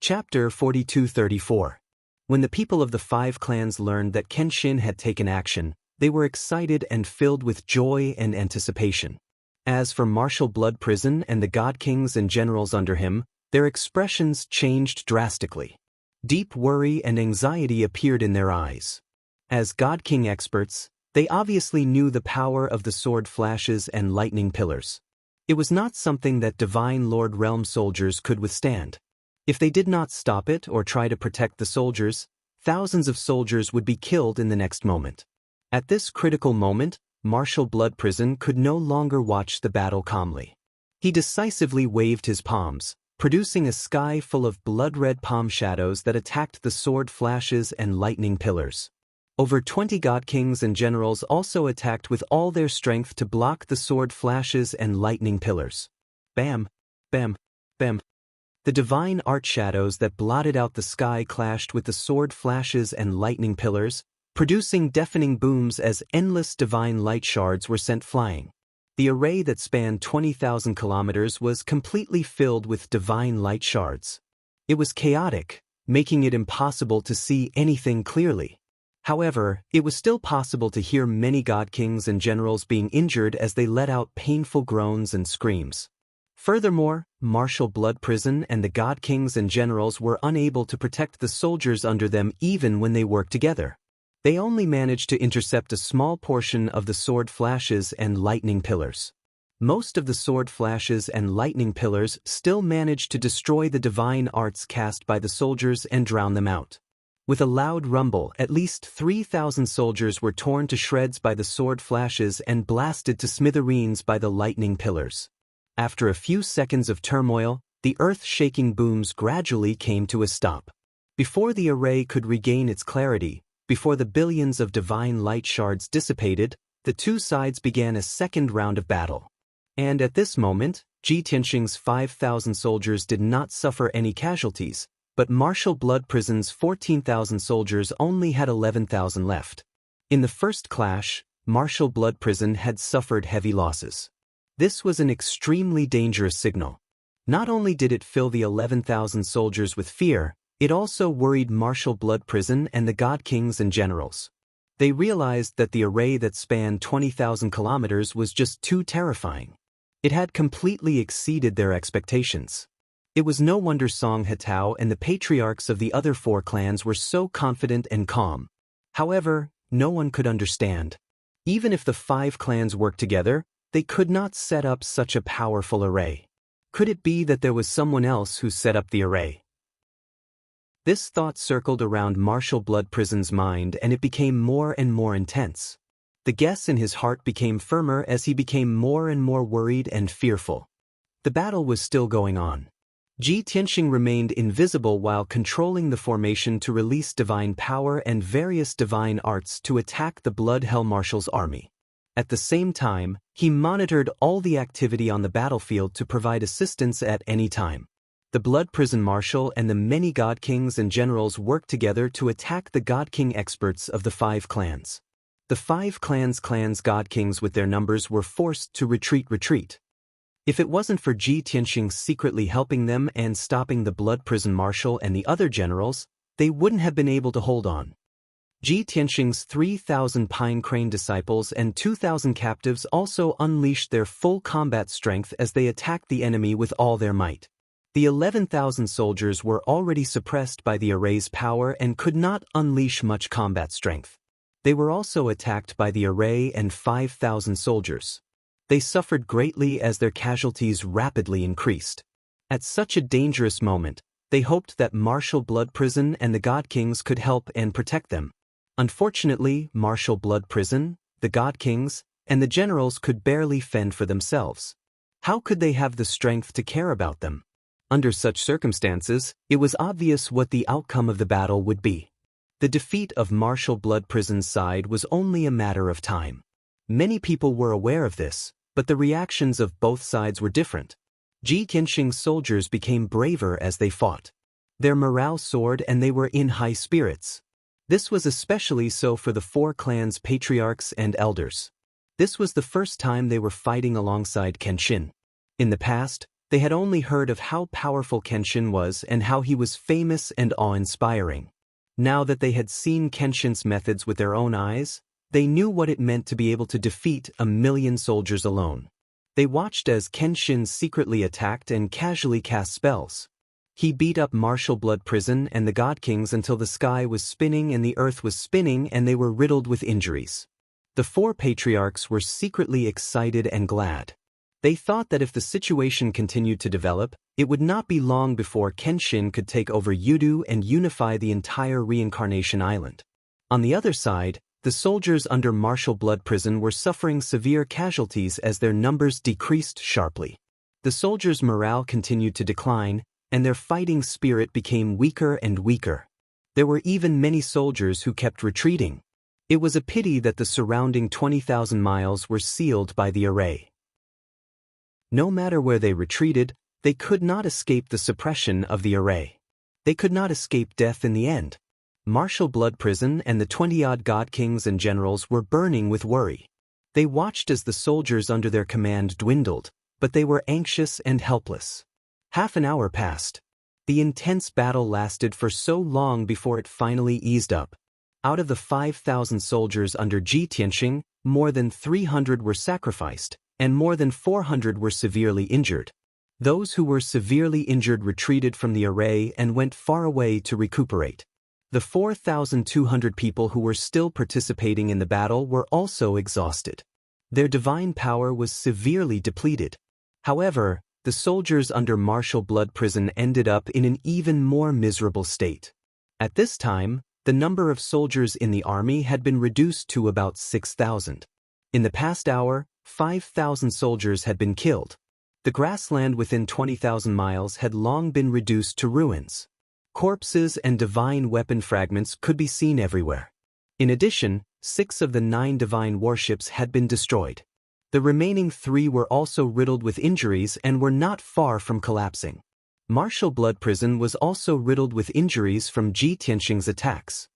Chapter 42-34. When the people of the 5 clans learned that Kenshin had taken action, they were excited and filled with joy and anticipation. As for Martial Blood Prison and the God Kings and generals under him, their expressions changed drastically. Deep worry and anxiety appeared in their eyes. As God King experts, they obviously knew the power of the sword flashes and lightning pillars. It was not something that Divine Lord Realm soldiers could withstand. If they did not stop it or try to protect the soldiers, thousands of soldiers would be killed in the next moment. At this critical moment, Martial Blood Prison could no longer watch the battle calmly. He decisively waved his palms, producing a sky full of blood-red palm shadows that attacked the sword flashes and lightning pillars. Over 20 God Kings and generals also attacked with all their strength to block the sword flashes and lightning pillars. Bam! Bam! Bam! The divine art shadows that blotted out the sky clashed with the sword flashes and lightning pillars, producing deafening booms as endless divine light shards were sent flying. The array that spanned 20,000 kilometers was completely filled with divine light shards. It was chaotic, making it impossible to see anything clearly. However, it was still possible to hear many God Kings and generals being injured as they let out painful groans and screams. Furthermore, Martial Blood Prison and the God Kings and generals were unable to protect the soldiers under them even when they worked together. They only managed to intercept a small portion of the sword flashes and lightning pillars. Most of the sword flashes and lightning pillars still managed to destroy the divine arts cast by the soldiers and drown them out. With a loud rumble, at least 3,000 soldiers were torn to shreds by the sword flashes and blasted to smithereens by the lightning pillars. After a few seconds of turmoil, the earth-shaking booms gradually came to a stop. Before the array could regain its clarity, before the billions of divine light shards dissipated, the two sides began a second round of battle. And at this moment, Ji Tianxing's 5,000 soldiers did not suffer any casualties, but Martial Blood Prison's 14,000 soldiers only had 11,000 left. In the first clash, Martial Blood Prison had suffered heavy losses. This was an extremely dangerous signal. Not only did it fill the 11,000 soldiers with fear, it also worried Martial Blood Prison and the God Kings and generals. They realized that the array that spanned 20,000 kilometers was just too terrifying. It had completely exceeded their expectations. It was no wonder Song Hetao and the patriarchs of the other 4 clans were so confident and calm. However, no one could understand. Even if the 5 clans worked together, they could not set up such a powerful array. Could it be that there was someone else who set up the array? This thought circled around Martial Blood Prison's mind, and it became more and more intense. The guess in his heart became firmer as he became more and more worried and fearful. The battle was still going on. Ji Tianxing remained invisible while controlling the formation to release divine power and various divine arts to attack the Blood Hell Marshal's army. At the same time, he monitored all the activity on the battlefield to provide assistance at any time. The Blood Prison Marshal and the many God Kings and generals worked together to attack the God King experts of the 5 clans. The 5 clans' God Kings with their numbers were forced to retreat. If it wasn't for Ji Tianxing secretly helping them and stopping the Blood Prison Marshal and the other generals, they wouldn't have been able to hold on. Ji Tianxing's 3,000 Pine Crane disciples and 2,000 captives also unleashed their full combat strength as they attacked the enemy with all their might. The 11,000 soldiers were already suppressed by the array's power and could not unleash much combat strength. They were also attacked by the array and 5,000 soldiers. They suffered greatly as their casualties rapidly increased. At such a dangerous moment, they hoped that Martial Blood Prison and the God Kings could help and protect them. Unfortunately, Martial Blood Prison, the God Kings, and the generals could barely fend for themselves. How could they have the strength to care about them? Under such circumstances, it was obvious what the outcome of the battle would be. The defeat of Martial Blood Prison's side was only a matter of time. Many people were aware of this, but the reactions of both sides were different. Ji Tianxing's soldiers became braver as they fought. Their morale soared and they were in high spirits. This was especially so for the 4 clans' patriarchs and elders. This was the first time they were fighting alongside Kenshin. In the past, They had only heard of how powerful Kenshin was and how he was famous and awe-inspiring. Now that they had seen Kenshin's methods with their own eyes, they knew what it meant to be able to defeat 1,000,000 soldiers alone. They watched as Kenshin secretly attacked and casually cast spells. He beat up Martial Blood Prison and the God Kings until the sky was spinning and the earth was spinning and they were riddled with injuries. The 4 patriarchs were secretly excited and glad. They thought that if the situation continued to develop, it would not be long before Kenshin could take over Yudu and unify the entire Reincarnation Island. On the other side, the soldiers under Martial Blood Prison were suffering severe casualties as their numbers decreased sharply. The soldiers' morale continued to decline, and their fighting spirit became weaker and weaker. There were even many soldiers who kept retreating. It was a pity that the surrounding 20,000 miles were sealed by the array. No matter where they retreated, they could not escape the suppression of the array. They could not escape death in the end. Martial Blood Prison and the 20-odd God Kings and generals were burning with worry. They watched as the soldiers under their command dwindled, but they were anxious and helpless. Half an hour passed. The intense battle lasted for so long before it finally eased up. Out of the 5,000 soldiers under Ji Tianxing, more than 300 were sacrificed, and more than 400 were severely injured. Those who were severely injured retreated from the array and went far away to recuperate. The 4,200 people who were still participating in the battle were also exhausted. Their divine power was severely depleted. However, the soldiers under Martial Blood Prison ended up in an even more miserable state. At this time, the number of soldiers in the army had been reduced to about 6,000. In the past hour, 5,000 soldiers had been killed. The grassland within 20,000 miles had long been reduced to ruins. Corpses and divine weapon fragments could be seen everywhere. In addition, 6 of the 9 divine warships had been destroyed. The remaining 3 were also riddled with injuries and were not far from collapsing. Martial Blood Prison was also riddled with injuries from Ji Tianxing's attacks.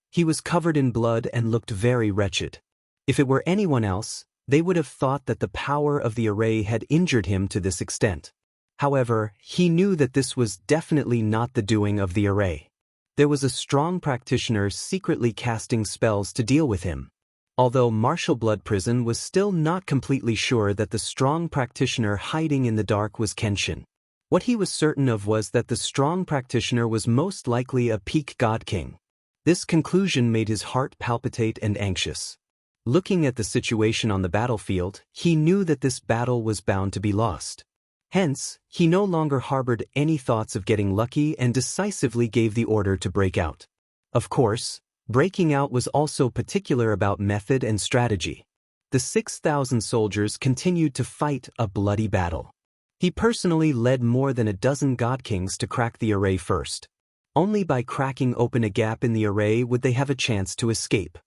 He was covered in blood and looked very wretched. If it were anyone else, they would have thought that the power of the array had injured him to this extent. However, he knew that this was definitely not the doing of the array. There was a strong practitioner secretly casting spells to deal with him. Although Martial Blood Prison was still not completely sure that the strong practitioner hiding in the dark was Kenshin. What he was certain of was that the strong practitioner was most likely a peak God King. This conclusion made his heart palpitate and anxious. Looking at the situation on the battlefield, he knew that this battle was bound to be lost. Hence, he no longer harbored any thoughts of getting lucky and decisively gave the order to break out. Of course, breaking out was also particular about method and strategy. The 6,000 soldiers continued to fight a bloody battle. He personally led more than a dozen God Kings to crack the array first. Only by cracking open a gap in the array would they have a chance to escape.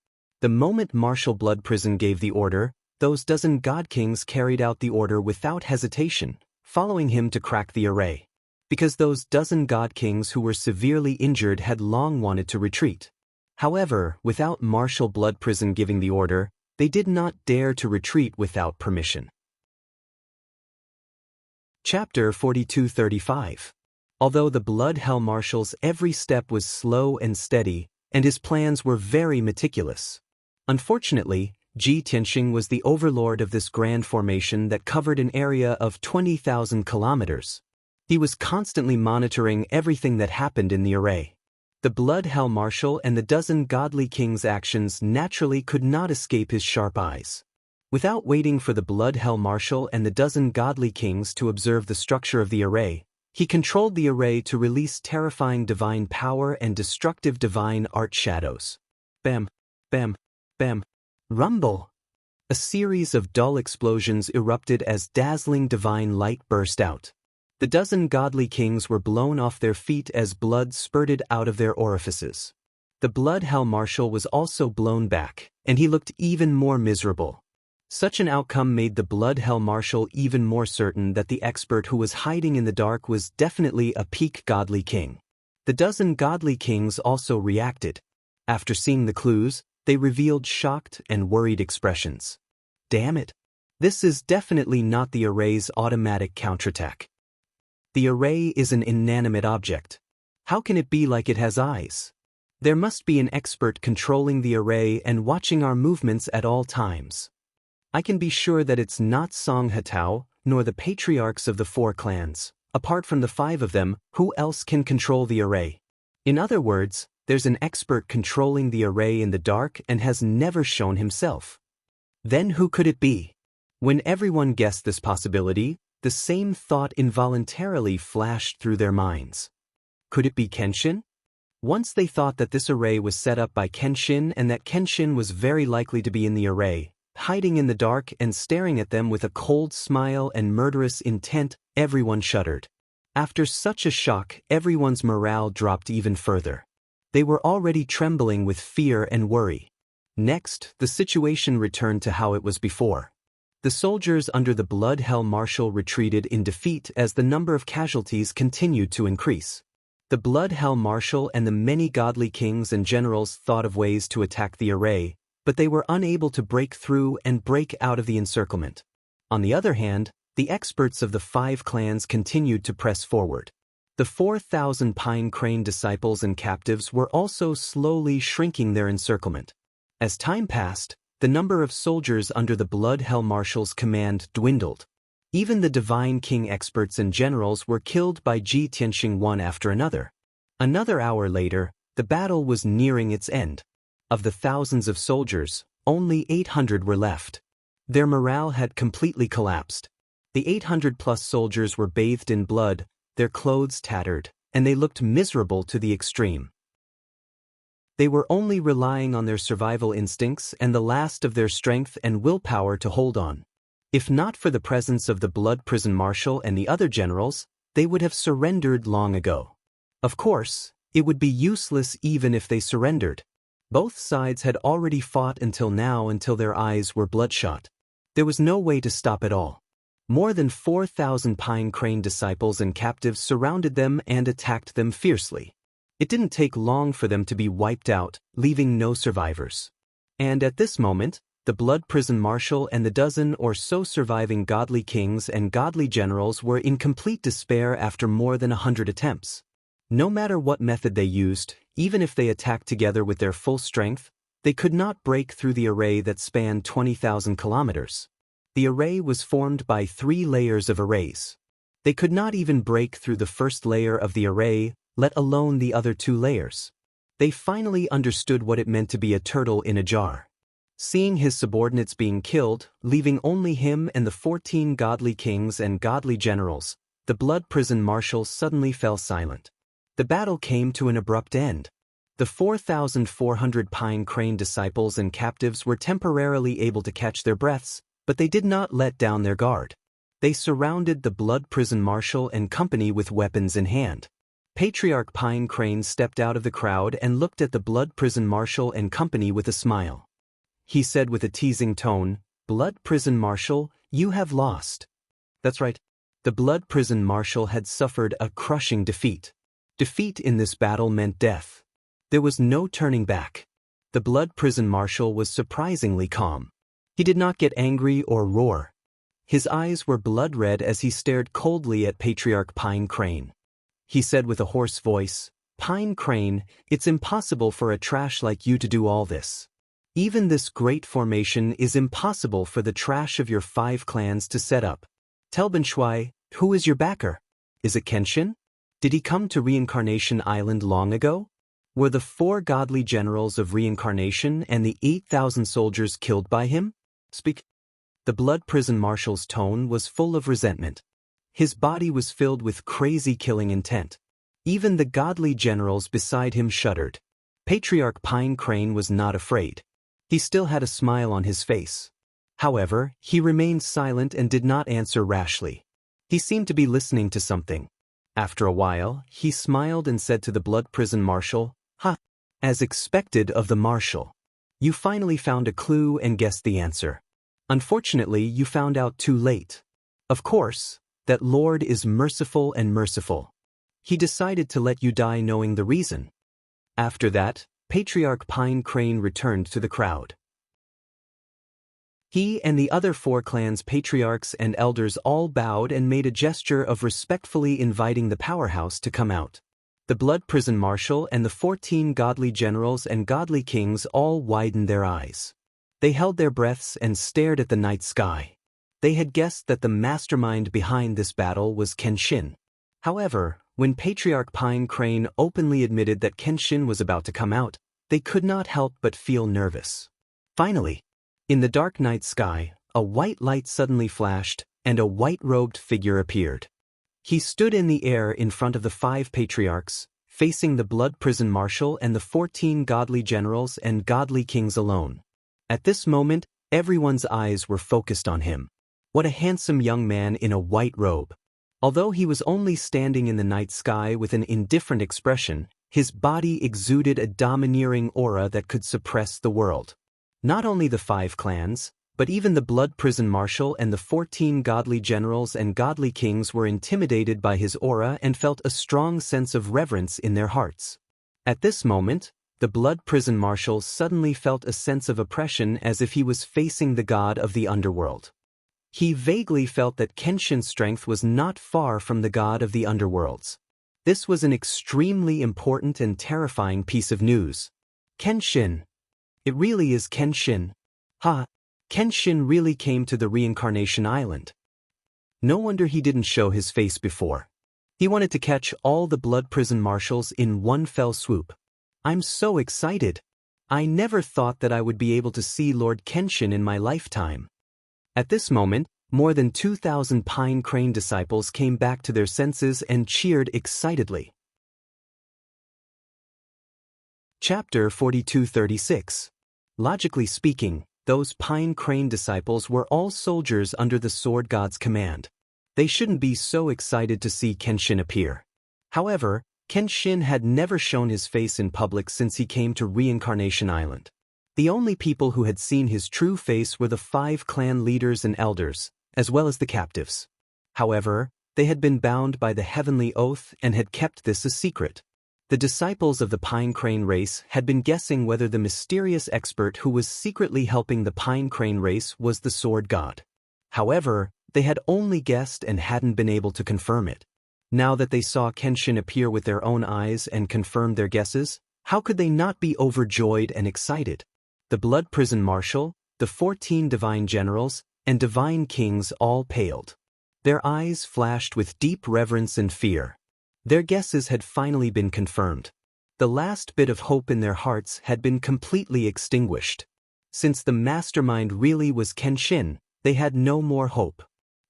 The moment Martial Blood Prison gave the order, those dozen God Kings carried out the order without hesitation, following him to crack the array. Because those dozen God Kings who were severely injured had long wanted to retreat. However, without Martial Blood Prison giving the order, they did not dare to retreat without permission. Chapter 42-35. Although the Blood Hell Marshal's every step was slow and steady, and his plans were very meticulous. Unfortunately, Ji Tianxing was the overlord of this grand formation that covered an area of 20,000 kilometers. He was constantly monitoring everything that happened in the array. The Blood Hell Marshal and the dozen godly kings' actions naturally could not escape his sharp eyes. Without waiting for the Blood Hell Marshal and the dozen godly kings to observe the structure of the array, he controlled the array to release terrifying divine power and destructive divine art shadows. Bam, bam, bam, rumble! A series of dull explosions erupted as dazzling divine light burst out. The dozen godly kings were blown off their feet as blood spurted out of their orifices. The Blood Hell Marshal was also blown back, and he looked even more miserable. Such an outcome made the Blood Hell Marshal even more certain that the expert who was hiding in the dark was definitely a peak godly king. The dozen godly kings also reacted. After seeing the clues, they revealed shocked and worried expressions. Damn it! This is definitely not the array's automatic counterattack. The array is an inanimate object. How can it be like it has eyes? There must be an expert controlling the array and watching our movements at all times. I can be sure that it's not Song Hetao, nor the patriarchs of the 4 clans. Apart from the 5 of them, who else can control the array? In other words, there's an expert controlling the array in the dark and has never shown himself. Then who could it be? When everyone guessed this possibility, the same thought involuntarily flashed through their minds. Could it be Kenshin? Once they thought that this array was set up by Kenshin and that Kenshin was very likely to be in the array, hiding in the dark and staring at them with a cold smile and murderous intent, everyone shuddered. After such a shock, everyone's morale dropped even further. They were already trembling with fear and worry. Next, the situation returned to how it was before. The soldiers under the Blood Hell Marshal retreated in defeat as the number of casualties continued to increase. The Blood Hell Marshal and the many godly kings and generals thought of ways to attack the array, but they were unable to break through and break out of the encirclement. On the other hand, the experts of the 5 clans continued to press forward. The 4,000 Pine Crane disciples and captives were also slowly shrinking their encirclement. As time passed, the number of soldiers under the Blood Hell Marshal's command dwindled. Even the Divine King experts and generals were killed by Ji Tianxing one after another. Another hour later, the battle was nearing its end. Of the thousands of soldiers, only 800 were left. Their morale had completely collapsed. The 800-plus soldiers were bathed in blood, their clothes tattered, and they looked miserable to the extreme. They were only relying on their survival instincts and the last of their strength and willpower to hold on. If not for the presence of the Blood Prison Marshal and the other generals, they would have surrendered long ago. Of course, it would be useless even if they surrendered. Both sides had already fought until their eyes were bloodshot. There was no way to stop it all. More than 4,000 Pine Crane disciples and captives surrounded them and attacked them fiercely. It didn't take long for them to be wiped out, leaving no survivors. And at this moment, the Blood Prison Marshal and the dozen or so surviving godly kings and godly generals were in complete despair after more than 100 attempts. No matter what method they used, even if they attacked together with their full strength, they could not break through the array that spanned 20,000 kilometers. The array was formed by 3 layers of arrays. They could not even break through the first layer of the array, let alone the other 2 layers. They finally understood what it meant to be a turtle in a jar. Seeing his subordinates being killed, leaving only him and the 14 godly kings and godly generals, the Blood Prison Marshal suddenly fell silent. The battle came to an abrupt end. The 4,400 Pine Crane disciples and captives were temporarily able to catch their breaths, but they did not let down their guard. They surrounded the Blood Prison Marshal and company with weapons in hand. Patriarch Pine Crane stepped out of the crowd and looked at the Blood Prison Marshal and company with a smile. He said with a teasing tone, "Blood Prison Marshal, you have lost." That's right. The Blood Prison Marshal had suffered a crushing defeat. Defeat in this battle meant death. There was no turning back. The Blood Prison Marshal was surprisingly calm. He did not get angry or roar. His eyes were blood red as he stared coldly at Patriarch Pine Crane. He said with a hoarse voice, "Pine Crane, it's impossible for a trash like you to do all this. Even this great formation is impossible for the trash of your 5 clans to set up. Tell Shui, who is your backer? Is it Kenshin? Did he come to Reincarnation Island long ago? Were the 4 godly generals of Reincarnation and the 8,000 soldiers killed by him? Speak." The Blood Prison Marshal's tone was full of resentment. His body was filled with crazy killing intent. Even the godly generals beside him shuddered. Patriarch Pine Crane was not afraid. He still had a smile on his face. However, he remained silent and did not answer rashly. He seemed to be listening to something. After a while, he smiled and said to the Blood Prison Marshal, "Ha! As expected of the Marshal. You finally found a clue and guessed the answer. Unfortunately, you found out too late. Of course, that Lord is merciful and merciful. He decided to let you die knowing the reason." After that, Patriarch Pine Crane returned to the crowd. He and the other 4 clans' patriarchs and elders all bowed and made a gesture of respectfully inviting the powerhouse to come out. The Blood Prison Marshal and the 14 godly generals and godly kings all widened their eyes. They held their breaths and stared at the night sky. They had guessed that the mastermind behind this battle was Kenshin. However, when Patriarch Pine Crane openly admitted that Kenshin was about to come out, they could not help but feel nervous. Finally, in the dark night sky, a white light suddenly flashed, and a white-robed figure appeared. He stood in the air in front of the 5 patriarchs, facing the Blood Prison Marshal and the 14 godly generals and godly kings alone. At this moment, everyone's eyes were focused on him. What a handsome young man in a white robe. Although he was only standing in the night sky with an indifferent expression, his body exuded a domineering aura that could suppress the world. Not only the 5 clans, but even the Blood Prison Marshal and the 14 godly generals and godly kings were intimidated by his aura and felt a strong sense of reverence in their hearts. At this moment, the Blood Prison Marshal suddenly felt a sense of oppression as if he was facing the god of the underworld. He vaguely felt that Kenshin's strength was not far from the god of the underworlds. This was an extremely important and terrifying piece of news. Kenshin. It really is Kenshin. Ha! Kenshin really came to the Reincarnation Island. No wonder he didn't show his face before. He wanted to catch all the Blood Prison Marshals in one fell swoop. I'm so excited. I never thought that I would be able to see Lord Kenshin in my lifetime. At this moment, more than 2,000 Pine Crane disciples came back to their senses and cheered excitedly. Chapter 4236. Logically speaking, those Pine Crane disciples were all soldiers under the Sword God's command. They shouldn't be so excited to see Kenshin appear. However, Kenshin had never shown his face in public since he came to Reincarnation Island. The only people who had seen his true face were the 5 clan leaders and elders, as well as the captives. However, they had been bound by the heavenly oath and had kept this a secret. The disciples of the Pine Crane race had been guessing whether the mysterious expert who was secretly helping the Pine Crane race was the Sword God. However, they had only guessed and hadn't been able to confirm it. Now that they saw Kenshin appear with their own eyes and confirmed their guesses, how could they not be overjoyed and excited? The Blood Prison Marshal, the 14 divine generals, and divine kings all paled. Their eyes flashed with deep reverence and fear. Their guesses had finally been confirmed. The last bit of hope in their hearts had been completely extinguished. Since the mastermind really was Kenshin, they had no more hope.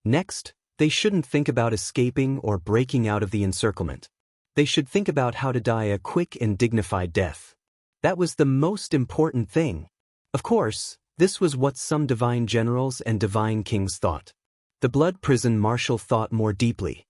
Next, they shouldn't think about escaping or breaking out of the encirclement. They should think about how to die a quick and dignified death. That was the most important thing. Of course, this was what some divine generals and divine kings thought. The Blood Prison Marshal thought more deeply.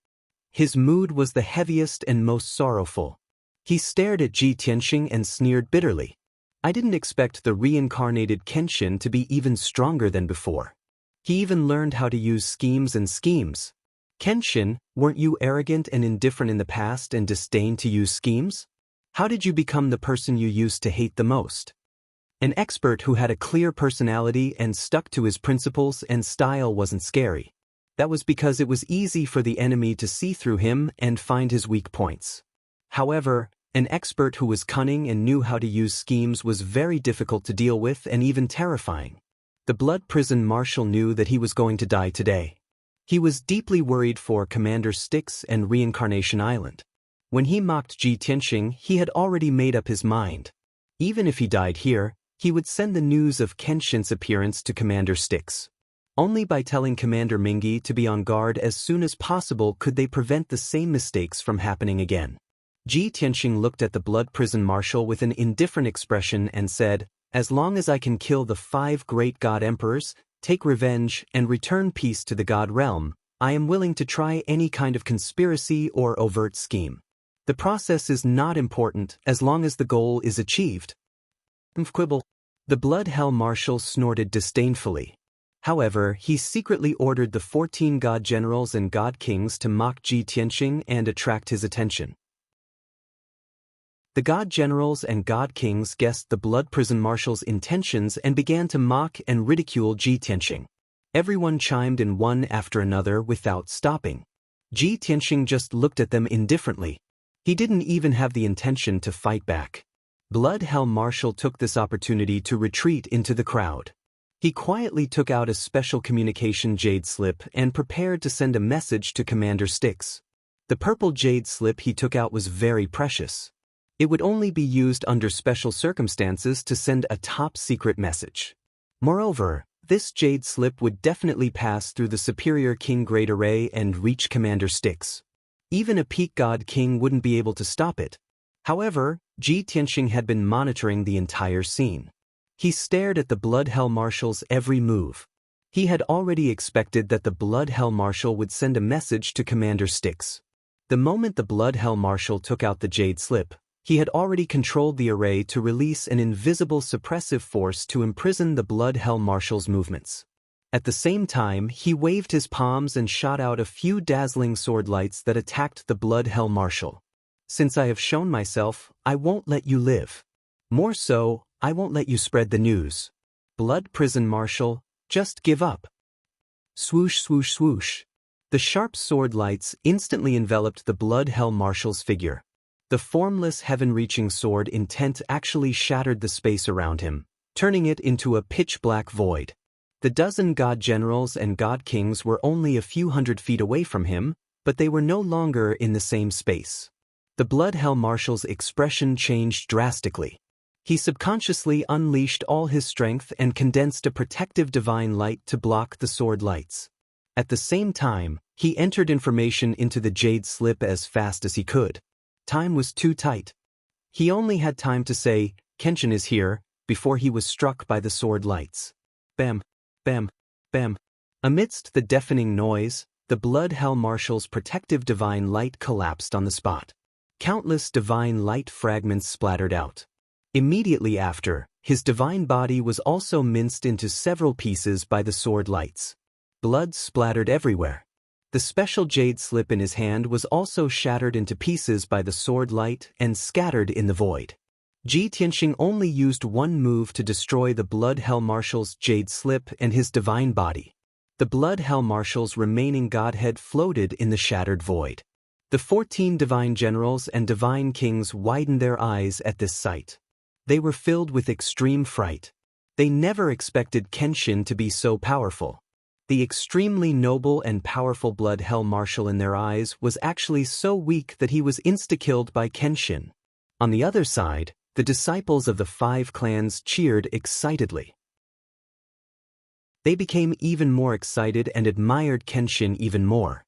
His mood was the heaviest and most sorrowful. He stared at Ji Tianxing and sneered bitterly. I didn't expect the reincarnated Kenshin to be even stronger than before. He even learned how to use schemes and schemes. Kenshin, weren't you arrogant and indifferent in the past and disdained to use schemes? How did you become the person you used to hate the most? An expert who had a clear personality and stuck to his principles and style wasn't scary. That was because it was easy for the enemy to see through him and find his weak points. However, an expert who was cunning and knew how to use schemes was very difficult to deal with and even terrifying. The Blood Prison Marshal knew that he was going to die today. He was deeply worried for Commander Styx and Reincarnation Island. When he mocked Ji Tianxing, he had already made up his mind. Even if he died here, he would send the news of Kenshin's appearance to Commander Styx. Only by telling Commander Mingi to be on guard as soon as possible could they prevent the same mistakes from happening again. Ji Tianxing looked at the Blood Prison Marshal with an indifferent expression and said, "As long as I can kill the 5 great god emperors, take revenge, and return peace to the god realm, I am willing to try any kind of conspiracy or overt scheme. The process is not important as long as the goal is achieved." Quibble. The Blood Hell Marshal snorted disdainfully. However, he secretly ordered the 14 god generals and god kings to mock Ji Tianxing and attract his attention. The god generals and god kings guessed the blood prison marshal's intentions and began to mock and ridicule Ji Tianxing. Everyone chimed in one after another without stopping. Ji Tianxing just looked at them indifferently. He didn't even have the intention to fight back. Blood Hell Marshal took this opportunity to retreat into the crowd. He quietly took out a special communication jade slip and prepared to send a message to Commander Styx. The purple jade slip he took out was very precious. It would only be used under special circumstances to send a top-secret message. Moreover, this jade slip would definitely pass through the Superior King Great Array and reach Commander Styx. Even a peak god king wouldn't be able to stop it. However, Ji Tianxing had been monitoring the entire scene. He stared at the Blood Hell Marshal's every move. He had already expected that the Blood Hell Marshal would send a message to Commander Styx. The moment the Blood Hell Marshal took out the jade slip, he had already controlled the array to release an invisible suppressive force to imprison the Blood Hell Marshal's movements. At the same time, he waved his palms and shot out a few dazzling sword lights that attacked the Blood Hell Marshal. Since I have shown myself, I won't let you live. More so, I won't let you spread the news. Blood Prison Marshal, just give up. Swoosh, swoosh, swoosh. The sharp sword lights instantly enveloped the Blood Hell Marshal's figure. The formless heaven-reaching sword intent actually shattered the space around him, turning it into a pitch-black void. The dozen god generals and god kings were only a few hundred feet away from him, but they were no longer in the same space. The Blood Hell Marshal's expression changed drastically. He subconsciously unleashed all his strength and condensed a protective divine light to block the sword lights. At the same time, he entered information into the jade slip as fast as he could. Time was too tight. He only had time to say, "Kenshin is here," before he was struck by the sword lights. Bam, bam, bam. Amidst the deafening noise, the Blood Hell Marshal's protective divine light collapsed on the spot. Countless divine light fragments splattered out. Immediately after, his divine body was also minced into several pieces by the sword lights. Blood splattered everywhere. The special jade slip in his hand was also shattered into pieces by the sword light and scattered in the void. Ji Tianxing only used one move to destroy the Blood Hell Marshal's jade slip and his divine body. The Blood Hell Marshal's remaining godhead floated in the shattered void. The 14 divine generals and divine kings widened their eyes at this sight. They were filled with extreme fright. They never expected Kenshin to be so powerful. The extremely noble and powerful Blood Hell Marshal in their eyes was actually so weak that he was insta-killed by Kenshin. On the other side, the disciples of the 5 clans cheered excitedly. They became even more excited and admired Kenshin even more.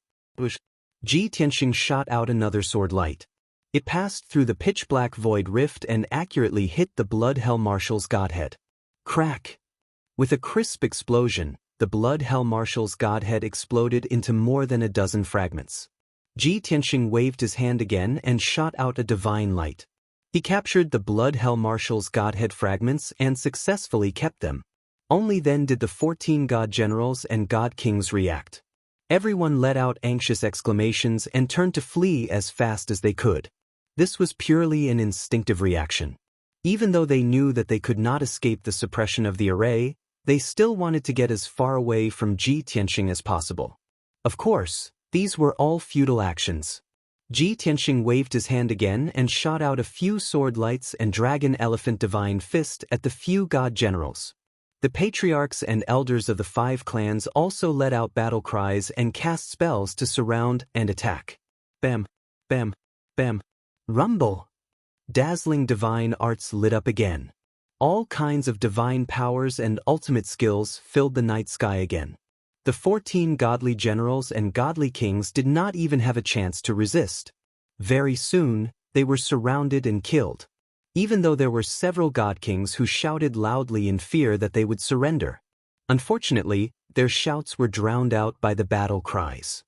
Ji Tianxing shot out another sword light. It passed through the pitch-black void rift and accurately hit the Blood Hell Marshal's godhead. Crack! With a crisp explosion, the Blood Hell Marshal's godhead exploded into more than a dozen fragments. Ji Tianxing waved his hand again and shot out a divine light. He captured the Blood Hell Marshal's godhead fragments and successfully kept them. Only then did the 14 god generals and god kings react. Everyone let out anxious exclamations and turned to flee as fast as they could. This was purely an instinctive reaction. Even though they knew that they could not escape the suppression of the array, they still wanted to get as far away from Ji Tianxing as possible. Of course, these were all futile actions. Ji Tianxing waved his hand again and shot out a few sword lights and dragon elephant divine fist at the few god generals. The patriarchs and elders of the 5 clans also let out battle cries and cast spells to surround and attack. Bam, bam, bam. Rumble! Dazzling divine arts lit up again. All kinds of divine powers and ultimate skills filled the night sky again. The 14 godly generals and godly kings did not even have a chance to resist. Very soon, they were surrounded and killed. Even though there were several god kings who shouted loudly in fear that they would surrender. Unfortunately, their shouts were drowned out by the battle cries.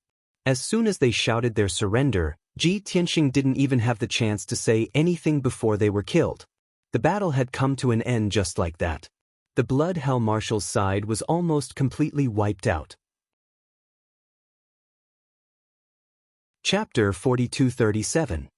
As soon as they shouted their surrender, Ji Tianxing didn't even have the chance to say anything before they were killed. The battle had come to an end just like that. The Blood Hell Marshal's side was almost completely wiped out. Chapter 4237.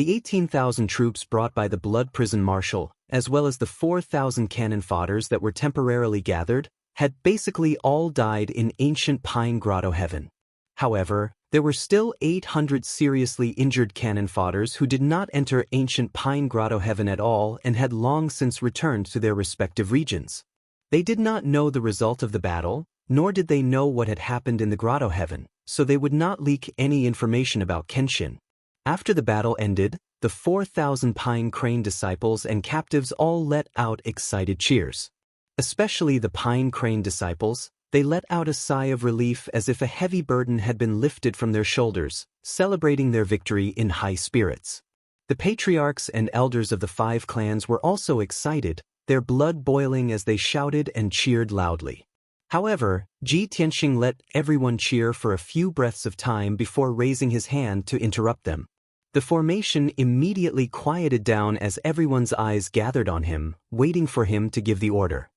The 18,000 troops brought by the Blood Prison Marshal, as well as the 4,000 cannon fodders that were temporarily gathered, had basically all died in ancient Pine Grotto Heaven. However, there were still 800 seriously injured cannon fodders who did not enter ancient Pine Grotto Heaven at all and had long since returned to their respective regions. They did not know the result of the battle, nor did they know what had happened in the Grotto Heaven, so they would not leak any information about Kenshin. After the battle ended, the 4,000 Pine Crane disciples and captives all let out excited cheers. Especially the Pine Crane disciples, they let out a sigh of relief as if a heavy burden had been lifted from their shoulders, celebrating their victory in high spirits. The patriarchs and elders of the 5 clans were also excited, their blood boiling as they shouted and cheered loudly. However, Ji Tianxing let everyone cheer for a few breaths of time before raising his hand to interrupt them. The formation immediately quieted down as everyone's eyes gathered on him, waiting for him to give the order.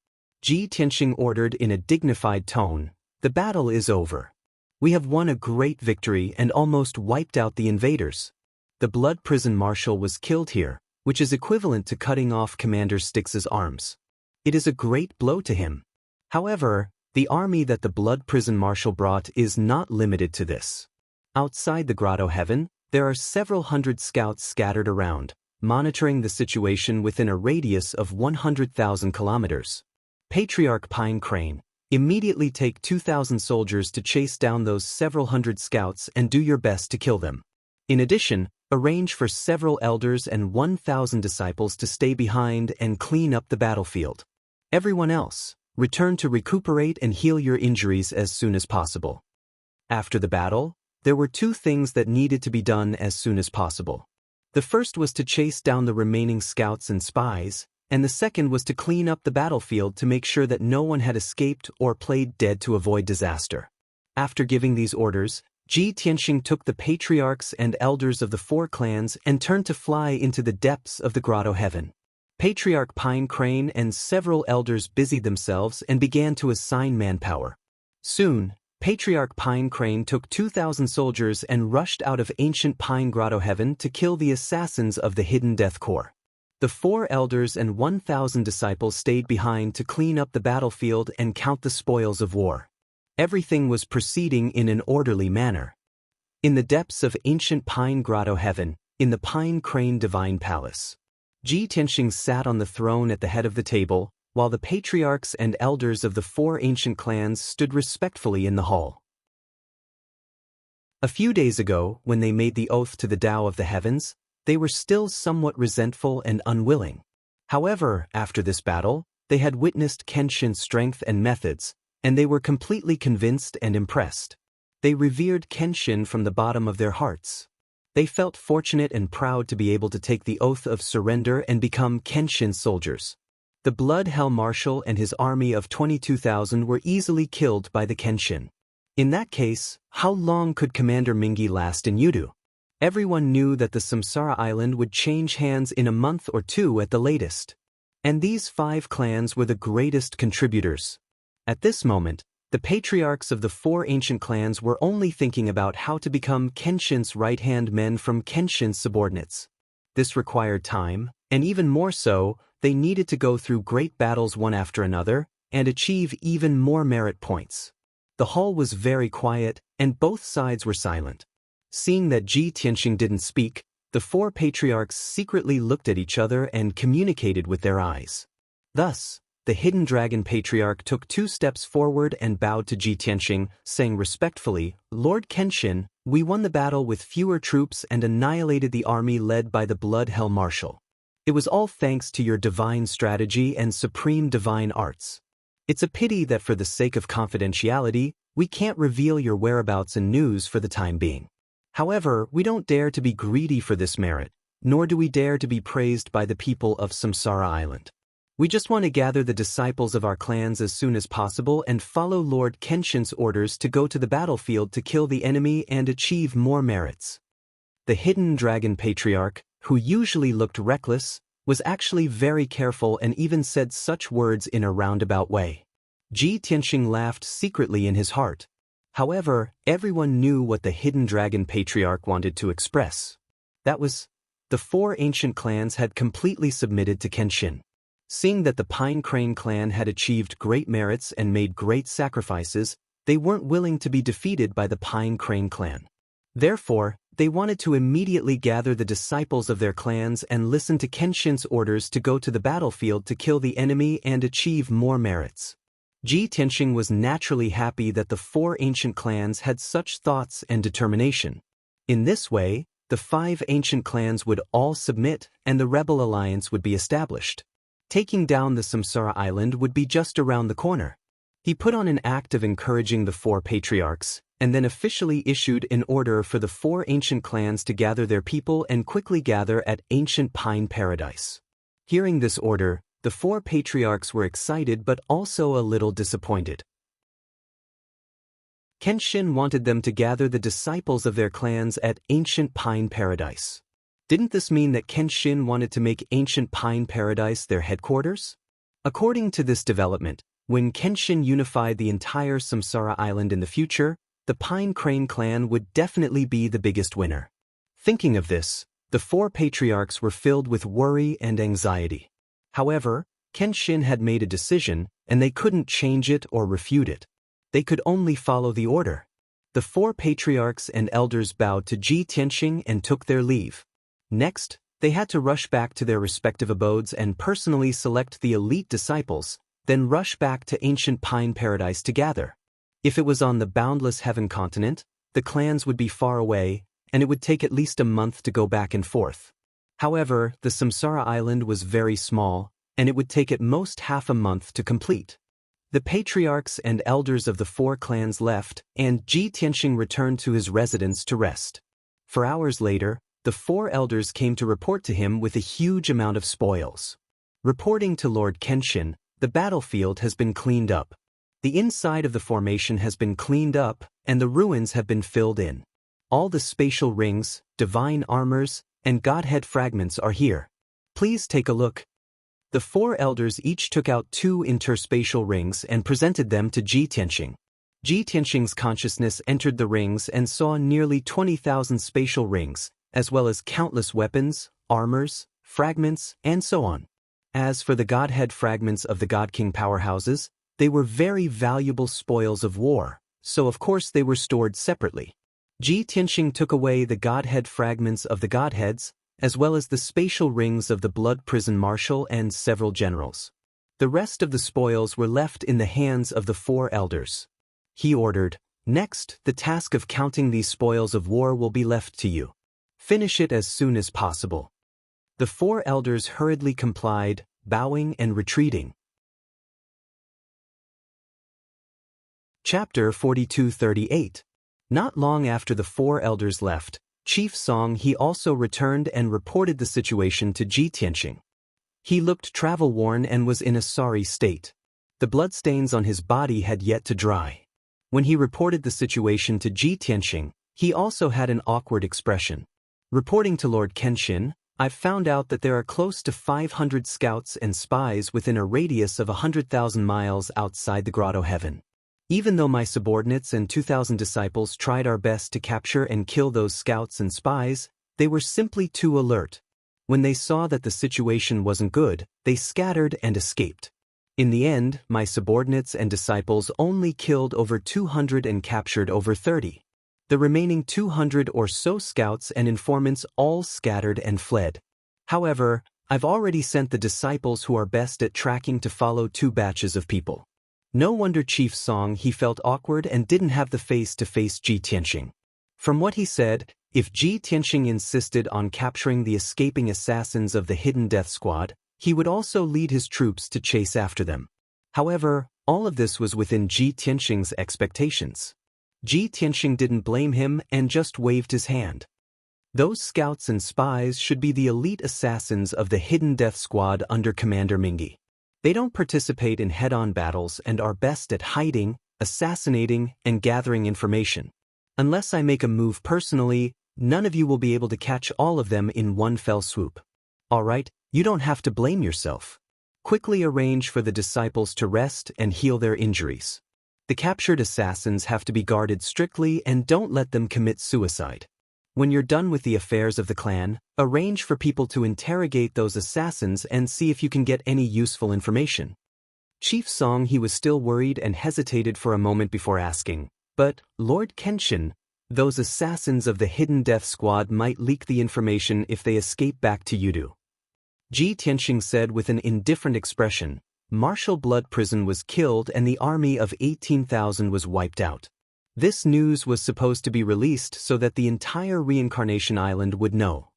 Ji Tianxing ordered in a dignified tone, "The battle is over. We have won a great victory and almost wiped out the invaders. The Blood Prison Marshal was killed here, which is equivalent to cutting off Commander Styx's arms. It is a great blow to him. However, the army that the Blood Prison Marshal brought is not limited to this. Outside the Grotto Heaven, there are several hundred scouts scattered around, monitoring the situation within a radius of 100,000 kilometers. Patriarch Pine Crane, immediately take 2,000 soldiers to chase down those several hundred scouts and do your best to kill them. In addition, arrange for several elders and 1,000 disciples to stay behind and clean up the battlefield. Everyone else, return to recuperate and heal your injuries as soon as possible." After the battle, there were 2 things that needed to be done as soon as possible. The first was to chase down the remaining scouts and spies, and the second was to clean up the battlefield to make sure that no one had escaped or played dead to avoid disaster. After giving these orders, Ji Tianxing took the patriarchs and elders of the 4 clans and turned to fly into the depths of the Grotto Heaven. Patriarch Pine Crane and several elders busied themselves and began to assign manpower. Soon, Patriarch Pine Crane took 2,000 soldiers and rushed out of ancient Pine Grotto Heaven to kill the assassins of the Hidden Death Corps. The 4 elders and 1,000 disciples stayed behind to clean up the battlefield and count the spoils of war. Everything was proceeding in an orderly manner. In the depths of ancient Pine Grotto Heaven, in the Pine Crane Divine Palace, Ji Tianxing sat on the throne at the head of the table, while the patriarchs and elders of the 4 ancient clans stood respectfully in the hall. A few days ago, when they made the oath to the Tao of the Heavens, they were still somewhat resentful and unwilling. However, after this battle, they had witnessed Kenshin's strength and methods, and they were completely convinced and impressed. They revered Kenshin from the bottom of their hearts. They felt fortunate and proud to be able to take the oath of surrender and become Kenshin's soldiers. The Blood Hell Marshal and his army of 22,000 were easily killed by the Kenshin. In that case, how long could Commander Mingi last in Yudu? Everyone knew that the Samsara Island would change hands in a month or 2 at the latest. And these 5 clans were the greatest contributors. At this moment, the patriarchs of the 4 ancient clans were only thinking about how to become Kenshin's right-hand men from Kenshin's subordinates. This required time, and even more so, they needed to go through great battles one after another, and achieve even more merit points. The hall was very quiet, and both sides were silent. Seeing that Ji Tianxing didn't speak, the 4 patriarchs secretly looked at each other and communicated with their eyes. Thus, the Hidden Dragon Patriarch took 2 steps forward and bowed to Ji Tianxing, saying respectfully, "Lord Kenshin, we won the battle with fewer troops and annihilated the army led by the Blood Hell Marshal. It was all thanks to your divine strategy and supreme divine arts. It's a pity that for the sake of confidentiality, we can't reveal your whereabouts and news for the time being. However, we don't dare to be greedy for this merit, nor do we dare to be praised by the people of Samsara Island. We just want to gather the disciples of our clans as soon as possible and follow Lord Kenshin's orders to go to the battlefield to kill the enemy and achieve more merits." The Hidden Dragon Patriarch, who usually looked reckless, was actually very careful and even said such words in a roundabout way. Ji Tianxing laughed secretly in his heart. However, everyone knew what the Hidden Dragon Patriarch wanted to express. That was, the four ancient clans had completely submitted to Kenshin. Seeing that the Pine Crane clan had achieved great merits and made great sacrifices, they weren't willing to be defeated by the Pine Crane clan. Therefore, they wanted to immediately gather the disciples of their clans and listen to Kenshin's orders to go to the battlefield to kill the enemy and achieve more merits. Ji Tianxing was naturally happy that the four ancient clans had such thoughts and determination. In this way, the five ancient clans would all submit and the rebel alliance would be established. Taking down the Samsara Island would be just around the corner. He put on an act of encouraging the four patriarchs, and then officially issued an order for the four ancient clans to gather their people and quickly gather at ancient Pine Paradise. Hearing this order, the four patriarchs were excited but also a little disappointed. Kenshin wanted them to gather the disciples of their clans at ancient Pine Paradise. Didn't this mean that Kenshin wanted to make ancient Pine Paradise their headquarters? According to this development, when Kenshin unified the entire Samsara Island in the future, the Pine Crane clan would definitely be the biggest winner. Thinking of this, the four patriarchs were filled with worry and anxiety. However, Kenshin had made a decision, and they couldn't change it or refute it. They could only follow the order. The four patriarchs and elders bowed to Ji Tianxing and took their leave. Next, they had to rush back to their respective abodes and personally select the elite disciples, then rush back to ancient Pine Paradise to gather. If it was on the boundless heaven continent, the clans would be far away, and it would take at least a month to go back and forth. However, the Samsara Island was very small, and it would take at most half a month to complete. The patriarchs and elders of the four clans left, and Ji Tianxing returned to his residence to rest. For hours later, the four elders came to report to him with a huge amount of spoils. Reporting to Lord Kenshin, the battlefield has been cleaned up. The inside of the formation has been cleaned up, and the ruins have been filled in. All the spatial rings, divine armors, and godhead fragments are here. Please take a look. The four elders each took out 2 interspatial rings and presented them to Ji Tianxing. Ji Tianxing's consciousness entered the rings and saw nearly 20,000 spatial rings, as well as countless weapons, armors, fragments, and so on. As for the godhead fragments of the God King powerhouses, they were very valuable spoils of war, so of course they were stored separately. Ji Tianxing took away the godhead fragments of the godheads, as well as the spatial rings of the blood prison marshal and several generals. The rest of the spoils were left in the hands of the four elders. He ordered, "Next, the task of counting these spoils of war will be left to you. Finish it as soon as possible." The four elders hurriedly complied, bowing and retreating. Chapter 4238. Not long after the four elders left, Chief Song He also returned and reported the situation to Ji Tianxing. He looked travel-worn and was in a sorry state. The bloodstains on his body had yet to dry. When he reported the situation to Ji Tianxing, he also had an awkward expression. Reporting to Lord Kenshin, "I've found out that there are close to 500 scouts and spies within a radius of 100,000 miles outside the Grotto Heaven. Even though my subordinates and 2,000 disciples tried our best to capture and kill those scouts and spies, they were simply too alert. When they saw that the situation wasn't good, they scattered and escaped. In the end, my subordinates and disciples only killed over 200 and captured over 30. The remaining 200 or so scouts and informants all scattered and fled. However, I've already sent the disciples who are best at tracking to follow 2 batches of people." No wonder Chief Song He felt awkward and didn't have the face to face Ji Tianxing. From what he said, if Ji Tianxing insisted on capturing the escaping assassins of the Hidden Death Squad, he would also lead his troops to chase after them. However, all of this was within Ji Tianxing's expectations. Ji Tianxing didn't blame him and just waved his hand. Those scouts and spies should be the elite assassins of the Hidden Death Squad under Commander Mingi. They don't participate in head-on battles and are best at hiding, assassinating, and gathering information. Unless I make a move personally, none of you will be able to catch all of them in one fell swoop. Alright, you don't have to blame yourself. Quickly arrange for the disciples to rest and heal their injuries. The captured assassins have to be guarded strictly and don't let them commit suicide. When you're done with the affairs of the clan, arrange for people to interrogate those assassins and see if you can get any useful information. Chief Song he was still worried and hesitated for a moment before asking, but, Lord Kenshin, those assassins of the Hidden Death Squad might leak the information if they escape back to Yudu. Ji Tianxing said with an indifferent expression, Martial Blood Prison was killed and the army of 18,000 was wiped out. This news was supposed to be released so that the entire Reincarnation Island would know.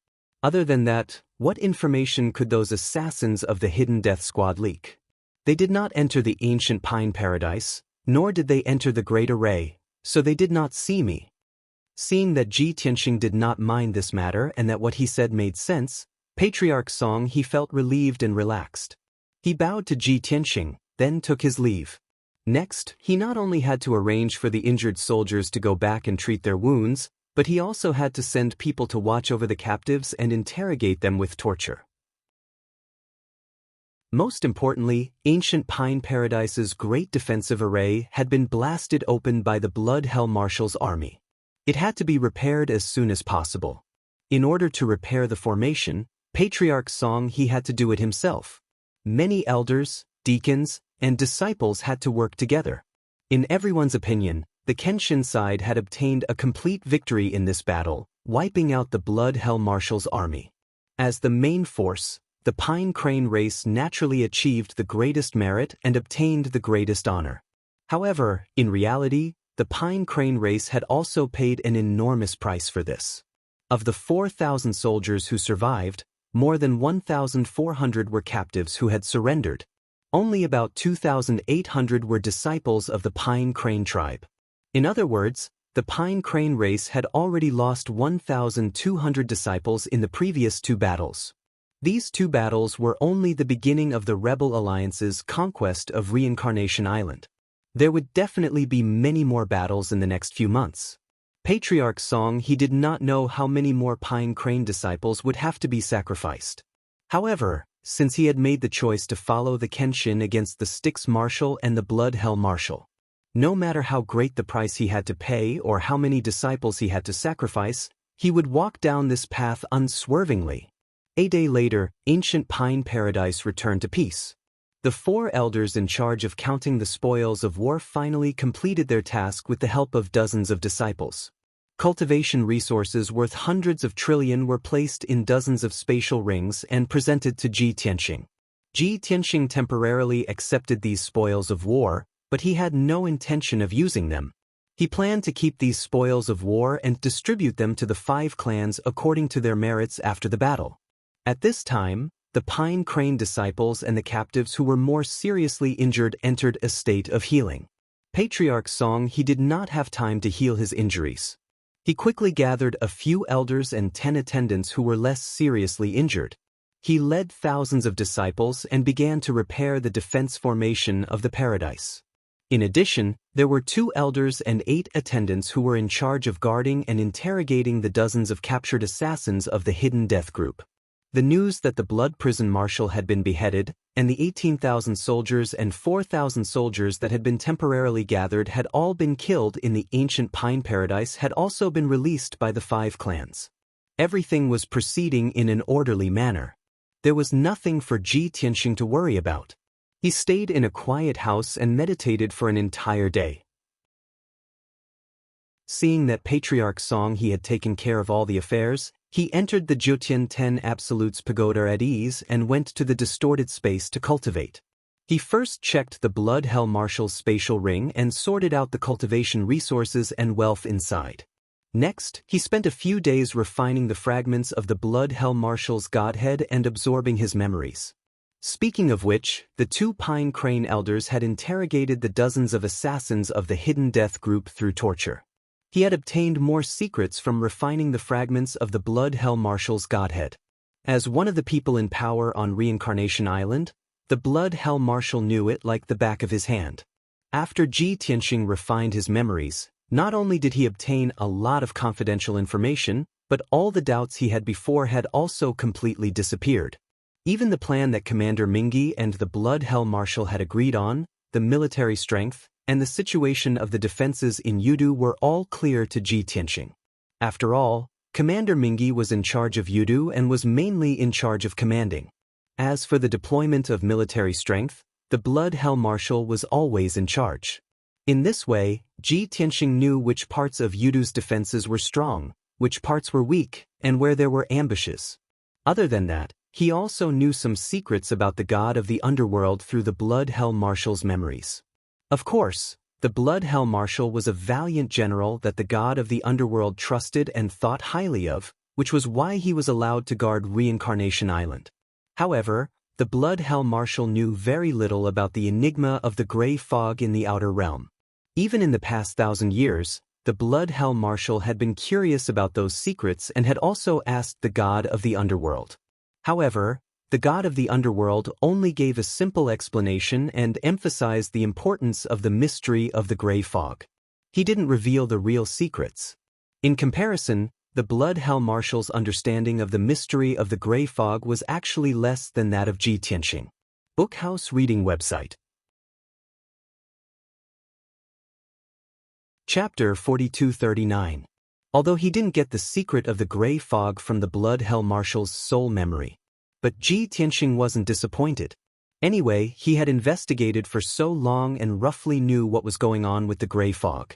Other than that, what information could those assassins of the Hidden Death Squad leak? They did not enter the ancient Pine Paradise, nor did they enter the Great Array, so they did not see me. Seeing that Ji Tianxing did not mind this matter and that what he said made sense, Patriarch Song he felt relieved and relaxed. He bowed to Ji Tianxing, then took his leave. Next, he not only had to arrange for the injured soldiers to go back and treat their wounds, but he also had to send people to watch over the captives and interrogate them with torture. Most importantly, ancient Pine Paradise's great defensive array had been blasted open by the Blood Hell Marshal's army. It had to be repaired as soon as possible. In order to repair the formation, Patriarch Song he had to do it himself. Many elders, deacons, and disciples had to work together. In everyone's opinion, the Kenshin side had obtained a complete victory in this battle, wiping out the Blood Hell Marshal's army. As the main force, the Pine Crane race naturally achieved the greatest merit and obtained the greatest honor. However, in reality, the Pine Crane race had also paid an enormous price for this. Of the 4,000 soldiers who survived, more than 1,400 were captives who had surrendered. Only about 2,800 were disciples of the Pine Crane tribe. In other words, the Pine Crane race had already lost 1,200 disciples in the previous two battles. These two battles were only the beginning of the Rebel Alliance's conquest of Reincarnation Island. There would definitely be many more battles in the next few months. Patriarch Song he did not know how many more Pine Crane disciples would have to be sacrificed. However, since he had made the choice to follow the Kenshin against the Styx Marshal and the Blood Hell Marshal, no matter how great the price he had to pay or how many disciples he had to sacrifice, he would walk down this path unswervingly. A day later, ancient Pine Paradise returned to peace. The 4 elders in charge of counting the spoils of war finally completed their task with the help of dozens of disciples. Cultivation resources worth hundreds of trillion were placed in dozens of spatial rings and presented to Ji Tianxing. Ji Tianxing temporarily accepted these spoils of war, but he had no intention of using them. He planned to keep these spoils of war and distribute them to the 5 clans according to their merits after the battle. At this time, the Pine Crane disciples and the captives who were more seriously injured entered a state of healing. Patriarch Song he did not have time to heal his injuries. He quickly gathered a few elders and 10 attendants who were less seriously injured. He led thousands of disciples and began to repair the defense formation of the paradise. In addition, there were 2 elders and 8 attendants who were in charge of guarding and interrogating the dozens of captured assassins of the Hidden Death Group. The news that the Blood Prison Marshal had been beheaded, and the 18,000 soldiers and 4,000 soldiers that had been temporarily gathered had all been killed in the ancient Pine Paradise had also been released by the 5 clans. Everything was proceeding in an orderly manner. There was nothing for Ji Tianxing to worry about. He stayed in a quiet house and meditated for an entire day. Seeing that Patriarch Song he had taken care of all the affairs, he entered the Jiutian 10 Absolutes Pagoda at ease and went to the distorted space to cultivate. He first checked the Blood Hell Marshal's spatial ring and sorted out the cultivation resources and wealth inside. Next, he spent a few days refining the fragments of the Blood Hell Marshal's godhead and absorbing his memories. Speaking of which, the 2 Pine Crane elders had interrogated the dozens of assassins of the Hidden Death Group through torture. He had obtained more secrets from refining the fragments of the Blood Hell Marshal's godhead. As one of the people in power on Reincarnation Island, the Blood Hell Marshal knew it like the back of his hand. After Ji Tianxing refined his memories, not only did he obtain a lot of confidential information, but all the doubts he had before had also completely disappeared. Even the plan that Commander Mingi and the Blood Hell Marshal had agreed on, the military strength, and the situation of the defenses in Yudu were all clear to Ji Tianxing. After all, Commander Mingyi was in charge of Yudu and was mainly in charge of commanding. As for the deployment of military strength, the Blood Hell Marshal was always in charge. In this way, Ji Tianxing knew which parts of Yudu's defenses were strong, which parts were weak, and where there were ambushes. Other than that, he also knew some secrets about the god of the underworld through the Blood Hell Marshal's memories. Of course, the Blood Hell Marshal was a valiant general that the god of the underworld trusted and thought highly of, which was why he was allowed to guard Reincarnation Island. However, the Blood Hell Marshal knew very little about the enigma of the gray fog in the outer realm. Even in the past 1,000 years, the Blood Hell Marshal had been curious about those secrets and had also asked the god of the underworld. However, the god of the underworld only gave a simple explanation and emphasized the importance of the mystery of the gray fog. He didn't reveal the real secrets. In comparison, the Blood Hell Marshal's understanding of the mystery of the gray fog was actually less than that of Ji Tianxing. Bookhouse Reading Website. Chapter 4239. Although he didn't get the secret of the gray fog from the Blood Hell Marshal's soul memory. But Ji Tianxing wasn't disappointed. Anyway, he had investigated for so long and roughly knew what was going on with the gray fog.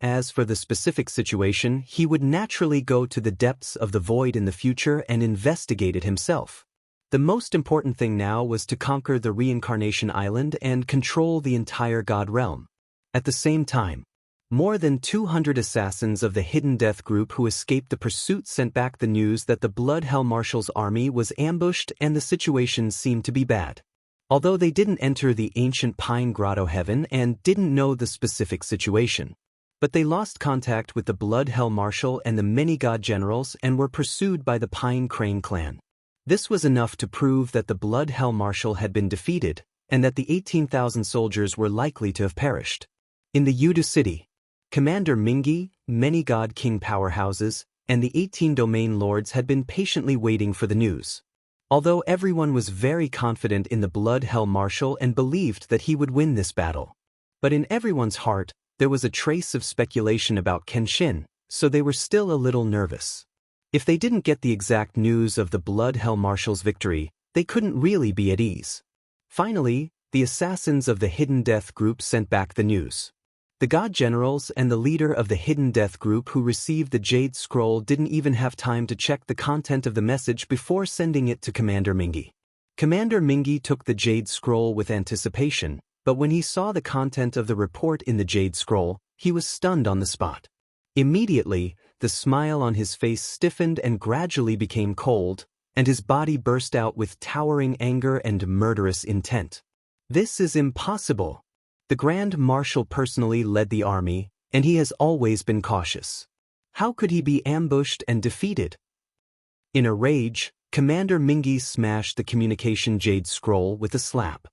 As for the specific situation, he would naturally go to the depths of the void in the future and investigate it himself. The most important thing now was to conquer the Reincarnation Island and control the entire God realm. At the same time, more than 200 assassins of the Hidden Death group who escaped the pursuit sent back the news that the Blood Hell Marshal's army was ambushed and the situation seemed to be bad. Although they didn't enter the ancient Pine Grotto heaven and didn't know the specific situation. But they lost contact with the Blood Hell Marshal and the many god generals and were pursued by the Pine Crane clan. This was enough to prove that the Blood Hell Marshal had been defeated, and that the 18,000 soldiers were likely to have perished. In the Yudu city, Commander Mingyi, many god king powerhouses, and the 18 domain lords had been patiently waiting for the news. Although everyone was very confident in the Blood Hell Marshal and believed that he would win this battle. But in everyone's heart, there was a trace of speculation about Kenshin, so they were still a little nervous. If they didn't get the exact news of the Blood Hell Marshal's victory, they couldn't really be at ease. Finally, the assassins of the Hidden Death group sent back the news. The god generals and the leader of the Hidden Death group who received the Jade Scroll didn't even have time to check the content of the message before sending it to Commander Mingyi. Commander Mingyi took the Jade Scroll with anticipation, but when he saw the content of the report in the Jade Scroll, he was stunned on the spot. Immediately, the smile on his face stiffened and gradually became cold, and his body burst out with towering anger and murderous intent. This is impossible. The Grand Marshal personally led the army, and he has always been cautious. How could he be ambushed and defeated? In a rage, Commander Mingyi smashed the communication Jade Scroll with a slap.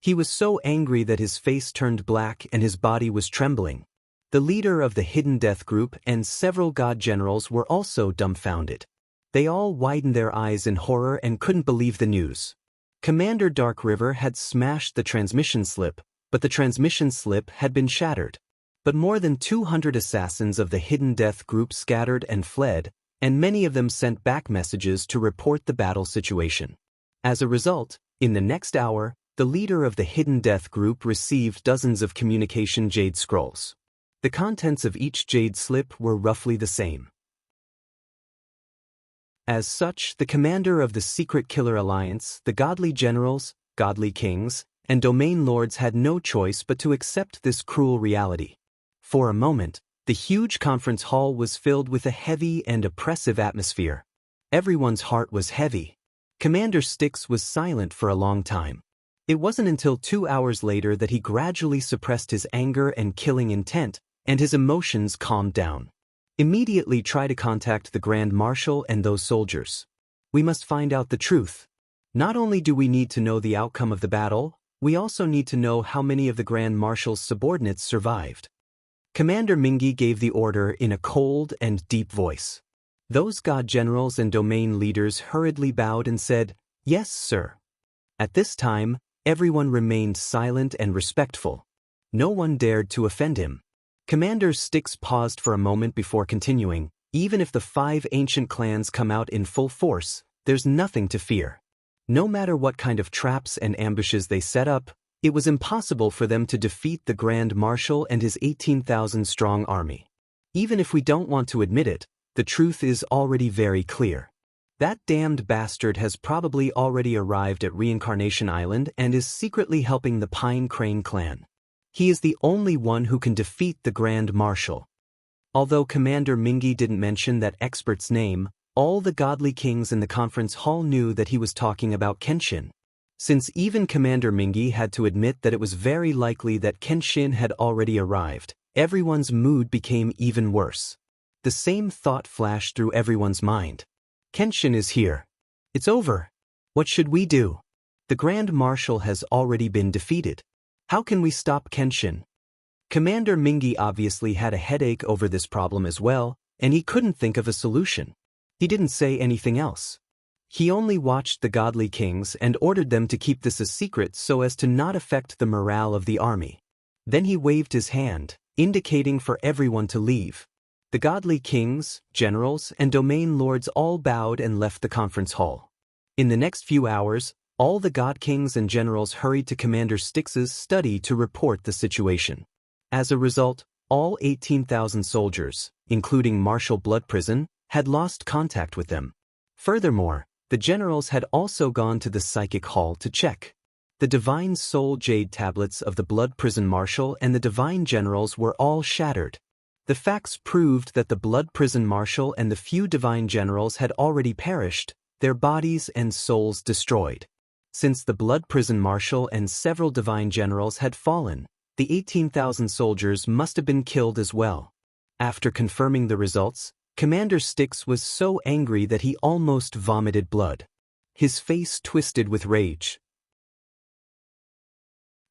He was so angry that his face turned black and his body was trembling. The leader of the Hidden Death group and several god generals were also dumbfounded. They all widened their eyes in horror and couldn't believe the news. Commander Dark River had smashed the transmission slip, but the transmission slip had been shattered. But more than 200 assassins of the Hidden Death group scattered and fled, and many of them sent back messages to report the battle situation. As a result, in the next hour, the leader of the Hidden Death group received dozens of communication Jade Scrolls. The contents of each Jade slip were roughly the same. As such, the commander of the Secret Killer Alliance, the godly generals, godly kings, and domain lords had no choice but to accept this cruel reality. For a moment, the huge conference hall was filled with a heavy and oppressive atmosphere. Everyone's heart was heavy. Commander Styx was silent for a long time. It wasn't until 2 hours later that he gradually suppressed his anger and killing intent, and his emotions calmed down. Immediately try to contact the Grand Marshal and those soldiers. We must find out the truth. Not only do we need to know the outcome of the battle, we also need to know how many of the Grand Marshal's subordinates survived. Commander Mingyi gave the order in a cold and deep voice. Those god generals and domain leaders hurriedly bowed and said, "Yes, sir." At this time, everyone remained silent and respectful. No one dared to offend him. Commander Styx paused for a moment before continuing, Even if the 5 ancient clans come out in full force, there's nothing to fear. No matter what kind of traps and ambushes they set up, it was impossible for them to defeat the Grand Marshal and his 18,000-strong army. Even if we don't want to admit it, the truth is already very clear. That damned bastard has probably already arrived at Reincarnation Island and is secretly helping the Pine Crane clan. He is the only one who can defeat the Grand Marshal. Although Commander Mingi didn't mention that expert's name, all the godly kings in the conference hall knew that he was talking about Kenshin. Since even Commander Mingi had to admit that it was very likely that Kenshin had already arrived, everyone's mood became even worse. The same thought flashed through everyone's mind. Kenshin is here. It's over. What should we do? The Grand Marshal has already been defeated. How can we stop Kenshin? Commander Mingi obviously had a headache over this problem as well, and he couldn't think of a solution. He didn't say anything else. He only watched the godly kings and ordered them to keep this a secret so as to not affect the morale of the army. Then he waved his hand, indicating for everyone to leave. The godly kings, generals, and domain lords all bowed and left the conference hall. In the next few hours, all the god kings and generals hurried to Commander Styx's study to report the situation. As a result, all 18,000 soldiers, including Marshal Bloodprison, had lost contact with them. Furthermore, the generals had also gone to the psychic hall to check. The divine soul jade tablets of the Blood Prison Marshal and the divine generals were all shattered. The facts proved that the Blood Prison Marshal and the few divine generals had already perished, their bodies and souls destroyed. Since the Blood Prison Marshal and several divine generals had fallen, the 18,000 soldiers must have been killed as well. After confirming the results, Commander Styx was so angry that he almost vomited blood. His face twisted with rage.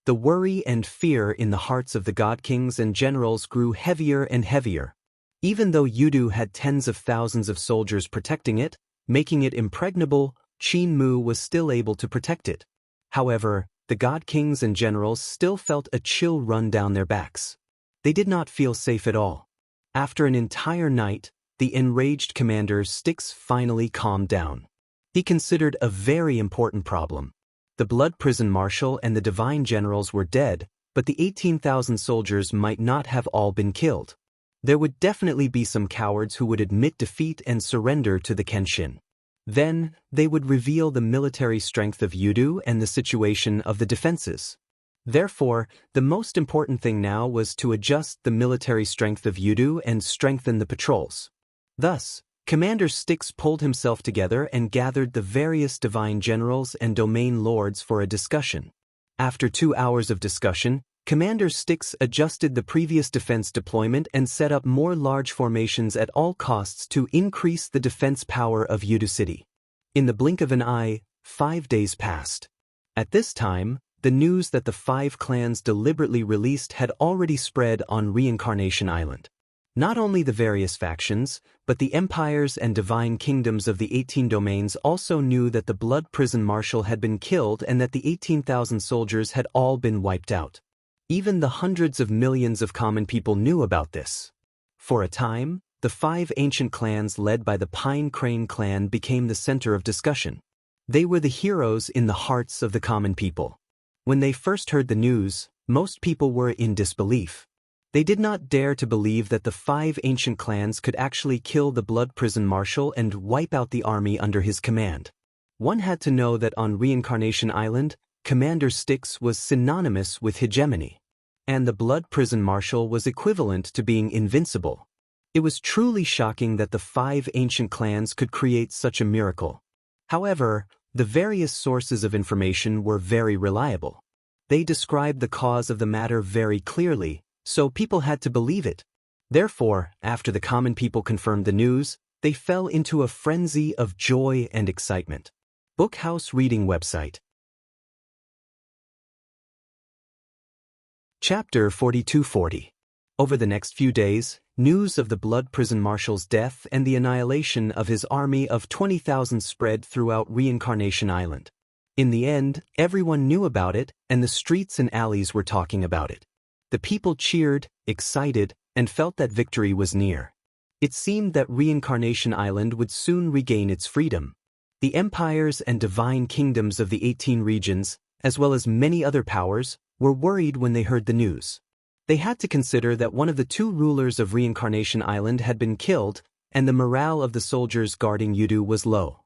The worry and fear in the hearts of the god kings and generals grew heavier and heavier. Even though Yudu had tens of thousands of soldiers protecting it, making it impregnable, Qin Mu was still able to protect it. However, the god kings and generals still felt a chill run down their backs. They did not feel safe at all. After an entire night, the enraged Commander Styx finally calmed down. He considered a very important problem. The Blood Prison Marshal and the divine generals were dead, but the 18,000 soldiers might not have all been killed. There would definitely be some cowards who would admit defeat and surrender to the Kenshin. Then, they would reveal the military strength of Yudu and the situation of the defenses. Therefore, the most important thing now was to adjust the military strength of Yudu and strengthen the patrols. Thus, Commander Styx pulled himself together and gathered the various divine generals and domain lords for a discussion. After 2 hours of discussion, Commander Styx adjusted the previous defense deployment and set up more large formations at all costs to increase the defense power of Yudu City. In the blink of an eye, 5 days passed. At this time, the news that the 5 clans deliberately released had already spread on Reincarnation Island. Not only the various factions, but the empires and divine kingdoms of the 18 domains also knew that the Blood Prison Marshal had been killed and that the 18,000 soldiers had all been wiped out. Even the hundreds of millions of common people knew about this. For a time, the 5 ancient clans led by the Pine Crane clan became the center of discussion. They were the heroes in the hearts of the common people. When they first heard the news, most people were in disbelief. They did not dare to believe that the 5 ancient clans could actually kill the Blood Prison Marshal and wipe out the army under his command. One had to know that on Reincarnation Island, Commander Styx was synonymous with hegemony, and the Blood Prison Marshal was equivalent to being invincible. It was truly shocking that the 5 ancient clans could create such a miracle. However, the various sources of information were very reliable. They described the cause of the matter very clearly, so people had to believe it. Therefore, after the common people confirmed the news, they fell into a frenzy of joy and excitement. Bookhouse Reading Website. Chapter 4240. Over the next few days, news of the Blood Prison Marshal's death and the annihilation of his army of 20,000 spread throughout Reincarnation Island. In the end, everyone knew about it, and the streets and alleys were talking about it. The people cheered, excited, and felt that victory was near. It seemed that Reincarnation Island would soon regain its freedom. The empires and divine kingdoms of the 18 regions, as well as many other powers, were worried when they heard the news. They had to consider that one of the two rulers of Reincarnation Island had been killed, and the morale of the soldiers guarding Yudu was low.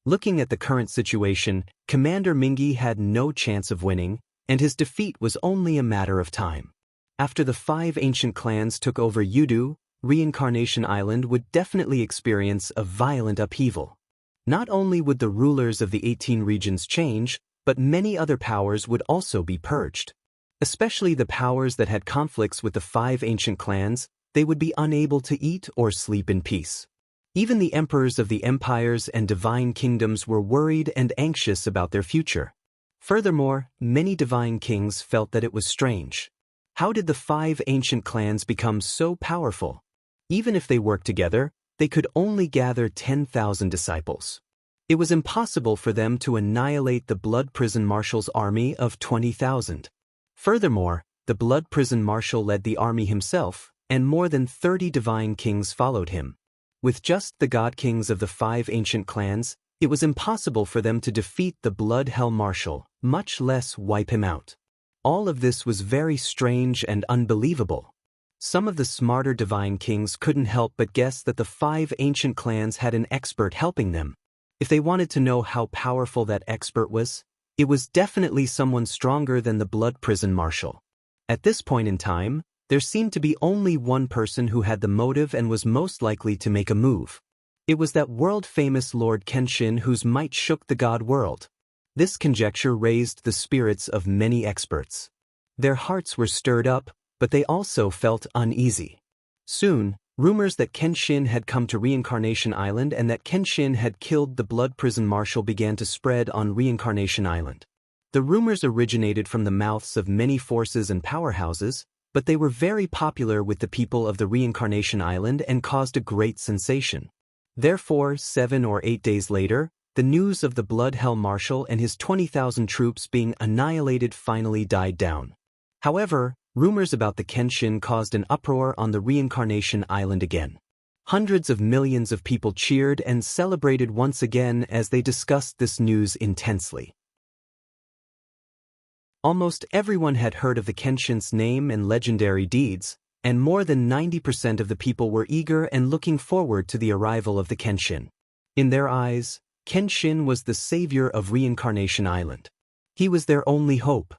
Looking at the current situation, Commander Mingi had no chance of winning, and his defeat was only a matter of time. After the 5 ancient clans took over Yudu, Reincarnation Island would definitely experience a violent upheaval. Not only would the rulers of the 18 regions change, but many other powers would also be purged. Especially the powers that had conflicts with the 5 ancient clans, they would be unable to eat or sleep in peace. Even the emperors of the empires and divine kingdoms were worried and anxious about their future. Furthermore, many divine kings felt that it was strange. How did the 5 ancient clans become so powerful? Even if they worked together, they could only gather 10,000 disciples. It was impossible for them to annihilate the Blood Prison Marshal's army of 20,000. Furthermore, the Blood Prison Marshal led the army himself, and more than 30 divine kings followed him. With just the god kings of the 5 ancient clans, it was impossible for them to defeat the Blood Hell Marshal, much less wipe him out. All of this was very strange and unbelievable. Some of the smarter divine kings couldn't help but guess that the 5 ancient clans had an expert helping them. If they wanted to know how powerful that expert was, it was definitely someone stronger than the Blood Prison Marshal. At this point in time, there seemed to be only one person who had the motive and was most likely to make a move. It was that world-famous Lord Kenshin whose might shook the god world. This conjecture raised the spirits of many experts. Their hearts were stirred up, but they also felt uneasy. Soon, rumors that Kenshin had come to Reincarnation Island and that Kenshin had killed the Blood Prison Marshal began to spread on Reincarnation Island. The rumors originated from the mouths of many forces and powerhouses, but they were very popular with the people of the Reincarnation Island and caused a great sensation. Therefore, 7 or 8 days later, the news of the Blood Hell Marshal and his 20,000 troops being annihilated finally died down. However, rumors about the Kenshin caused an uproar on the Reincarnation Island again. Hundreds of millions of people cheered and celebrated once again as they discussed this news intensely. Almost everyone had heard of the Kenshin's name and legendary deeds, and more than 90% of the people were eager and looking forward to the arrival of the Kenshin. In their eyes, Kenshin was the savior of Reincarnation Island. He was their only hope.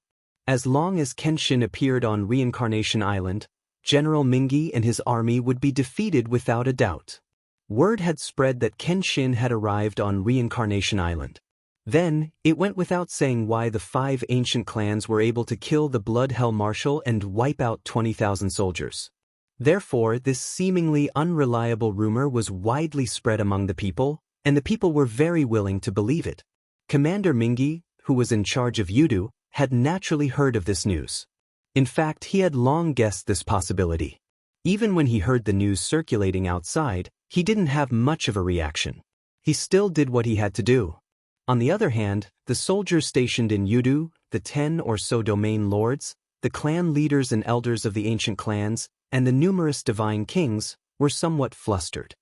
As long as Kenshin appeared on Reincarnation Island, General Mingi and his army would be defeated without a doubt. Word had spread that Kenshin had arrived on Reincarnation Island. Then, it went without saying why the 5 ancient clans were able to kill the Blood Hell Marshal and wipe out 20,000 soldiers. Therefore, this seemingly unreliable rumor was widely spread among the people, and the people were very willing to believe it. Commander Mingi, who was in charge of Yudu, had naturally heard of this news. In fact, he had long guessed this possibility. Even when he heard the news circulating outside, he didn't have much of a reaction. He still did what he had to do. On the other hand, the soldiers stationed in Yudu, the 10 or so domain lords, the clan leaders and elders of the ancient clans, and the numerous divine kings, were somewhat flustered.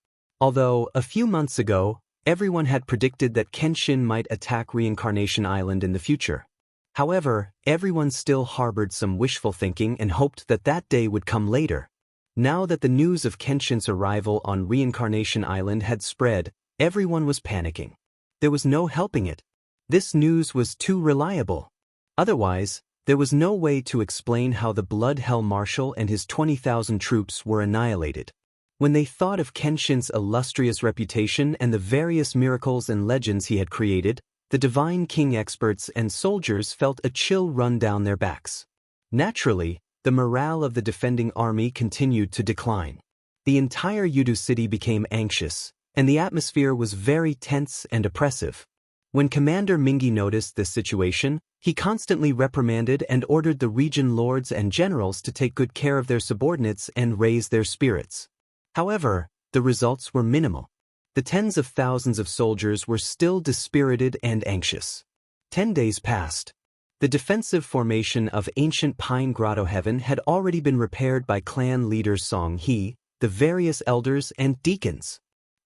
Although, a few months ago, everyone had predicted that Kenshin might attack Reincarnation Island in the future. However, everyone still harbored some wishful thinking and hoped that that day would come later. Now that the news of Kenshin's arrival on Reincarnation Island had spread, everyone was panicking. There was no helping it. This news was too reliable. Otherwise, there was no way to explain how the Blood Hell Marshal and his 20,000 troops were annihilated. When they thought of Kenshin's illustrious reputation and the various miracles and legends he had created, the Divine King experts and soldiers felt a chill run down their backs. Naturally, the morale of the defending army continued to decline. The entire Yudu city became anxious, and the atmosphere was very tense and oppressive. When Commander Mingi noticed this situation, he constantly reprimanded and ordered the region lords and generals to take good care of their subordinates and raise their spirits. However, the results were minimal. The tens of thousands of soldiers were still dispirited and anxious. 10 days passed. The defensive formation of ancient Pine Grotto Heaven had already been repaired by clan leader Song He, the various elders and deacons.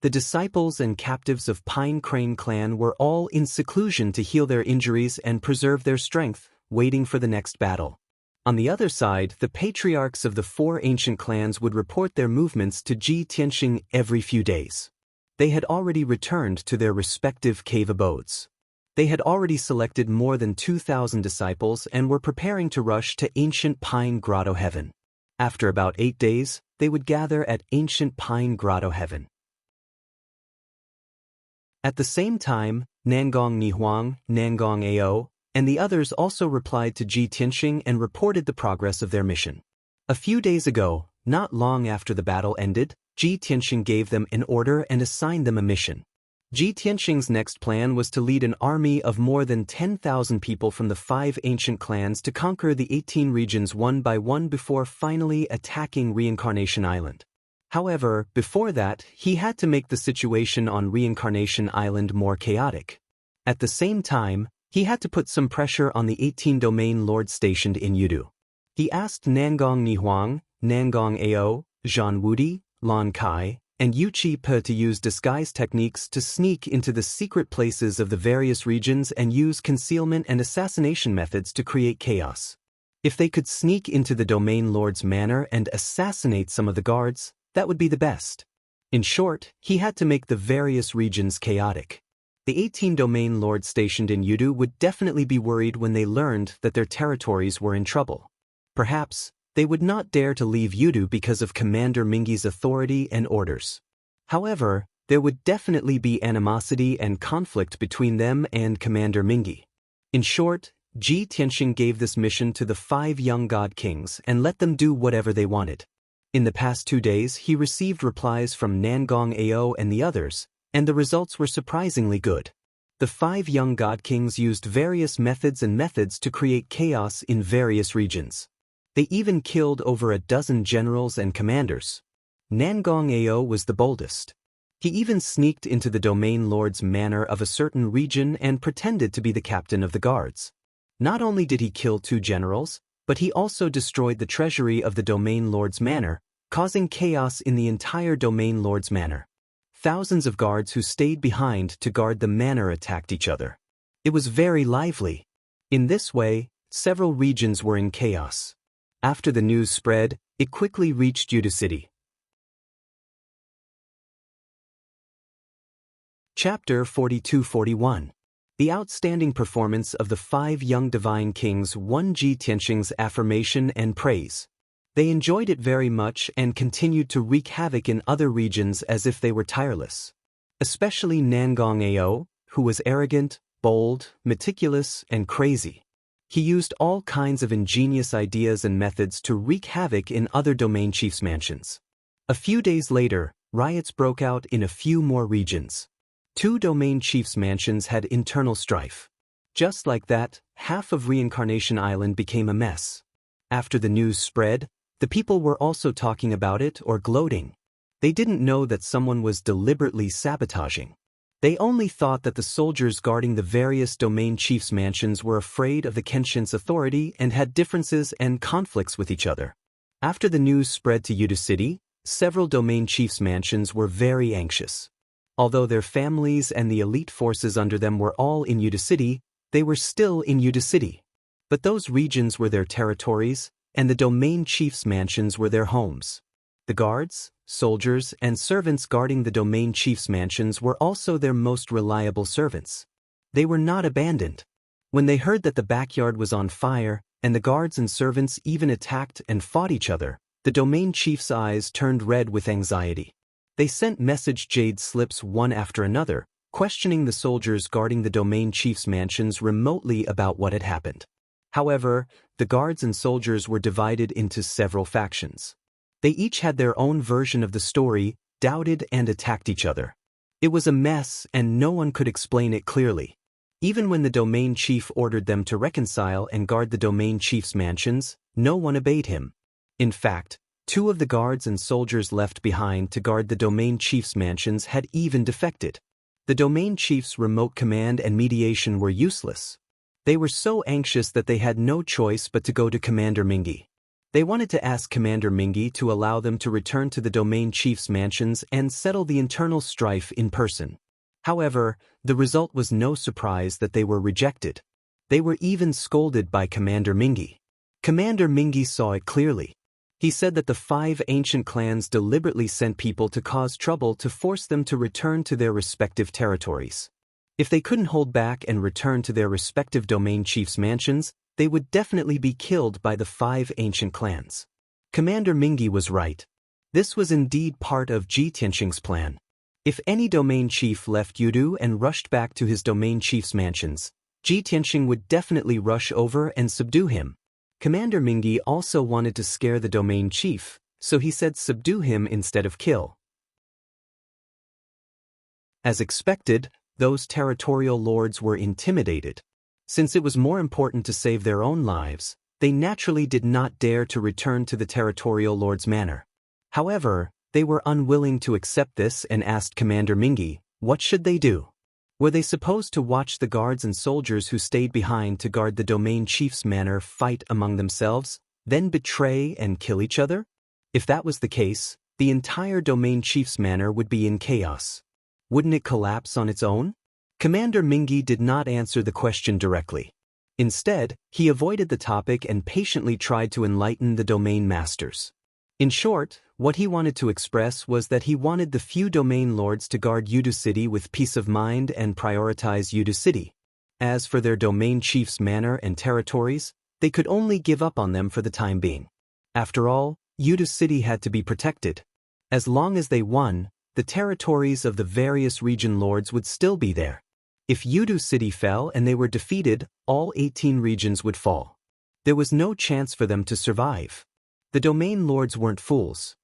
The disciples and captives of Pine Crane clan were all in seclusion to heal their injuries and preserve their strength, waiting for the next battle. On the other side, the patriarchs of the 4 ancient clans would report their movements to Ji Tianxing every few days. They had already returned to their respective cave abodes. They had already selected more than 2,000 disciples and were preparing to rush to ancient Pine Grotto Heaven. After about 8 days, they would gather at ancient Pine Grotto Heaven. At the same time, Nangong Nihuang, Nangong Ao, and the others also replied to Ji Tianxing and reported the progress of their mission. A few days ago, not long after the battle ended, Ji Tianxing gave them an order and assigned them a mission. Ji Tianxing's next plan was to lead an army of more than 10,000 people from the 5 ancient clans to conquer the 18 regions one by one before finally attacking Reincarnation Island. However, before that, he had to make the situation on Reincarnation Island more chaotic. At the same time, he had to put some pressure on the 18 domain lords stationed in Yudu. He asked Nangong Nihuang, Nangong Ao, Zhan Wudi, Lan Kai, and Yu Qi Pe to use disguise techniques to sneak into the secret places of the various regions and use concealment and assassination methods to create chaos. If they could sneak into the domain lord's manor and assassinate some of the guards, that would be the best. In short, he had to make the various regions chaotic. The 18 domain lords stationed in Yudu would definitely be worried when they learned that their territories were in trouble. Perhaps, they would not dare to leave Yudu because of Commander Mingi's authority and orders. However, there would definitely be animosity and conflict between them and Commander Mingi. In short, Ji Tianxing gave this mission to the 5 young god kings and let them do whatever they wanted. In the past 2 days, he received replies from Nangong Ao and the others, and the results were surprisingly good. The 5 young god kings used various methods to create chaos in various regions. They even killed over a dozen generals and commanders. Nangong Ao was the boldest. He even sneaked into the domain lord's manor of a certain region and pretended to be the captain of the guards. Not only did he kill 2 generals, but he also destroyed the treasury of the domain lord's manor, causing chaos in the entire domain lord's manor. Thousands of guards who stayed behind to guard the manor attacked each other. It was very lively. In this way, several regions were in chaos. After the news spread, it quickly reached Yudu City. Chapter 42-41. The outstanding performance of the 5 young divine kings won Ji Tianxing's affirmation and praise. They enjoyed it very much and continued to wreak havoc in other regions as if they were tireless. Especially Nangong Ao, who was arrogant, bold, meticulous, and crazy. He used all kinds of ingenious ideas and methods to wreak havoc in other domain chiefs' mansions. A few days later, riots broke out in a few more regions. 2 domain chiefs' mansions had internal strife. Just like that, half of Reincarnation Island became a mess. After the news spread, the people were also talking about it or gloating. They didn't know that someone was deliberately sabotaging. They only thought that the soldiers guarding the various domain chiefs' mansions were afraid of the Kenshin's authority and had differences and conflicts with each other. After the news spread to Yudu City, several domain chiefs' mansions were very anxious. Although their families and the elite forces under them were all in Yudu City, they were still in Yudu City. But those regions were their territories, and the domain chiefs' mansions were their homes. The guards, soldiers, and servants guarding the domain chiefs' mansions were also their most reliable servants. They were not abandoned. When they heard that the backyard was on fire, and the guards and servants even attacked and fought each other, the domain chiefs' eyes turned red with anxiety. They sent message jade slips one after another, questioning the soldiers guarding the domain chiefs' mansions remotely about what had happened. However, the guards and soldiers were divided into several factions. They each had their own version of the story, doubted and attacked each other. It was a mess and no one could explain it clearly. Even when the domain chief ordered them to reconcile and guard the domain chief's mansions, no one obeyed him. In fact, 2 of the guards and soldiers left behind to guard the domain chief's mansions had even defected. The domain chief's remote command and mediation were useless. They were so anxious that they had no choice but to go to Commander Mingi. They wanted to ask Commander Mingi to allow them to return to the domain chief's mansions and settle the internal strife in person. However, the result was no surprise that they were rejected. They were even scolded by Commander Mingi. Commander Mingi saw it clearly. He said that the 5 ancient clans deliberately sent people to cause trouble to force them to return to their respective territories. If they couldn't hold back and return to their respective domain chiefs' mansions, they would definitely be killed by the 5 ancient clans. Commander Mingi was right. This was indeed part of Ji Tianxing's plan. If any domain chief left Yudu and rushed back to his domain chief's mansions, Ji Tianxing would definitely rush over and subdue him. Commander Mingi also wanted to scare the domain chief, so he said subdue him instead of kill. As expected, those territorial lords were intimidated. Since it was more important to save their own lives, they naturally did not dare to return to the territorial lord's manor. However, they were unwilling to accept this and asked Commander Mingi, what should they do? Were they supposed to watch the guards and soldiers who stayed behind to guard the domain chief's manor fight among themselves, then betray and kill each other? If that was the case, the entire domain chief's manor would be in chaos. Wouldn't it collapse on its own? Commander Mingi did not answer the question directly. Instead, he avoided the topic and patiently tried to enlighten the domain masters. In short, what he wanted to express was that he wanted the few domain lords to guard Yudu City with peace of mind and prioritize Yudu City. As for their domain chief's manor and territories, they could only give up on them for the time being. After all, Yudu City had to be protected. As long as they won, the territories of the various region lords would still be there. If Yudu City fell and they were defeated, all 18 regions would fall. There was no chance for them to survive. The domain lords weren't fools.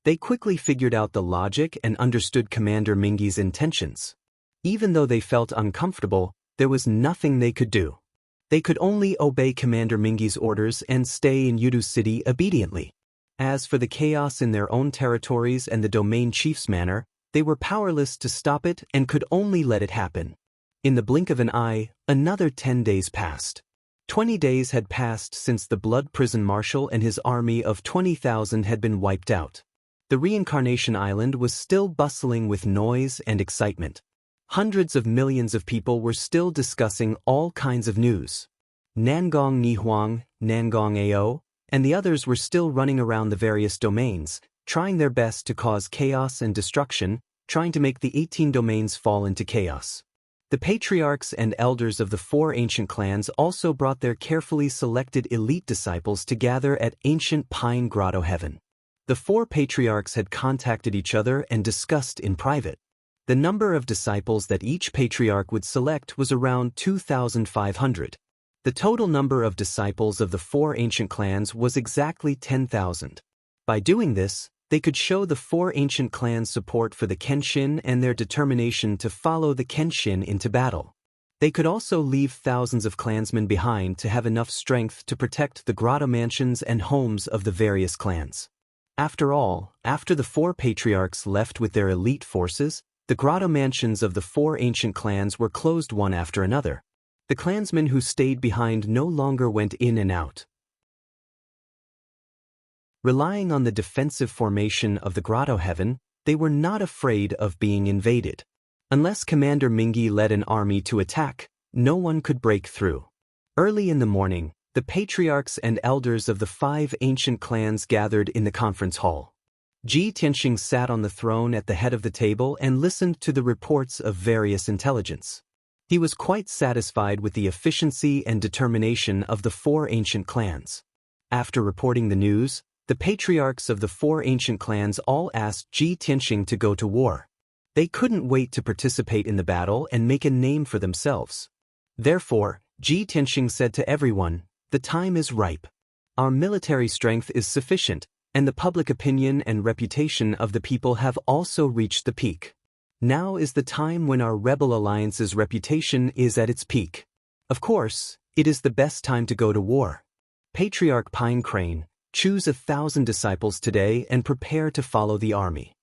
They quickly figured out the logic and understood Commander Mingi's intentions. Even though they felt uncomfortable, there was nothing they could do. They could only obey Commander Mingi's orders and stay in Yudu City obediently. As for the chaos in their own territories and the domain chief's manor, they were powerless to stop it and could only let it happen. In the blink of an eye, another 10 days passed. 20 days had passed since the Blood Prison Marshal and his army of 20,000 had been wiped out. The Reincarnation Island was still bustling with noise and excitement. Hundreds of millions of people were still discussing all kinds of news. Nangong Nihuang, Nangong Ao, and the others were still running around the various domains, trying their best to cause chaos and destruction, trying to make the 18 domains fall into chaos. The patriarchs and elders of the 4 ancient clans also brought their carefully selected elite disciples to gather at ancient Pine Grotto Heaven. The 4 patriarchs had contacted each other and discussed in private. The number of disciples that each patriarch would select was around 2,500. The total number of disciples of the 4 ancient clans was exactly 10,000. By doing this, they could show the 4 ancient clans' support for the Kenshin and their determination to follow the Kenshin into battle. They could also leave thousands of clansmen behind to have enough strength to protect the grotto mansions and homes of the various clans. After all, after the 4 patriarchs left with their elite forces, the grotto mansions of the 4 ancient clans were closed one after another. The clansmen who stayed behind no longer went in and out. Relying on the defensive formation of the Grotto Heaven, they were not afraid of being invaded. Unless Commander Mingi led an army to attack, no one could break through. Early in the morning, the patriarchs and elders of the 5 ancient clans gathered in the conference hall. Ji Tianxing sat on the throne at the head of the table and listened to the reports of various intelligence. He was quite satisfied with the efficiency and determination of the 4 ancient clans. After reporting the news, the patriarchs of the 4 ancient clans all asked Ji Tianxing to go to war. They couldn't wait to participate in the battle and make a name for themselves. Therefore, Ji Tianxing said to everyone, "The time is ripe. Our military strength is sufficient, and the public opinion and reputation of the people have also reached the peak. Now is the time when our rebel alliance's reputation is at its peak. Of course, it is the best time to go to war. Patriarch Pine Crane, choose 1,000 disciples today and prepare to follow the army."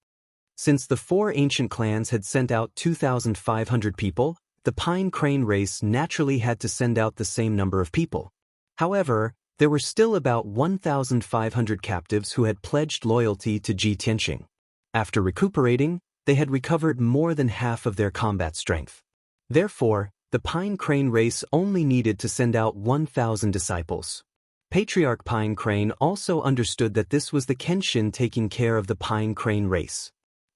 Since the 4 ancient clans had sent out 2,500 people, the Pine Crane race naturally had to send out the same number of people. However, There were still about 1,500 captives who had pledged loyalty to Ji Tianxing. After recuperating, they had recovered more than half of their combat strength. Therefore, the Pine Crane race only needed to send out 1,000 disciples. Patriarch Pine Crane also understood that this was the Kenshin taking care of the Pine Crane race.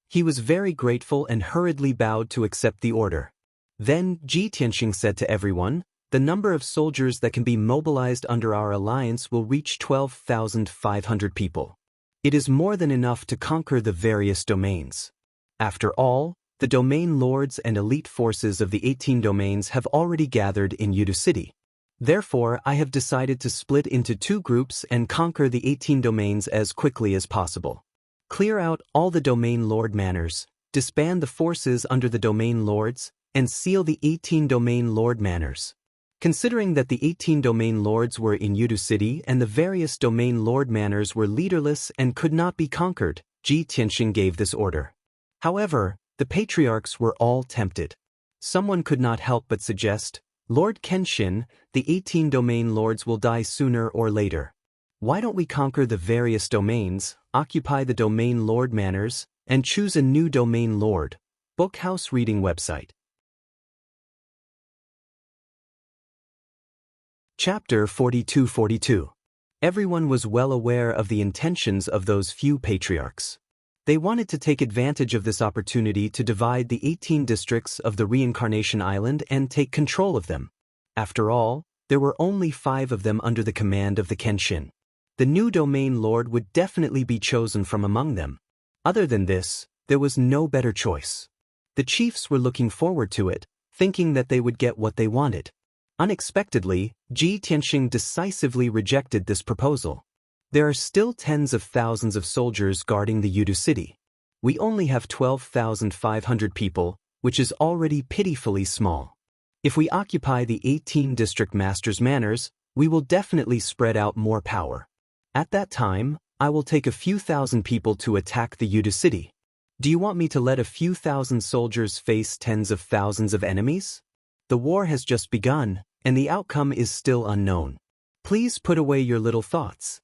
He was very grateful and hurriedly bowed to accept the order. Then Ji Tianxing said to everyone, "The number of soldiers that can be mobilized under our alliance will reach 12,500 people. It is more than enough to conquer the various domains. After all, the domain lords and elite forces of the 18 domains have already gathered in Yudu City. Therefore, I have decided to split into 2 groups and conquer the 18 domains as quickly as possible. Clear out all the domain lord manors, disband the forces under the domain lords, and seal the 18 domain lord manors." Considering that the 18 domain lords were in Yudu City and the various domain lord manors were leaderless and could not be conquered, Ji Tianxing gave this order. However, the patriarchs were all tempted. Someone could not help but suggest, "Lord Kenshin, the 18 domain lords will die sooner or later. Why don't we conquer the various domains, occupy the domain lord manors, and choose a new domain lord?" Bookhouse Reading Website. Chapter 42-42. Everyone was well aware of the intentions of those few patriarchs. They wanted to take advantage of this opportunity to divide the 18 districts of the Reincarnation Island and take control of them. After all, there were only 5 of them under the command of the Kenshin. The new domain lord would definitely be chosen from among them. Other than this, there was no better choice. The chiefs were looking forward to it, thinking that they would get what they wanted. Unexpectedly, Ji Tianxing decisively rejected this proposal. "There are still tens of thousands of soldiers guarding the Yudu City. We only have 12,500 people, which is already pitifully small. If we occupy the 18 district masters' manors, we will definitely spread out more power. At that time, I will take a few thousand people to attack the Yudu City. Do you want me to let a few thousand soldiers face tens of thousands of enemies? The war has just begun, and the outcome is still unknown. Please put away your little thoughts."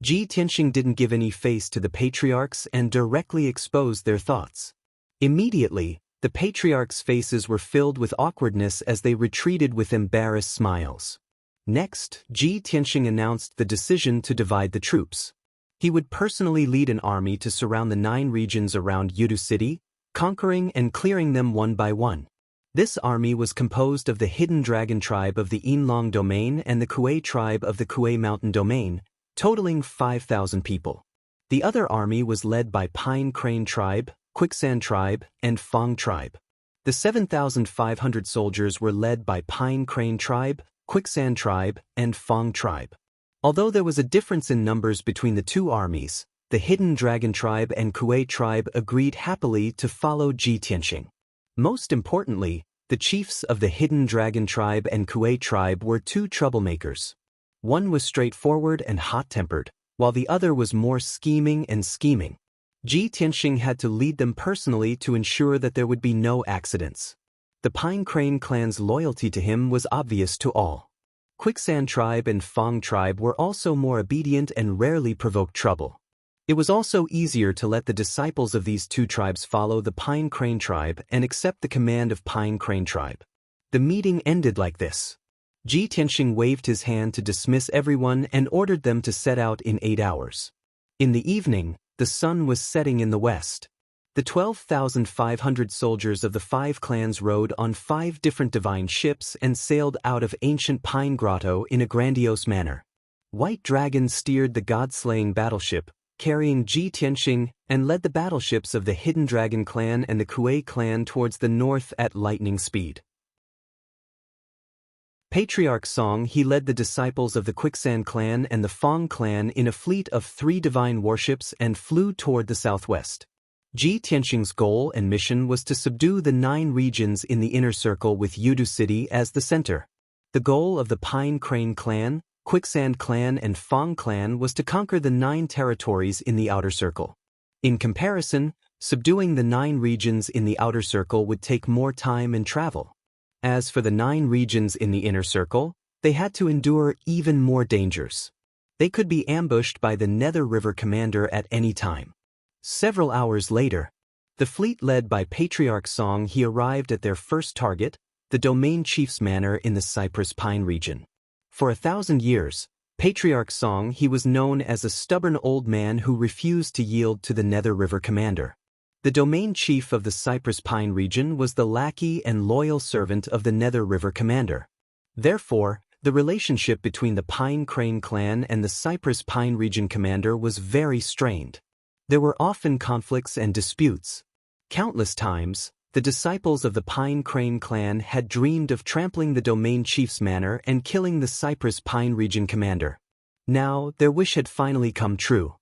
Ji Tianxing didn't give any face to the patriarchs and directly exposed their thoughts. Immediately, the patriarchs' faces were filled with awkwardness as they retreated with embarrassed smiles. Next, Ji Tianxing announced the decision to divide the troops. He would personally lead an army to surround the 9 regions around Yudu City, conquering and clearing them one by one. This army was composed of the Hidden Dragon tribe of the Yinlong domain and the Kuei tribe of the Kuei Mountain domain, totaling 5,000 people. The other army was led by Pine Crane tribe, Quicksand tribe, and Fang tribe. The 7,500 soldiers were led by Pine Crane tribe, Quicksand tribe, and Fang tribe. Although there was a difference in numbers between the 2 armies, the Hidden Dragon tribe and Kuei tribe agreed happily to follow Ji Tianxing. Most importantly, the chiefs of the Hidden Dragon tribe and Kuei tribe were 2 troublemakers. One was straightforward and hot-tempered, while the other was more scheming and scheming. Ji Tianxing had to lead them personally to ensure that there would be no accidents. The Pine Crane clan's loyalty to him was obvious to all. Quicksand tribe and Fang tribe were also more obedient and rarely provoked trouble. It was also easier to let the disciples of these 2 tribes follow the Pine Crane tribe and accept the command of Pine Crane tribe. The meeting ended like this. Ji Tianxing waved his hand to dismiss everyone and ordered them to set out in 8 hours. In the evening, the sun was setting in the west. The 12,500 soldiers of the 5 clans rode on 5 different divine ships and sailed out of ancient Pine Grotto in a grandiose manner. White Dragon steered the god-slaying battleship, carrying Ji Tianxing, and led the battleships of the Hidden Dragon clan and the Kuei clan towards the north at lightning speed. Patriarch Song he led the disciples of the Quicksand clan and the Fang clan in a fleet of 3 divine warships and flew toward the southwest. Ji Tianxing's goal and mission was to subdue the 9 regions in the inner circle with Yudu City as the center. The goal of the Pine Crane clan, Quicksand clan and Fang clan was to conquer the 9 territories in the outer circle. In comparison, subduing the 9 regions in the outer circle would take more time and travel. As for the 9 regions in the inner circle, they had to endure even more dangers. They could be ambushed by the Nether River commander at any time. Several hours later, the fleet led by Patriarch Song he arrived at their first target, the Domain Chief's manor in the Cypress Pine region. For 1,000 years, Patriarch Song he was known as a stubborn old man who refused to yield to the Nether River commander. The Domain Chief of the Cypress Pine region was the lackey and loyal servant of the Nether River commander. Therefore, the relationship between the Pine Crane clan and the Cypress Pine region commander was very strained. There were often conflicts and disputes. Countless times, the disciples of the Pine Crane clan had dreamed of trampling the Domain Chief's manor and killing the Cypress Pine region commander. Now, their wish had finally come true.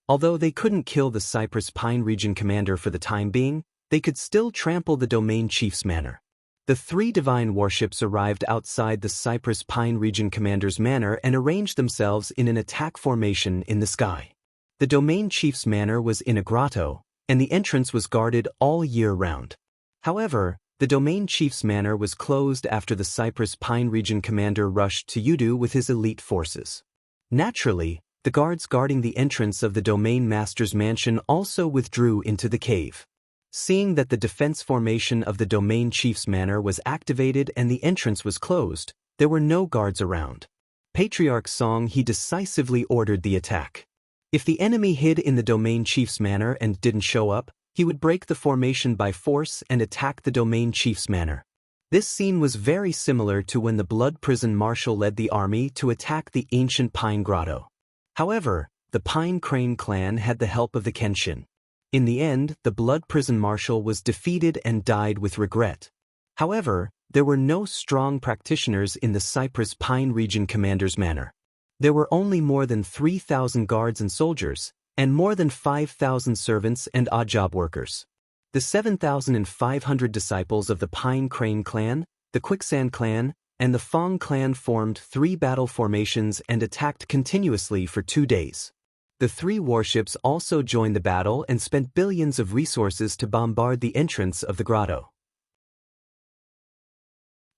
Although they couldn't kill the Cypress Pine region commander for the time being, they could still trample the Domain Chief's manor. The 3 divine warships arrived outside the Cypress Pine region commander's manor and arranged themselves in an attack formation in the sky. The Domain Chief's manor was in a grotto, and the entrance was guarded all year round. However, the Domain Chief's manor was closed after the Cypress Pine region commander rushed to Udu with his elite forces. Naturally, the guards guarding the entrance of the Domain Master's mansion also withdrew into the cave. Seeing that the defense formation of the Domain Chief's manor was activated and the entrance was closed, there were no guards around. Patriarch Song he decisively ordered the attack. If the enemy hid in the Domain Chief's manor and didn't show up, he would break the formation by force and attack the Domain Chief's manor. This scene was very similar to when the Blood Prison Marshal led the army to attack the ancient Pine Grotto. However, the Pine Crane clan had the help of the Kenshin. In the end, the Blood Prison Marshal was defeated and died with regret. However, there were no strong practitioners in the Cypress Pine region commander's manor. There were only more than 3,000 guards and soldiers, and more than 5,000 servants and odd job workers. The 7,500 disciples of the Pine Crane clan, the Quicksand clan, and the Fong clan formed 3 battle formations and attacked continuously for 2 days. The 3 warships also joined the battle and spent billions of resources to bombard the entrance of the grotto.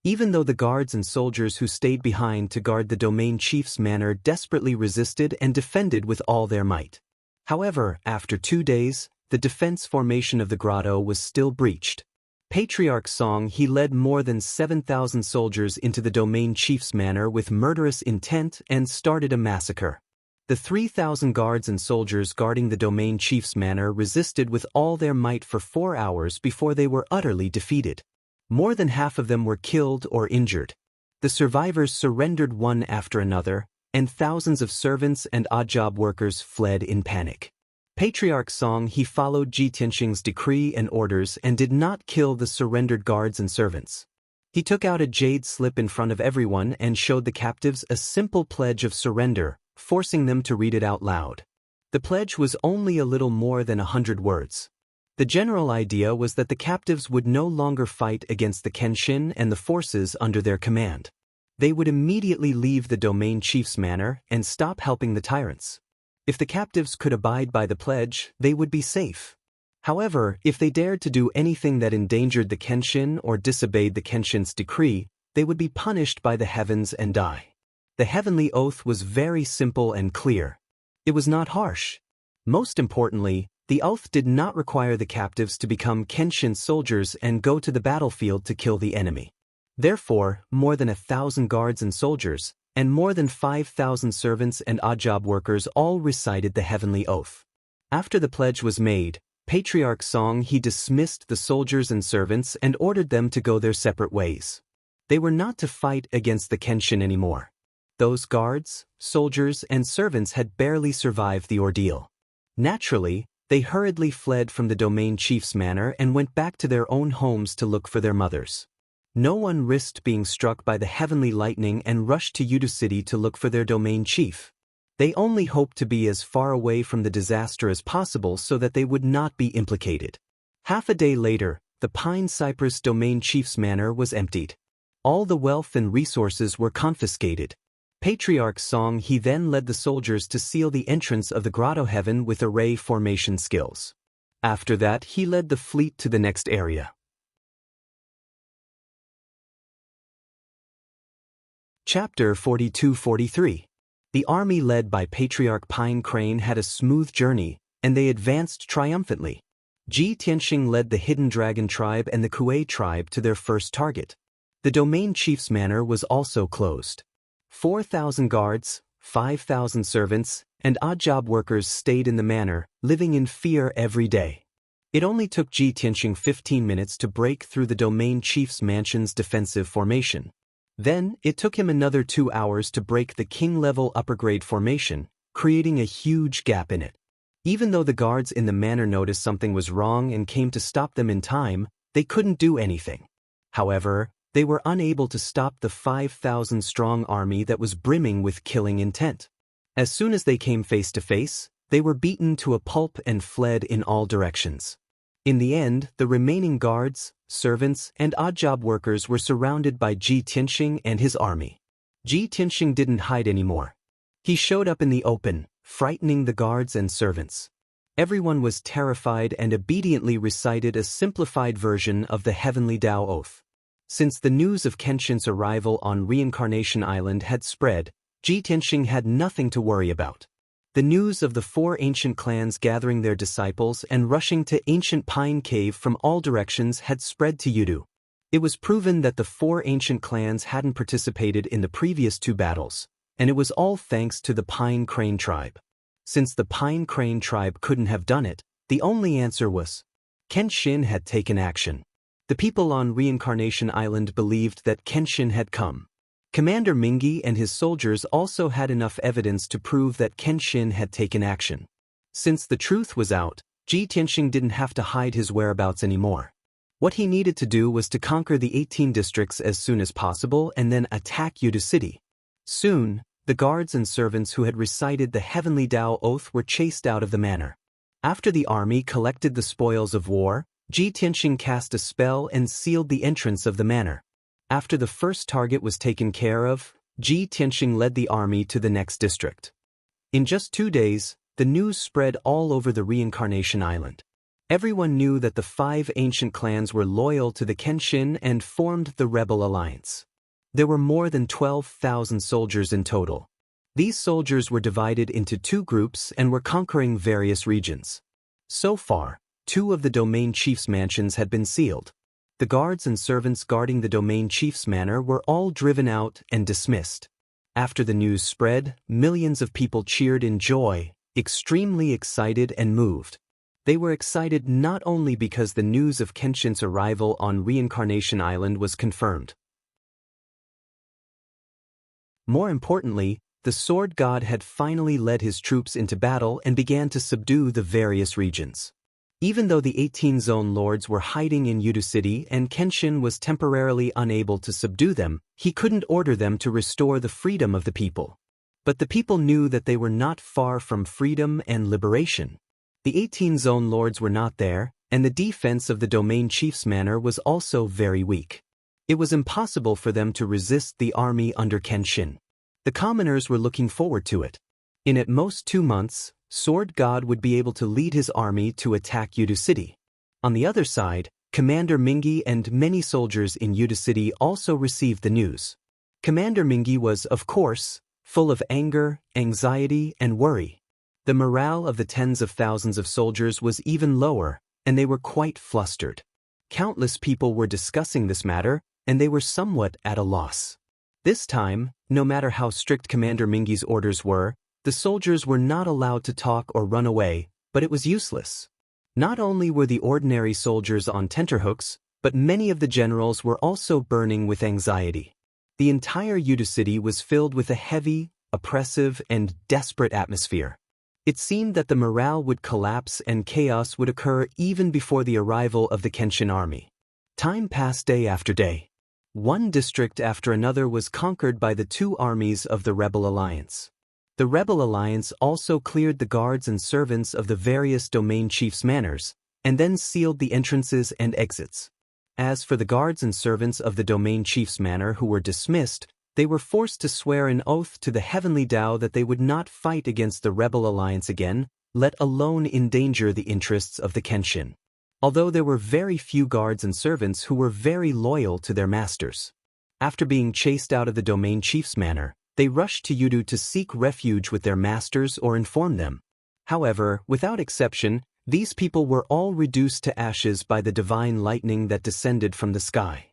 Even though the guards and soldiers who stayed behind to guard the Domain Chief's manor desperately resisted and defended with all their might. However, after 2 days, the defense formation of the grotto was still breached. Patriarch Song he led more than 7,000 soldiers into the Domain Chief's manor with murderous intent and started a massacre. The 3,000 guards and soldiers guarding the Domain Chief's manor resisted with all their might for 4 hours before they were utterly defeated. More than half of them were killed or injured. The survivors surrendered one after another, and thousands of servants and odd job workers fled in panic. Patriarch Song he followed Ji Tianxing's decree and orders and did not kill the surrendered guards and servants. He took out a jade slip in front of everyone and showed the captives a simple pledge of surrender, forcing them to read it out loud. The pledge was only a little more than 100 words. The general idea was that the captives would no longer fight against the Kenshin and the forces under their command. They would immediately leave the Domain Chief's manor and stop helping the tyrants. If the captives could abide by the pledge, they would be safe. However, if they dared to do anything that endangered the Kenshin or disobeyed the Kenshin's decree, they would be punished by the heavens and die. The heavenly oath was very simple and clear. It was not harsh. Most importantly, the oath did not require the captives to become Kenshin soldiers and go to the battlefield to kill the enemy. Therefore, more than 1,000 guards and soldiers, and more than 5,000 servants and odd job workers all recited the heavenly oath. After the pledge was made, Patriarch Song he dismissed the soldiers and servants and ordered them to go their separate ways. They were not to fight against the Kenshin anymore. Those guards, soldiers, and servants had barely survived the ordeal. Naturally, they hurriedly fled from the Domain Chief's manor and went back to their own homes to look for their mothers. No one risked being struck by the heavenly lightning and rushed to Udu City to look for their Domain Chief. They only hoped to be as far away from the disaster as possible so that they would not be implicated. Half a day later, the Pine Cypress Domain Chief's manor was emptied. All the wealth and resources were confiscated. Patriarch Song he then led the soldiers to seal the entrance of the grotto heaven with array formation skills. After that, he led the fleet to the next area. Chapter 42-43. The army led by Patriarch Pine Crane had a smooth journey, and they advanced triumphantly. Ji Tianxing led the Hidden Dragon tribe and the Kuei tribe to their first target. The domain chief's manor was also closed. 4,000 guards, 5,000 servants, and odd-job workers stayed in the manor, living in fear every day. It only took Ji Tianxing 15 minutes to break through the domain chief's mansion's defensive formation. Then, it took him another 2 hours to break the king-level upper-grade formation, creating a huge gap in it. Even though the guards in the manor noticed something was wrong and came to stop them in time, they couldn't do anything. However, they were unable to stop the 5,000-strong army that was brimming with killing intent. As soon as they came face to face, they were beaten to a pulp and fled in all directions. In the end, the remaining guards, servants, and odd-job workers were surrounded by Ji Tianxing and his army. Ji Tianxing didn't hide anymore. He showed up in the open, frightening the guards and servants. Everyone was terrified and obediently recited a simplified version of the Heavenly Dao Oath. Since the news of Kenshin's arrival on Reincarnation Island had spread, Ji Tianxing had nothing to worry about. The news of the 4 ancient clans gathering their disciples and rushing to ancient Pine Cave from all directions had spread to Yudu. It was proven that the 4 ancient clans hadn't participated in the previous 2 battles, and it was all thanks to the Pine Crane tribe. Since the Pine Crane tribe couldn't have done it, the only answer was Kenshin had taken action. The people on Reincarnation Island believed that Kenshin had come. Commander Mingi and his soldiers also had enough evidence to prove that Kenshin had taken action. Since the truth was out, Ji Tianxing didn't have to hide his whereabouts anymore. What he needed to do was to conquer the 18 districts as soon as possible and then attack Yudu City. Soon, the guards and servants who had recited the Heavenly Dao Oath were chased out of the manor. After the army collected the spoils of war, Ji Tianxing cast a spell and sealed the entrance of the manor. After the first target was taken care of, Ji Tianxing led the army to the next district. In just 2 days, the news spread all over the Reincarnation Island. Everyone knew that the 5 ancient clans were loyal to the Kenshin and formed the Rebel Alliance. There were more than 12,000 soldiers in total. These soldiers were divided into 2 groups and were conquering various regions. So far, 2 of the domain chief's mansions had been sealed. The guards and servants guarding the domain chief's manor were all driven out and dismissed. After the news spread, millions of people cheered in joy, extremely excited and moved. They were excited not only because the news of Kenshin's arrival on Reincarnation Island was confirmed. More importantly, the Sword God had finally led his troops into battle and began to subdue the various regions. Even though the 18 Zone Lords were hiding in Yudu City and Kenshin was temporarily unable to subdue them, he couldn't order them to restore the freedom of the people. But the people knew that they were not far from freedom and liberation. The 18 Zone Lords were not there, and the defense of the domain chief's manor was also very weak. It was impossible for them to resist the army under Kenshin. The commoners were looking forward to it. In at most 2 months, Sword God would be able to lead his army to attack Yudu City. On the other side, Commander Mingi and many soldiers in Yudu City also received the news. Commander Mingi was, of course, full of anger, anxiety, and worry. The morale of the tens of thousands of soldiers was even lower, and they were quite flustered. Countless people were discussing this matter, and they were somewhat at a loss. This time, no matter how strict Commander Mingi's orders were, the soldiers were not allowed to talk or run away, but it was useless. Not only were the ordinary soldiers on tenterhooks, but many of the generals were also burning with anxiety. The entire Yudu City was filled with a heavy, oppressive, and desperate atmosphere. It seemed that the morale would collapse and chaos would occur even before the arrival of the Kenshin army. Time passed day after day. One district after another was conquered by the 2 armies of the Rebel Alliance. The Rebel Alliance also cleared the guards and servants of the various domain chiefs' manors, and then sealed the entrances and exits. As for the guards and servants of the domain chief's manor who were dismissed, they were forced to swear an oath to the Heavenly Dao that they would not fight against the Rebel Alliance again, let alone endanger the interests of the Kenshin. Although there were very few guards and servants who were very loyal to their masters. After being chased out of the domain chief's manor, they rushed to Yudu to seek refuge with their masters or inform them. However, without exception, these people were all reduced to ashes by the divine lightning that descended from the sky.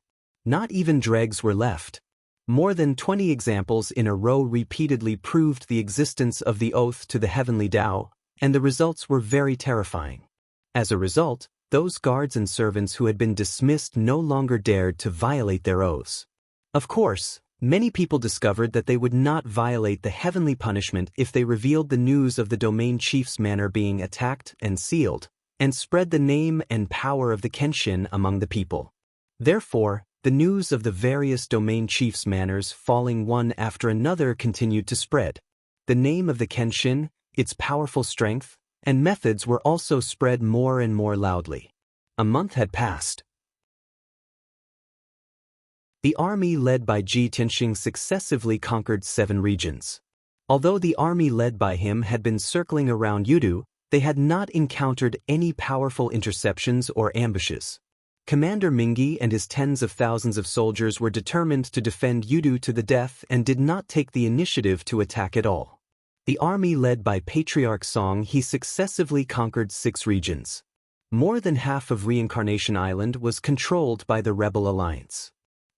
Not even dregs were left. More than 20 examples in a row repeatedly proved the existence of the oath to the heavenly Tao, and the results were very terrifying. As a result, those guards and servants who had been dismissed no longer dared to violate their oaths. Of course, many people discovered that they would not violate the heavenly punishment if they revealed the news of the domain chief's manor being attacked and sealed, and spread the name and power of the Kenshin among the people. Therefore, the news of the various domain chiefs' manors falling one after another continued to spread. The name of the Kenshin, its powerful strength, and methods were also spread more and more loudly. A month had passed. The army led by Ji Tianxing successively conquered 7 regions. Although the army led by him had been circling around Yudu, they had not encountered any powerful interceptions or ambushes. Commander Mingi and his tens of thousands of soldiers were determined to defend Yudu to the death and did not take the initiative to attack at all. The army led by Patriarch Song he successively conquered 6 regions. More than half of Reincarnation Island was controlled by the Rebel Alliance.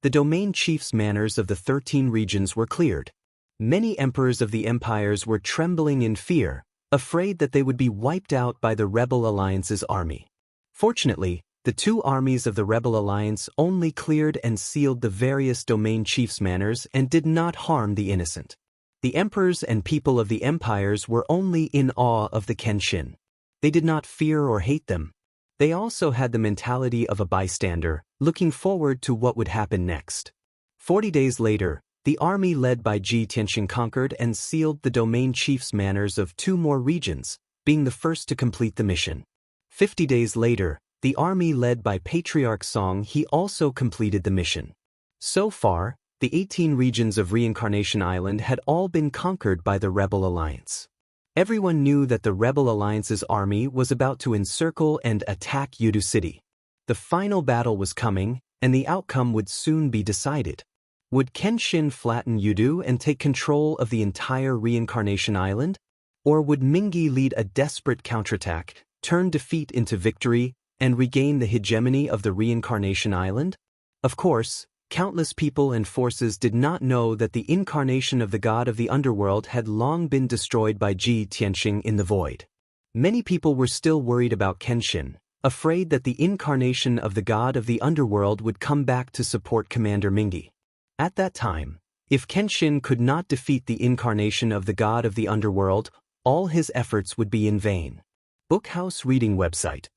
The domain chiefs' manors of the 13 regions were cleared. Many emperors of the empires were trembling in fear, afraid that they would be wiped out by the Rebel Alliance's army. Fortunately, the 2 armies of the Rebel Alliance only cleared and sealed the various domain chiefs' manors and did not harm the innocent. The emperors and people of the empires were only in awe of the Kenshin. They did not fear or hate them. They also had the mentality of a bystander, looking forward to what would happen next. 40 days later, the army led by Ji Tianxing conquered and sealed the domain chiefs' manors of 2 more regions, being the first to complete the mission. 50 days later, the army led by Patriarch Song he also completed the mission. So far, the 18 regions of Reincarnation Island had all been conquered by the Rebel Alliance. Everyone knew that the Rebel Alliance's army was about to encircle and attack Yudu City. The final battle was coming, and the outcome would soon be decided. Would Kenshin flatten Yudu and take control of the entire Reincarnation Island? Or would Mingi lead a desperate counterattack, turn defeat into victory, and regain the hegemony of the Reincarnation Island? Of course, countless people and forces did not know that the incarnation of the god of the underworld had long been destroyed by Ji Tianxing in the void. Many people were still worried about Kenshin, afraid that the incarnation of the god of the underworld would come back to support Commander Mingi. At that time, if Kenshin could not defeat the incarnation of the god of the underworld, all his efforts would be in vain. Bookhouse Reading Website.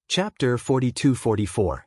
Chapter 42-44.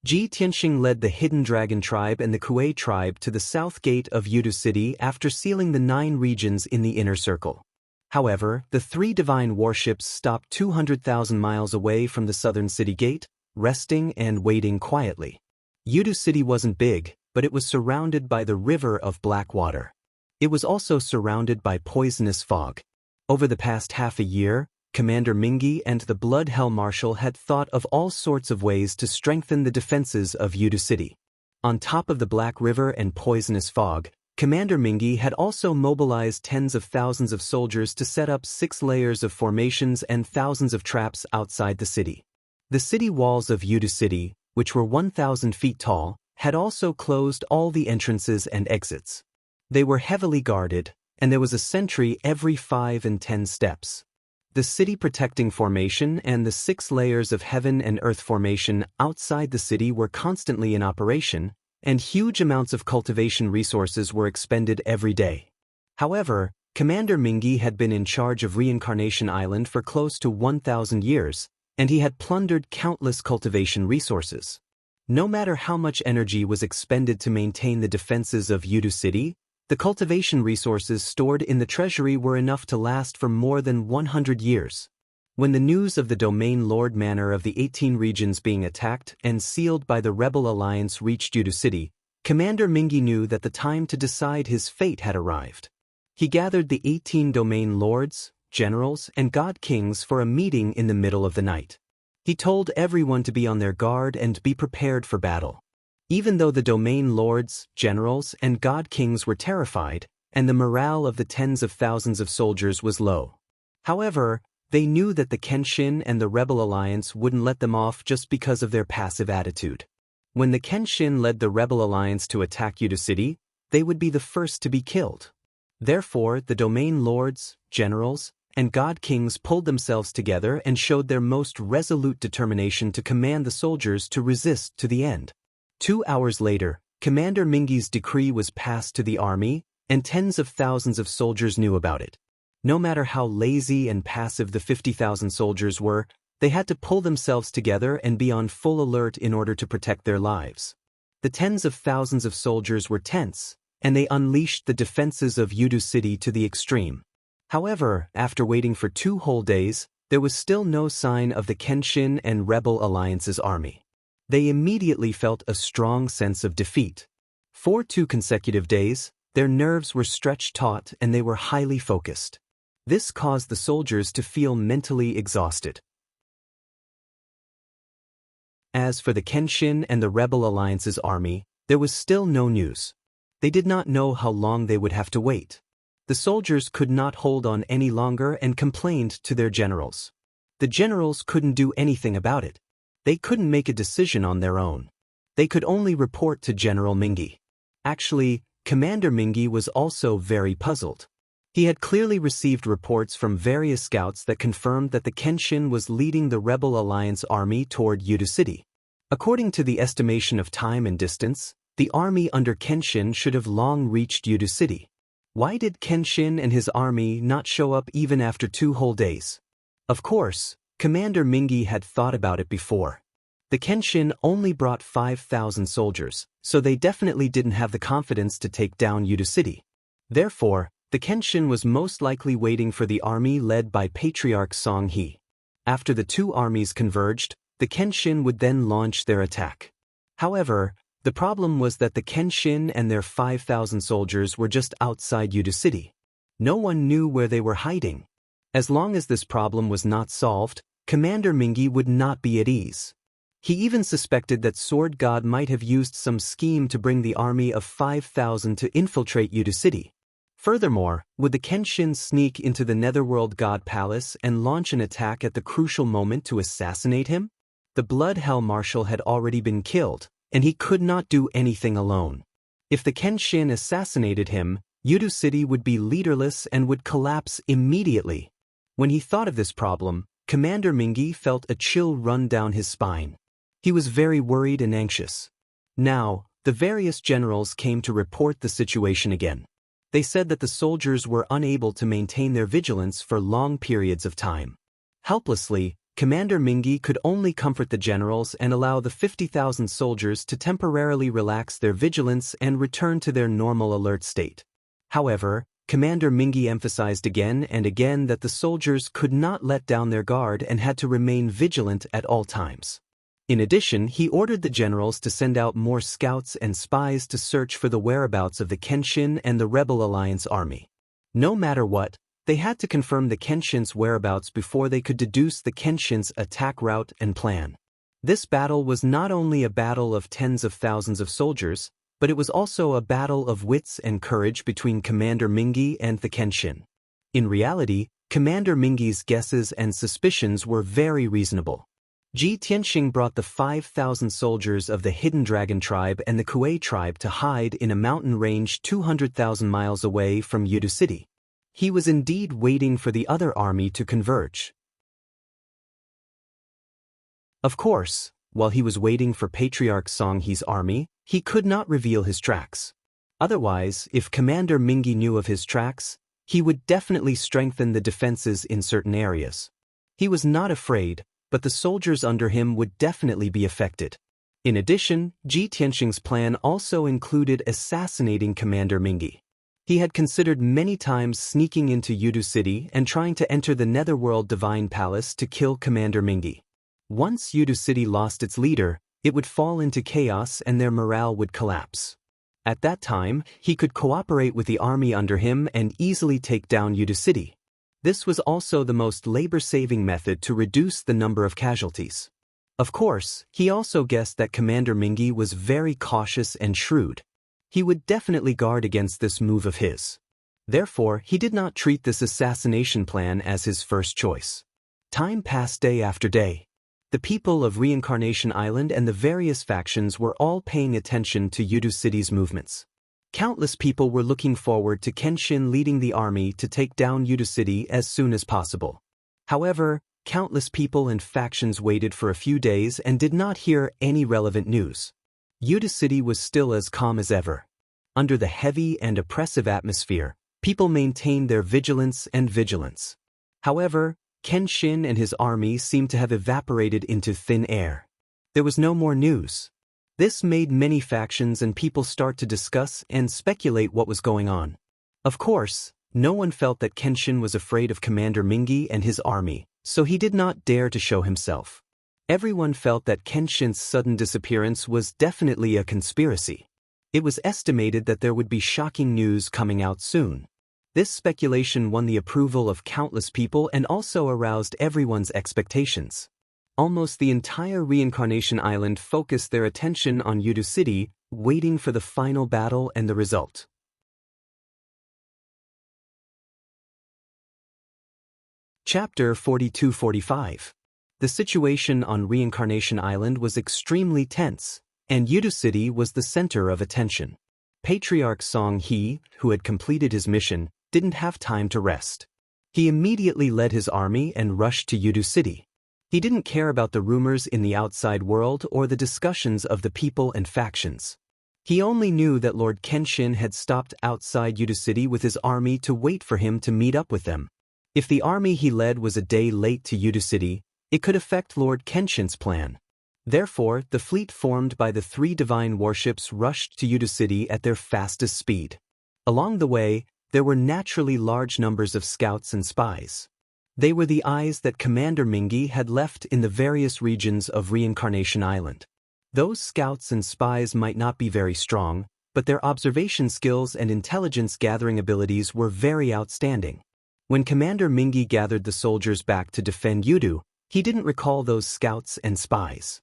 Ji Tianxing led the Hidden Dragon tribe and the Kuei tribe to the south gate of Yudu City after sealing the 9 regions in the inner circle. However, the 3 divine warships stopped 200,000 miles away from the southern city gate, resting and waiting quietly. Yudu City wasn't big, but it was surrounded by the river of black water. It was also surrounded by poisonous fog. Over the past half a year, Commander Mingi and the Blood Hell Marshal had thought of all sorts of ways to strengthen the defenses of Yudu City. On top of the Black River and poisonous fog, Commander Mingi had also mobilized tens of thousands of soldiers to set up 6 layers of formations and thousands of traps outside the city. The city walls of Yudu City, which were 1,000 feet tall, had also closed all the entrances and exits. They were heavily guarded, and there was a sentry every 5 and 10 steps. The city protecting formation and the 6 layers of heaven and earth formation outside the city were constantly in operation, and huge amounts of cultivation resources were expended every day. However, Commander Mingi had been in charge of Reincarnation Island for close to 1,000 years, and he had plundered countless cultivation resources. No matter how much energy was expended to maintain the defenses of Yudu City, the cultivation resources stored in the treasury were enough to last for more than 100 years. When the news of the Domain Lord Manor of the 18 regions being attacked and sealed by the Rebel Alliance reached Yudu City, Commander Mingi knew that the time to decide his fate had arrived. He gathered the 18 Domain Lords, Generals, and God Kings for a meeting in the middle of the night. He told everyone to be on their guard and be prepared for battle. Even though the domain lords, generals, and god kings were terrified, and the morale of the tens of thousands of soldiers was low. However, they knew that the Kenshin and the Rebel Alliance wouldn't let them off just because of their passive attitude. When the Kenshin led the Rebel Alliance to attack Yudu City, they would be the first to be killed. Therefore, the domain lords, generals, and god kings pulled themselves together and showed their most resolute determination to command the soldiers to resist to the end. 2 hours later, Commander Mingi's decree was passed to the army, and tens of thousands of soldiers knew about it. No matter how lazy and passive the 50,000 soldiers were, they had to pull themselves together and be on full alert in order to protect their lives. The tens of thousands of soldiers were tense, and they unleashed the defenses of Yudu City to the extreme. However, after waiting for 2 whole days, there was still no sign of the Kenshin and Rebel Alliance's army. They immediately felt a strong sense of defeat. For 2 consecutive days, their nerves were stretched taut and they were highly focused. This caused the soldiers to feel mentally exhausted. As for the Kenshin and the Rebel Alliance's army, there was still no news. They did not know how long they would have to wait. The soldiers could not hold on any longer and complained to their generals. The generals couldn't do anything about it. They couldn't make a decision on their own. They could only report to General Mingi. Actually, Commander Mingi was also very puzzled. He had clearly received reports from various scouts that confirmed that the Kenshin was leading the Rebel Alliance army toward Yudu City. According to the estimation of time and distance, the army under Kenshin should have long reached Yudu City. Why did Kenshin and his army not show up even after 2 whole days? Of course, Commander Mingi had thought about it before. The Kenshin only brought 5,000 soldiers, so they definitely didn't have the confidence to take down Yudu City. Therefore, the Kenshin was most likely waiting for the army led by Patriarch Song He. After the 2 armies converged, the Kenshin would then launch their attack. However, the problem was that the Kenshin and their 5,000 soldiers were just outside Yudu City. No one knew where they were hiding. As long as this problem was not solved, Commander Mingi would not be at ease. He even suspected that Sword God might have used some scheme to bring the army of 5,000 to infiltrate Yudu City. Furthermore, would the Kenshin sneak into the Netherworld God Palace and launch an attack at the crucial moment to assassinate him? The Blood Hell Marshal had already been killed, and he could not do anything alone. If the Kenshin assassinated him, Yudu City would be leaderless and would collapse immediately. When he thought of this problem, Commander Mingi felt a chill run down his spine. He was very worried and anxious. Now, the various generals came to report the situation again. They said that the soldiers were unable to maintain their vigilance for long periods of time. Helplessly, Commander Mingi could only comfort the generals and allow the 50,000 soldiers to temporarily relax their vigilance and return to their normal alert state. However, Commander Mingi emphasized again and again that the soldiers could not let down their guard and had to remain vigilant at all times. In addition, he ordered the generals to send out more scouts and spies to search for the whereabouts of the Kenshin and the Rebel Alliance army. No matter what, they had to confirm the Kenshin's whereabouts before they could deduce the Kenshin's attack route and plan. This battle was not only a battle of tens of thousands of soldiers, but it was also a battle of wits and courage between Commander Mingi and the Kenshin. In reality, Commander Mingi's guesses and suspicions were very reasonable. Ji Tianxing brought the 5,000 soldiers of the Hidden Dragon tribe and the Kuei tribe to hide in a mountain range 200,000 miles away from Yudu City. He was indeed waiting for the other army to converge. Of course, while he was waiting for Patriarch Song He's army, he could not reveal his tracks. Otherwise, if Commander Mingi knew of his tracks, he would definitely strengthen the defenses in certain areas. He was not afraid, but the soldiers under him would definitely be affected. In addition, Ji Tianxing's plan also included assassinating Commander Mingi. He had considered many times sneaking into Yudu City and trying to enter the Netherworld Divine Palace to kill Commander Mingi. Once Yudu City lost its leader, it would fall into chaos and their morale would collapse. At that time, he could cooperate with the army under him and easily take down Yudu City. This was also the most labor-saving method to reduce the number of casualties. Of course, he also guessed that Commander Mingi was very cautious and shrewd. He would definitely guard against this move of his. Therefore, he did not treat this assassination plan as his first choice. Time passed day after day. The people of Reincarnation Island and the various factions were all paying attention to Yudu City's movements. Countless people were looking forward to Kenshin leading the army to take down Yudu City as soon as possible. However, countless people and factions waited for a few days and did not hear any relevant news. Yudu City was still as calm as ever. Under the heavy and oppressive atmosphere, people maintained their vigilance. However, Kenshin and his army seemed to have evaporated into thin air. There was no more news. This made many factions and people start to discuss and speculate what was going on. Of course, no one felt that Kenshin was afraid of Commander Mingi and his army, so he did not dare to show himself. Everyone felt that Kenshin's sudden disappearance was definitely a conspiracy. It was estimated that there would be shocking news coming out soon. This speculation won the approval of countless people and also aroused everyone's expectations. Almost the entire Reincarnation Island focused their attention on Yudu City, waiting for the final battle and the result. Chapter 42-45. The situation on Reincarnation Island was extremely tense, and Yudu City was the center of attention. Patriarch Song He, who had completed his mission, didn't have time to rest. He immediately led his army and rushed to Yudu City. He didn't care about the rumors in the outside world or the discussions of the people and factions. He only knew that Lord Kenshin had stopped outside Yudu City with his army to wait for him to meet up with them. If the army he led was a day late to Yudu City, it could affect Lord Kenshin's plan. Therefore, the fleet formed by the 3 divine warships rushed to Yudu City at their fastest speed. Along the way, there were naturally large numbers of scouts and spies. They were the eyes that Commander Mingi had left in the various regions of Reincarnation Island. Those scouts and spies might not be very strong, but their observation skills and intelligence gathering abilities were very outstanding. When Commander Mingi gathered the soldiers back to defend Yudu, he didn't recall those scouts and spies.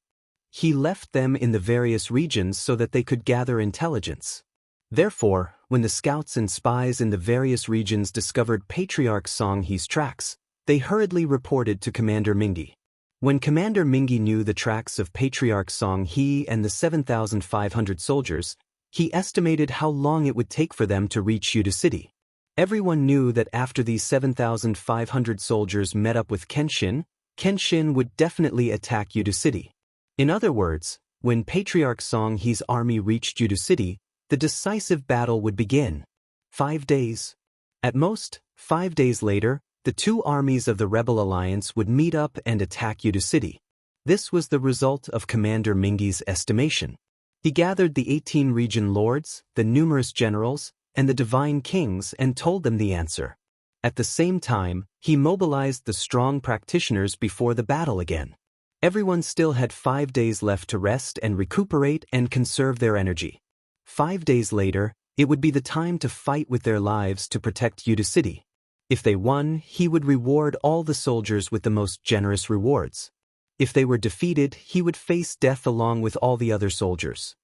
He left them in the various regions so that they could gather intelligence. Therefore, when the scouts and spies in the various regions discovered Patriarch Song He's tracks, they hurriedly reported to Commander Mingi. When Commander Mingi knew the tracks of Patriarch Song He and the 7,500 soldiers, he estimated how long it would take for them to reach Yudu City. Everyone knew that after these 7,500 soldiers met up with Kenshin, Kenshin would definitely attack Yudu City. In other words, when Patriarch Song He's army reached Yudu City, the decisive battle would begin. 5 days. At most, 5 days later, the 2 armies of the Rebel Alliance would meet up and attack Yudu City. This was the result of Commander Mingi's estimation. He gathered the 18 region lords, the numerous generals, and the divine kings and told them the answer. At the same time, he mobilized the strong practitioners before the battle again. Everyone still had 5 days left to rest and recuperate and conserve their energy. 5 days later, it would be the time to fight with their lives to protect Yudu City. If they won, he would reward all the soldiers with the most generous rewards. If they were defeated, he would face death along with all the other soldiers.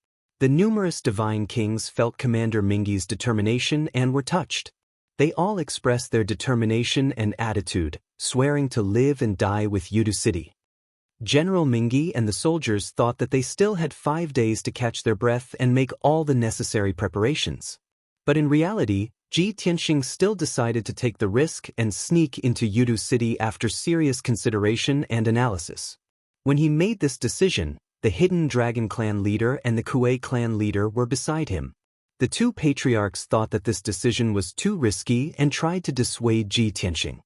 The numerous divine kings felt Commander Mingi's determination and were touched. They all expressed their determination and attitude, swearing to live and die with Yudu City. General Mingi and the soldiers thought that they still had 5 days to catch their breath and make all the necessary preparations. But in reality, Ji Tianxing still decided to take the risk and sneak into Yudu City after serious consideration and analysis. When he made this decision, the Hidden Dragon Clan leader and the Kuei Clan leader were beside him. The 2 patriarchs thought that this decision was too risky and tried to dissuade Ji Tianxing.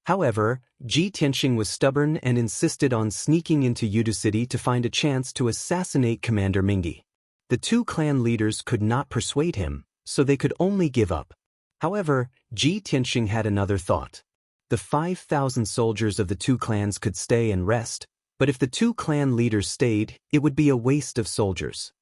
However, Ji Tianxing was stubborn and insisted on sneaking into Yudu City to find a chance to assassinate Commander Mingi. The 2 clan leaders could not persuade him, so they could only give up. However, Ji Tianxing had another thought. The 5,000 soldiers of the 2 clans could stay and rest, but if the 2 clan leaders stayed, it would be a waste of soldiers.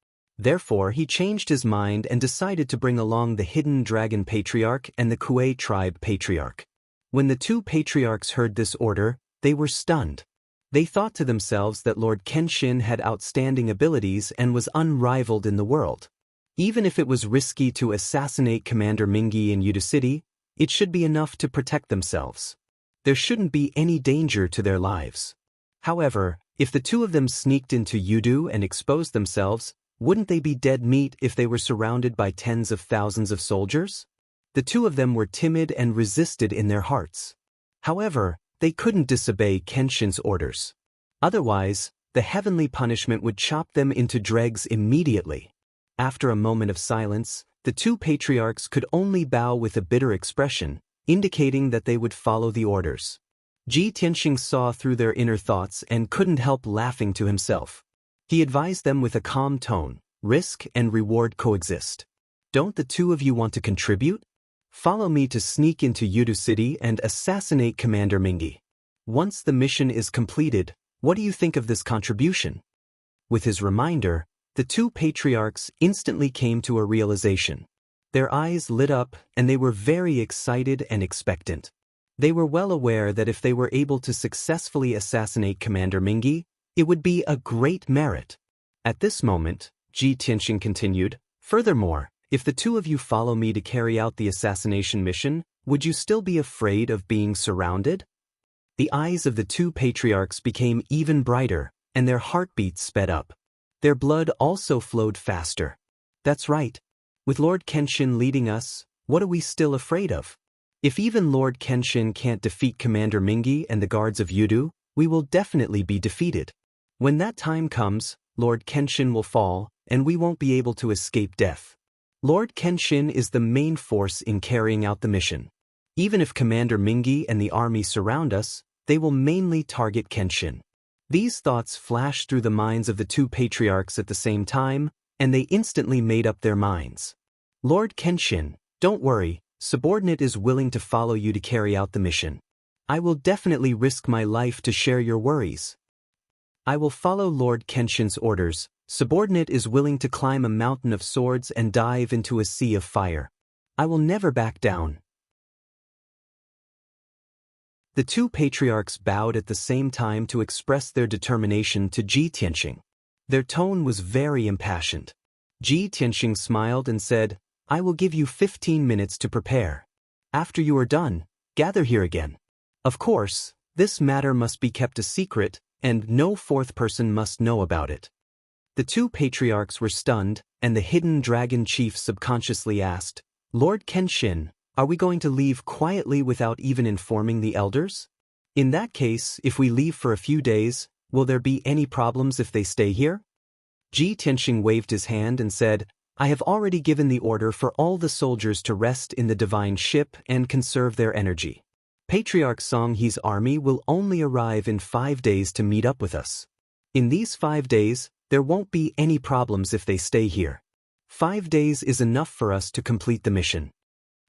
Therefore, he changed his mind and decided to bring along the hidden dragon patriarch and the Kuei tribe patriarch. When the two patriarchs heard this order, they were stunned. They thought to themselves that Lord Kenshin had outstanding abilities and was unrivaled in the world. Even if it was risky to assassinate Commander Mingi in Yudu City, it should be enough to protect themselves. There shouldn't be any danger to their lives. However, if the two of them sneaked into Yudu and exposed themselves, wouldn't they be dead meat if they were surrounded by tens of thousands of soldiers? The two of them were timid and resisted in their hearts. However, they couldn't disobey Kenshin's orders. Otherwise, the heavenly punishment would chop them into dregs immediately. After a moment of silence, the two patriarchs could only bow with a bitter expression, indicating that they would follow the orders. Ji Tianxing saw through their inner thoughts and couldn't help laughing to himself. He advised them with a calm tone, risk and reward coexist. Don't the two of you want to contribute? Follow me to sneak into Yudu City and assassinate Commander Mingi. Once the mission is completed, what do you think of this contribution? With his reminder, the two patriarchs instantly came to a realization. Their eyes lit up and they were very excited and expectant. They were well aware that if they were able to successfully assassinate Commander Mingi, it would be a great merit. At this moment, Ji Tianxing continued, furthermore, if the two of you follow me to carry out the assassination mission, would you still be afraid of being surrounded? The eyes of the two patriarchs became even brighter, and their heartbeats sped up. Their blood also flowed faster. That's right. With Lord Kenshin leading us, what are we still afraid of? If even Lord Kenshin can't defeat Commander Mingi and the guards of Yudu, we will definitely be defeated. When that time comes, Lord Kenshin will fall, and we won't be able to escape death. Lord Kenshin is the main force in carrying out the mission. Even if Commander Mingi and the army surround us, they will mainly target Kenshin. These thoughts flashed through the minds of the two patriarchs at the same time, and they instantly made up their minds. Lord Kenshin, don't worry, subordinate is willing to follow you to carry out the mission. I will definitely risk my life to share your worries. I will follow Lord Kenshin's orders. Subordinate is willing to climb a mountain of swords and dive into a sea of fire. I will never back down. The two patriarchs bowed at the same time to express their determination to Ji Tianxing. Their tone was very impassioned. Ji Tianxing smiled and said, I will give you 15 minutes to prepare. After you are done, gather here again. Of course, this matter must be kept a secret, and no fourth person must know about it. The two patriarchs were stunned, and the hidden dragon chief subconsciously asked, Lord Kenshin, are we going to leave quietly without even informing the elders? In that case, if we leave for a few days, will there be any problems if they stay here? Ji Tianxing waved his hand and said, I have already given the order for all the soldiers to rest in the divine ship and conserve their energy. Patriarch Songhe's army will only arrive in 5 days to meet up with us. In these 5 days, there won't be any problems if they stay here. 5 days is enough for us to complete the mission.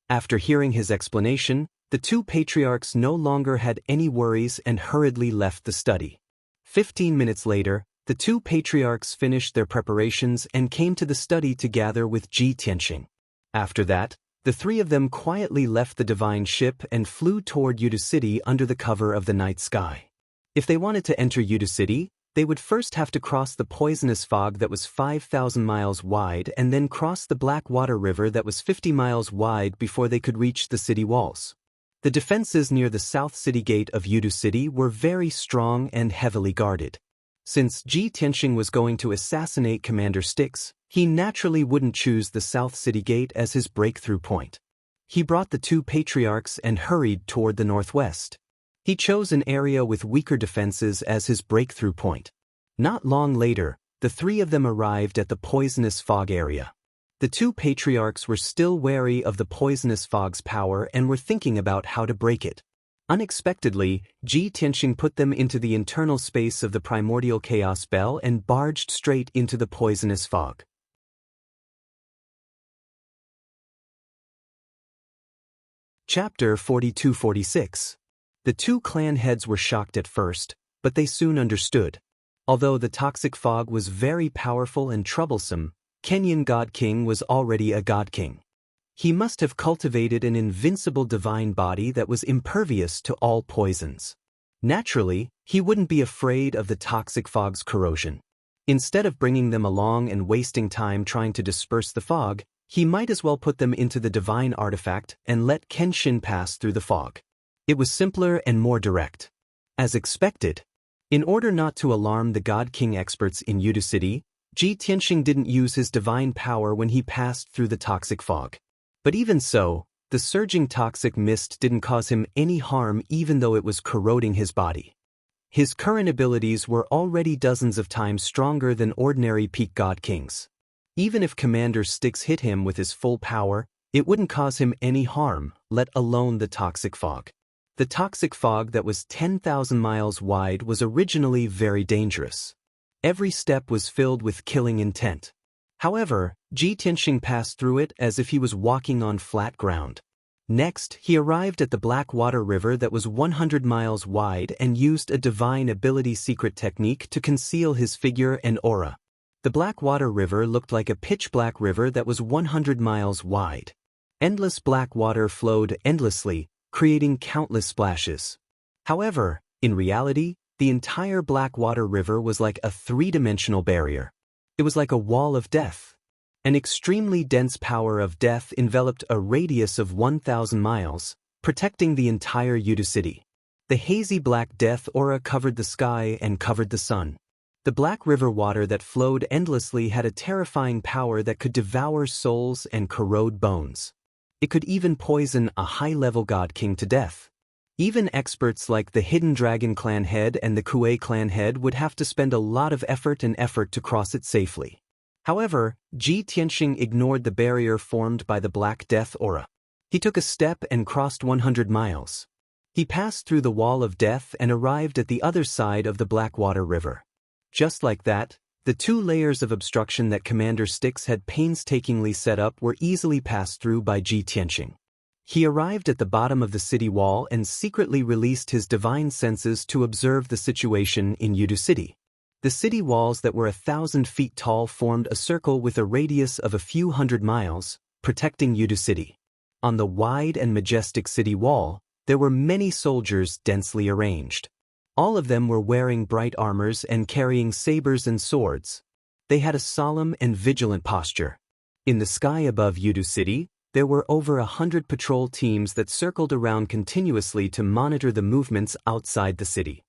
After hearing his explanation, the two patriarchs no longer had any worries and hurriedly left the study. 15 minutes later, the two patriarchs finished their preparations and came to the study to gather with Ji Tianxing. After that, the three of them quietly left the divine ship and flew toward Yudu City under the cover of the night sky. If they wanted to enter Yudu City, they would first have to cross the poisonous fog that was 5,000 miles wide and then cross the Blackwater River that was 50 miles wide before they could reach the city walls. The defenses near the south city gate of Yudu City were very strong and heavily guarded. Since Ji Tianxing was going to assassinate Commander Styx, he naturally wouldn't choose the south city gate as his breakthrough point. He brought the two patriarchs and hurried toward the northwest. He chose an area with weaker defenses as his breakthrough point. Not long later, the three of them arrived at the poisonous fog area. The two patriarchs were still wary of the poisonous fog's power and were thinking about how to break it. Unexpectedly, Ji Tianxing put them into the internal space of the primordial chaos bell and barged straight into the poisonous fog. Chapter 42-46. The two clan heads were shocked at first, but they soon understood. Although the toxic fog was very powerful and troublesome, Kenyan God King was already a God King. He must have cultivated an invincible divine body that was impervious to all poisons. Naturally, he wouldn't be afraid of the toxic fog's corrosion. Instead of bringing them along and wasting time trying to disperse the fog, he might as well put them into the divine artifact and let Kenshin pass through the fog. It was simpler and more direct. As expected, in order not to alarm the God King experts in Yudu City, Ji Tianxing didn't use his divine power when he passed through the toxic fog. But even so, the surging toxic mist didn't cause him any harm even though it was corroding his body. His current abilities were already dozens of times stronger than ordinary peak God Kings. Even if Commander Styx hit him with his full power, it wouldn't cause him any harm, let alone the toxic fog. The toxic fog that was 10,000 miles wide was originally very dangerous. Every step was filled with killing intent. However, Ji Tianxing passed through it as if he was walking on flat ground. Next, he arrived at the Blackwater River that was 100 miles wide and used a divine ability secret technique to conceal his figure and aura. The Blackwater River looked like a pitch-black river that was 100 miles wide. Endless black water flowed endlessly, creating countless splashes. However, in reality, the entire Blackwater River was like a three-dimensional barrier. It was like a wall of death. An extremely dense power of death enveloped a radius of 1,000 miles, protecting the entire Yudu City. The hazy black death aura covered the sky and covered the sun. The Black River water that flowed endlessly had a terrifying power that could devour souls and corrode bones. It could even poison a high-level God King to death. Even experts like the Hidden Dragon Clan head and the Kuei Clan head would have to spend a lot of effort to cross it safely. However, Ji Tianxing ignored the barrier formed by the Black Death aura. He took a step and crossed 100 miles. He passed through the Wall of Death and arrived at the other side of the Blackwater River. Just like that, the two layers of obstruction that Commander Styx had painstakingly set up were easily passed through by Ji Tianxing. He arrived at the bottom of the city wall and secretly released his divine senses to observe the situation in Yudu City. The city walls that were 1,000 feet tall formed a circle with a radius of a few hundred miles, protecting Yudu City. On the wide and majestic city wall, there were many soldiers densely arranged. All of them were wearing bright armors and carrying sabers and swords. They had a solemn and vigilant posture. In the sky above Yudu City, there were over 100 patrol teams that circled around continuously to monitor the movements outside the city.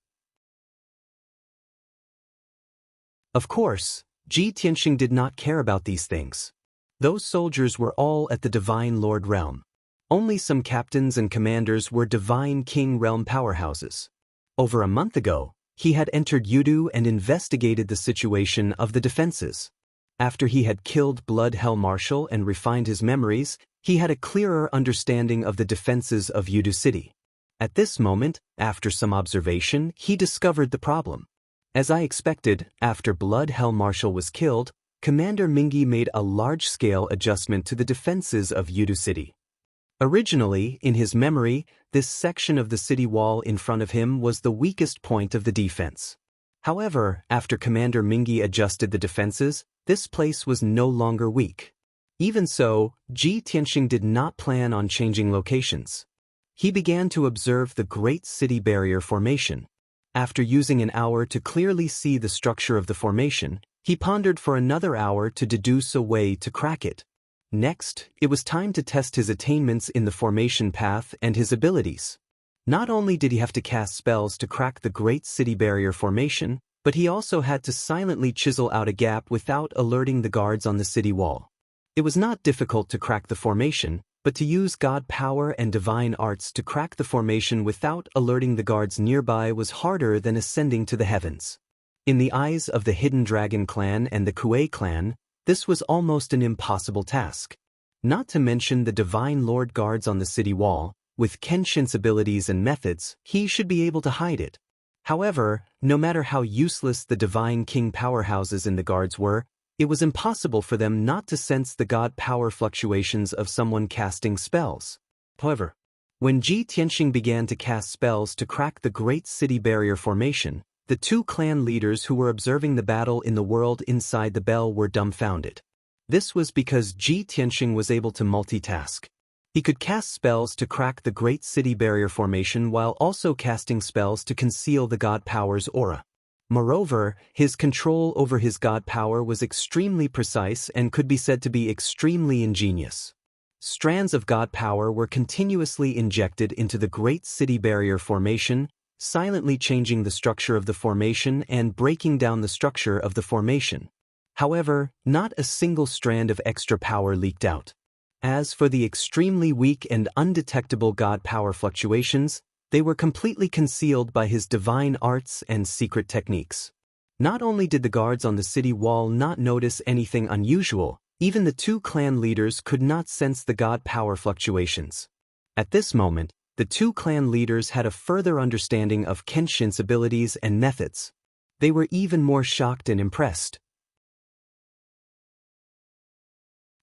Of course, Ji Tianxing did not care about these things. Those soldiers were all at the Divine Lord realm. Only some captains and commanders were Divine King realm powerhouses. Over a month ago, he had entered Yudu and investigated the situation of the defenses. After he had killed Blood Hell Marshal and refined his memories, he had a clearer understanding of the defenses of Yudu City. At this moment, after some observation, he discovered the problem. As I expected, after Blood Hell Marshal was killed, Commander Mingi made a large-scale adjustment to the defenses of Yudu City. Originally, in his memory, this section of the city wall in front of him was the weakest point of the defense. However, after Commander Mingi adjusted the defenses, this place was no longer weak. Even so, Ji Tianxing did not plan on changing locations. He began to observe the Great City Barrier Formation. After using an hour to clearly see the structure of the formation, he pondered for another hour to deduce a way to crack it. Next, it was time to test his attainments in the formation path and his abilities. Not only did he have to cast spells to crack the Great City Barrier Formation, but he also had to silently chisel out a gap without alerting the guards on the city wall. It was not difficult to crack the formation, but to use god power and divine arts to crack the formation without alerting the guards nearby was harder than ascending to the heavens. In the eyes of the Hidden Dragon Clan and the Kuei Clan, this was almost an impossible task. Not to mention the Divine Lord guards on the city wall. With Kenshin's abilities and methods, he should be able to hide it. However, no matter how useless the Divine King powerhouses in the guards were, it was impossible for them not to sense the god power fluctuations of someone casting spells. However, when Ji Tianxing began to cast spells to crack the Great City Barrier Formation, the two clan leaders who were observing the battle in the world inside the bell were dumbfounded. This was because Ji Tianxing was able to multitask. He could cast spells to crack the Great City Barrier Formation while also casting spells to conceal the god power's aura. Moreover, his control over his god power was extremely precise and could be said to be extremely ingenious. Strands of god power were continuously injected into the Great City Barrier Formation, silently changing the structure of the formation and breaking down the structure of the formation. However, not a single strand of extra power leaked out. As for the extremely weak and undetectable god power fluctuations, they were completely concealed by his divine arts and secret techniques. Not only did the guards on the city wall not notice anything unusual, even the two clan leaders could not sense the god power fluctuations. At this moment, the two clan leaders had a further understanding of Kenshin's abilities and methods. They were even more shocked and impressed.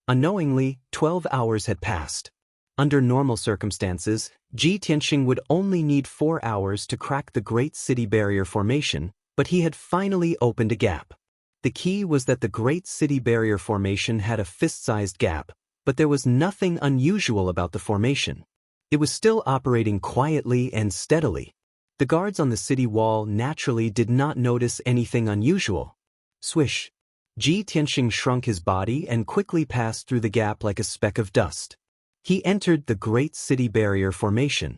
Unknowingly, 12 hours had passed. Under normal circumstances, Ji Tianxing would only need 4 hours to crack the Great City Barrier Formation, but he had finally opened a gap. The key was that the Great City Barrier Formation had a fist-sized gap, but there was nothing unusual about the formation. It was still operating quietly and steadily. The guards on the city wall naturally did not notice anything unusual. Swish! Ji Tianxing shrunk his body and quickly passed through the gap like a speck of dust. He entered the Great City Barrier Formation.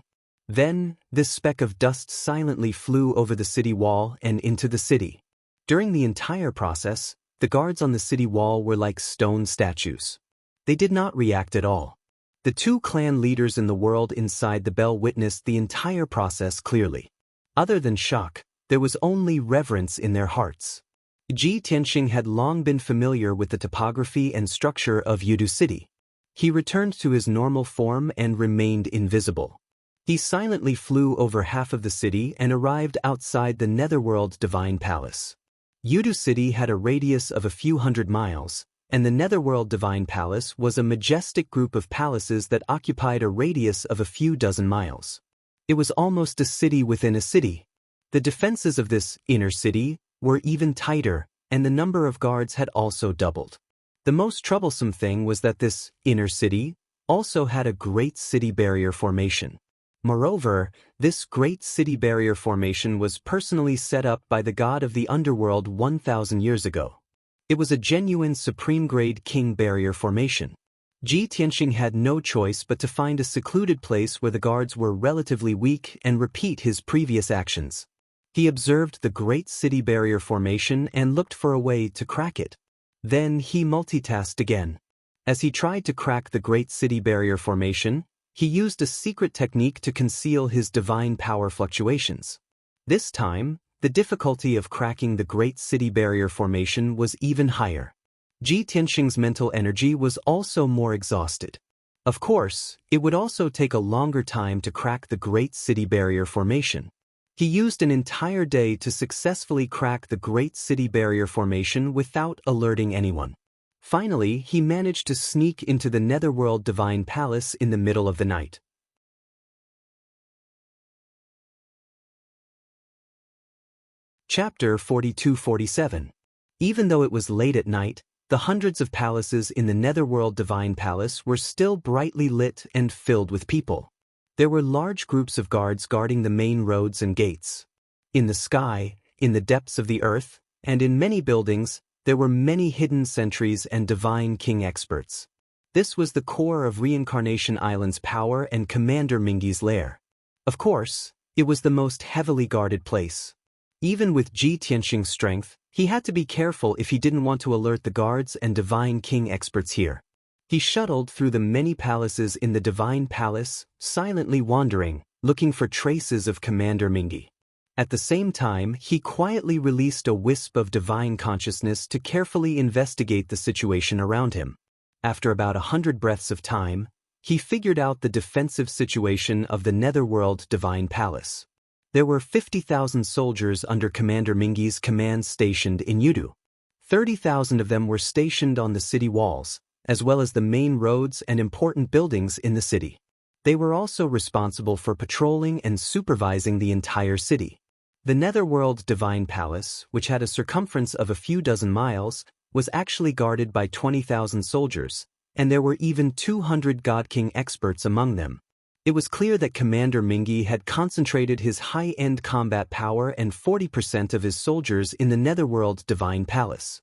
Then, this speck of dust silently flew over the city wall and into the city. During the entire process, the guards on the city wall were like stone statues. They did not react at all. The two clan leaders in the world inside the bell witnessed the entire process clearly. Other than shock, there was only reverence in their hearts. Ji Tianxing had long been familiar with the topography and structure of Yudu City. He returned to his normal form and remained invisible. He silently flew over half of the city and arrived outside the Netherworld Divine Palace. Yudu City had a radius of a few hundred miles, and the Netherworld Divine Palace was a majestic group of palaces that occupied a radius of a few dozen miles. It was almost a city within a city. The defenses of this inner city were even tighter, and the number of guards had also doubled. The most troublesome thing was that this inner city also had a Great City Barrier Formation. Moreover, this Great City Barrier Formation was personally set up by the god of the underworld 1,000 years ago. It was a genuine supreme-grade king barrier formation. Ji Tianxing had no choice but to find a secluded place where the guards were relatively weak and repeat his previous actions. He observed the Great City Barrier Formation and looked for a way to crack it. Then he multitasked again. As he tried to crack the Great City Barrier Formation, he used a secret technique to conceal his divine power fluctuations. This time, the difficulty of cracking the Great City Barrier Formation was even higher. Ji Tianxing's mental energy was also more exhausted. Of course, it would also take a longer time to crack the Great City Barrier Formation. He used an entire day to successfully crack the Great City Barrier Formation without alerting anyone. Finally, he managed to sneak into the Netherworld Divine Palace in the middle of the night. Chapter 42-47. Even though it was late at night, the hundreds of palaces in the Netherworld Divine Palace were still brightly lit and filled with people. There were large groups of guards guarding the main roads and gates. In the sky, in the depths of the earth, and in many buildings, there were many hidden sentries and divine king experts. This was the core of Reincarnation Island's power and Commander Mingi's lair. Of course, it was the most heavily guarded place. Even with Ji Tianxing's strength, he had to be careful if he didn't want to alert the guards and divine king experts here. He shuttled through the many palaces in the Divine Palace, silently wandering, looking for traces of Commander Mingi. At the same time, he quietly released a wisp of divine consciousness to carefully investigate the situation around him. After about 100 breaths of time, he figured out the defensive situation of the Netherworld Divine Palace. There were 50,000 soldiers under Commander Mingi's command stationed in Yudu. 30,000 of them were stationed on the city walls, as well as the main roads and important buildings in the city. They were also responsible for patrolling and supervising the entire city. The Netherworld Divine Palace, which had a circumference of a few dozen miles, was actually guarded by 20,000 soldiers, and there were even 200 God King experts among them. It was clear that Commander Mingi had concentrated his high-end combat power and 40% of his soldiers in the Netherworld Divine Palace.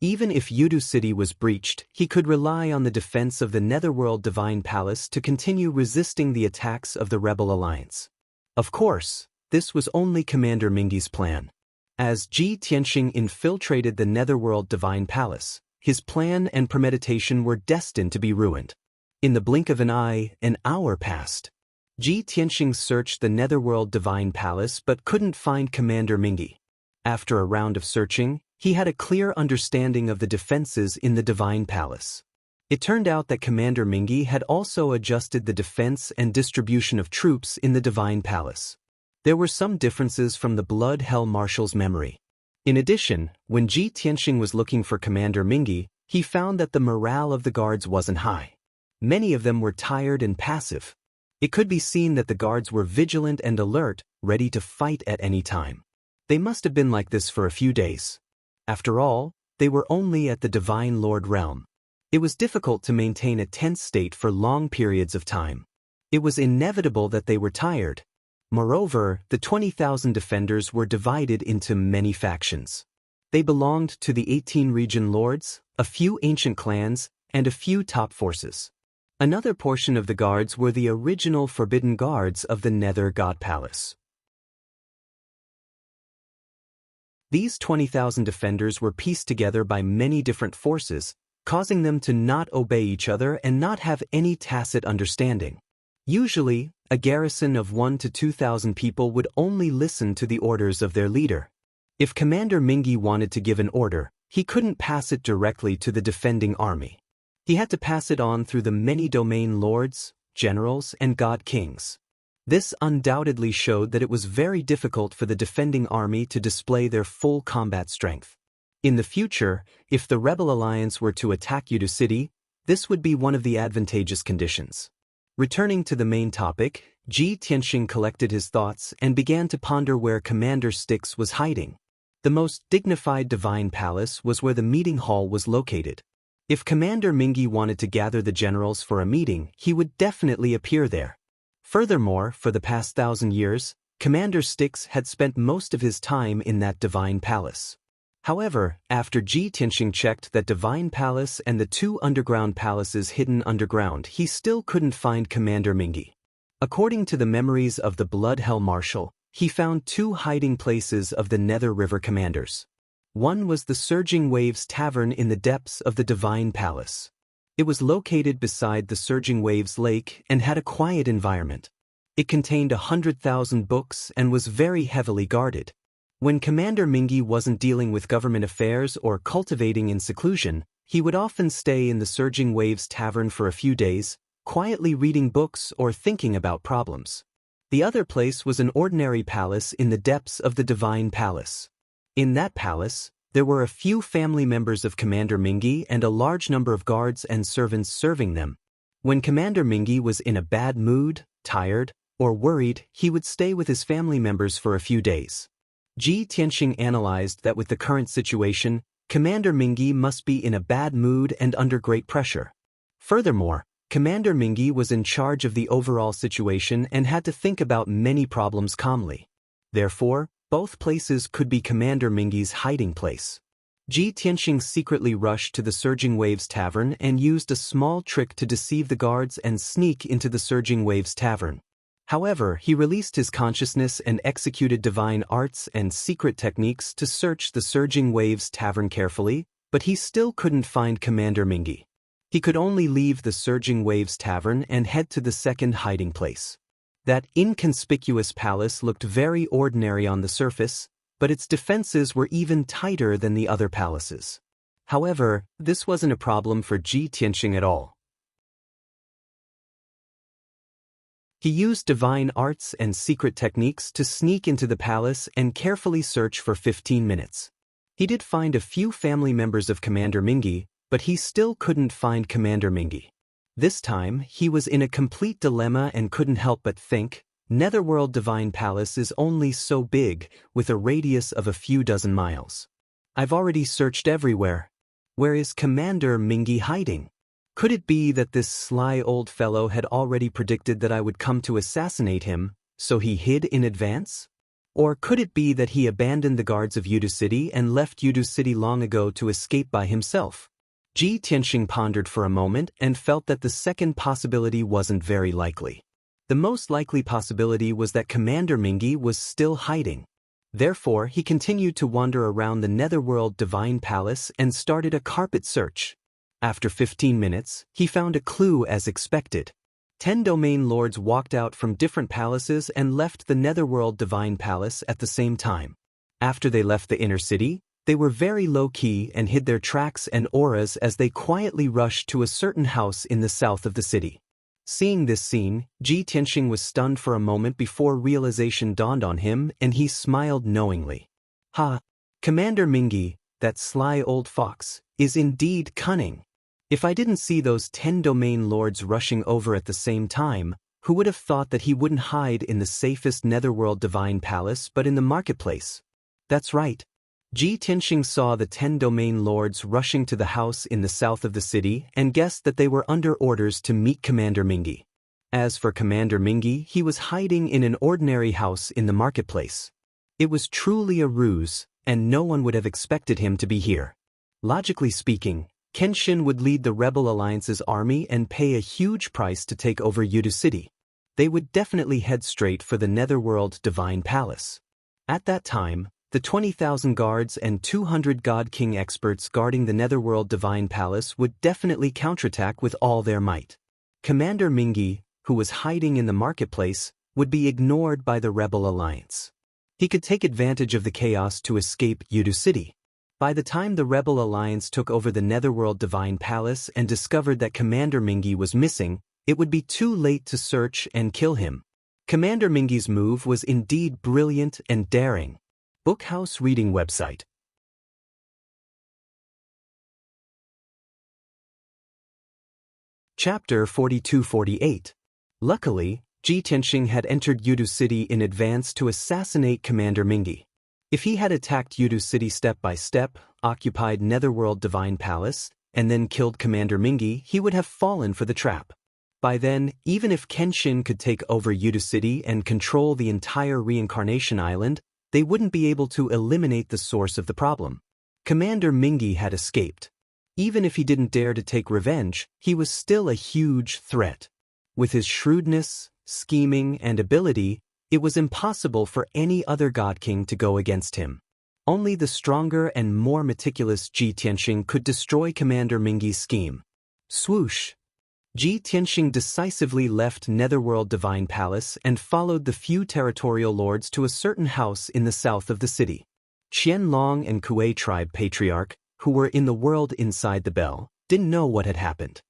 Even if Yudu City was breached, he could rely on the defense of the Netherworld Divine Palace to continue resisting the attacks of the Rebel Alliance. Of course, this was only Commander Mingi's plan. As Ji Tianxing infiltrated the Netherworld Divine Palace, his plan and premeditation were destined to be ruined. In the blink of an eye, an hour passed. Ji Tianxing searched the Netherworld Divine Palace but couldn't find Commander Mingi. After a round of searching, he had a clear understanding of the defenses in the Divine Palace. It turned out that Commander Mingi had also adjusted the defense and distribution of troops in the Divine Palace. There were some differences from the Blood Hell Marshal's memory. In addition, when Ji Tianxing was looking for Commander Mingi, he found that the morale of the guards wasn't high. Many of them were tired and passive. It could be seen that the guards were vigilant and alert, ready to fight at any time. They must have been like this for a few days. After all, they were only at the Divine Lord realm. It was difficult to maintain a tense state for long periods of time. It was inevitable that they were tired. Moreover, the 20,000 defenders were divided into many factions. They belonged to the 18 region lords, a few ancient clans, and a few top forces. Another portion of the guards were the original forbidden guards of the Nether God Palace. These 20,000 defenders were pieced together by many different forces, causing them to not obey each other and not have any tacit understanding. Usually, a garrison of 1,000 to 2,000 people would only listen to the orders of their leader. If Commander Mingi wanted to give an order, he couldn't pass it directly to the defending army. He had to pass it on through the many domain lords, generals, and god kings. This undoubtedly showed that it was very difficult for the defending army to display their full combat strength. In the future, if the Rebel Alliance were to attack Yudu City, this would be one of the advantageous conditions. Returning to the main topic, Ji Tianxing collected his thoughts and began to ponder where Commander Styx was hiding. The most dignified Divine Palace was where the meeting hall was located. If Commander Mingi wanted to gather the generals for a meeting, he would definitely appear there. Furthermore, for the past 1,000 years, Commander Styx had spent most of his time in that Divine Palace. However, after Ji Tianxing checked that Divine Palace and the 2 underground palaces hidden underground, he still couldn't find Commander Mingi. According to the memories of the Blood Hell Marshal, he found 2 hiding places of the Nether River commanders. One was the Surging Waves Tavern in the depths of the Divine Palace. It was located beside the Surging Waves Lake and had a quiet environment. It contained 100,000 books and was very heavily guarded. When Commander Mingi wasn't dealing with government affairs or cultivating in seclusion, he would often stay in the Surging Waves Tavern for a few days, quietly reading books or thinking about problems. The other place was an ordinary palace in the depths of the Divine Palace. In that palace, there were a few family members of Commander Mingi and a large number of guards and servants serving them. When Commander Mingi was in a bad mood, tired, or worried, he would stay with his family members for a few days. Ji Tianxing analyzed that with the current situation, Commander Mingi must be in a bad mood and under great pressure. Furthermore, Commander Mingi was in charge of the overall situation and had to think about many problems calmly. Therefore, both places could be Commander Mingi's hiding place. Ji Tianxing secretly rushed to the Surging Waves Tavern and used a small trick to deceive the guards and sneak into the Surging Waves Tavern. However, he released his consciousness and executed divine arts and secret techniques to search the Surging Waves Tavern carefully, but he still couldn't find Commander Mingi. He could only leave the Surging Waves Tavern and head to the second hiding place. That inconspicuous palace looked very ordinary on the surface, but its defenses were even tighter than the other palaces. However, this wasn't a problem for Ji Tianxing at all. He used divine arts and secret techniques to sneak into the palace and carefully search for 15 minutes. He did find a few family members of Commander Mingi, but he still couldn't find Commander Mingi. This time, he was in a complete dilemma and couldn't help but think, Netherworld Divine Palace is only so big, with a radius of a few dozen miles. I've already searched everywhere. Where is Commander Mingi hiding? Could it be that this sly old fellow had already predicted that I would come to assassinate him, so he hid in advance? Or could it be that he abandoned the guards of Yudu City and left Yudu City long ago to escape by himself? Ji Tianxing pondered for a moment and felt that the second possibility wasn't very likely. The most likely possibility was that Commander Mingi was still hiding. Therefore, he continued to wander around the Netherworld Divine Palace and started a carpet search. After 15 minutes, he found a clue as expected. 10 domain lords walked out from different palaces and left the Netherworld Divine Palace at the same time. After they left the inner city, they were very low-key and hid their tracks and auras as they quietly rushed to a certain house in the south of the city. Seeing this scene, Ji Tianxing was stunned for a moment before realization dawned on him and he smiled knowingly. Ha! Commander Mingi, that sly old fox, is indeed cunning. If I didn't see those 10 domain lords rushing over at the same time, who would have thought that he wouldn't hide in the safest Netherworld Divine Palace but in the marketplace? That's right. Ji Tianxing saw the 10 domain lords rushing to the house in the south of the city and guessed that they were under orders to meet Commander Mingi. As for Commander Mingi, he was hiding in an ordinary house in the marketplace. It was truly a ruse, and no one would have expected him to be here. Logically speaking, Kenshin would lead the Rebel Alliance's army and pay a huge price to take over Yudu City. They would definitely head straight for the Netherworld Divine Palace. At that time, the 20,000 guards and 200 God King experts guarding the Netherworld Divine Palace would definitely counterattack with all their might. Commander Mingi, who was hiding in the marketplace, would be ignored by the Rebel Alliance. He could take advantage of the chaos to escape Yudu City. By the time the Rebel Alliance took over the Netherworld Divine Palace and discovered that Commander Mingi was missing, it would be too late to search and kill him. Commander Mingi's move was indeed brilliant and daring. Bookhouse Reading Website. Chapter 42-48. Luckily, Ji Tianxing had entered Yudu City in advance to assassinate Commander Mingi. If he had attacked Yudu City step by step, occupied Netherworld Divine Palace, and then killed Commander Mingi, he would have fallen for the trap. By then, even if Kenshin could take over Yudu City and control the entire Reincarnation Island, they wouldn't be able to eliminate the source of the problem. Commander Mingi had escaped. Even if he didn't dare to take revenge, he was still a huge threat. With his shrewdness, scheming, and ability, it was impossible for any other God King to go against him. Only the stronger and more meticulous Ji Tianxing could destroy Commander Mingi's scheme. Swoosh! Ji Tianxing decisively left Netherworld Divine Palace and followed the few territorial lords to a certain house in the south of the city. Qianlong and Kuei tribe patriarch, who were in the world inside the bell, didn't know what had happened.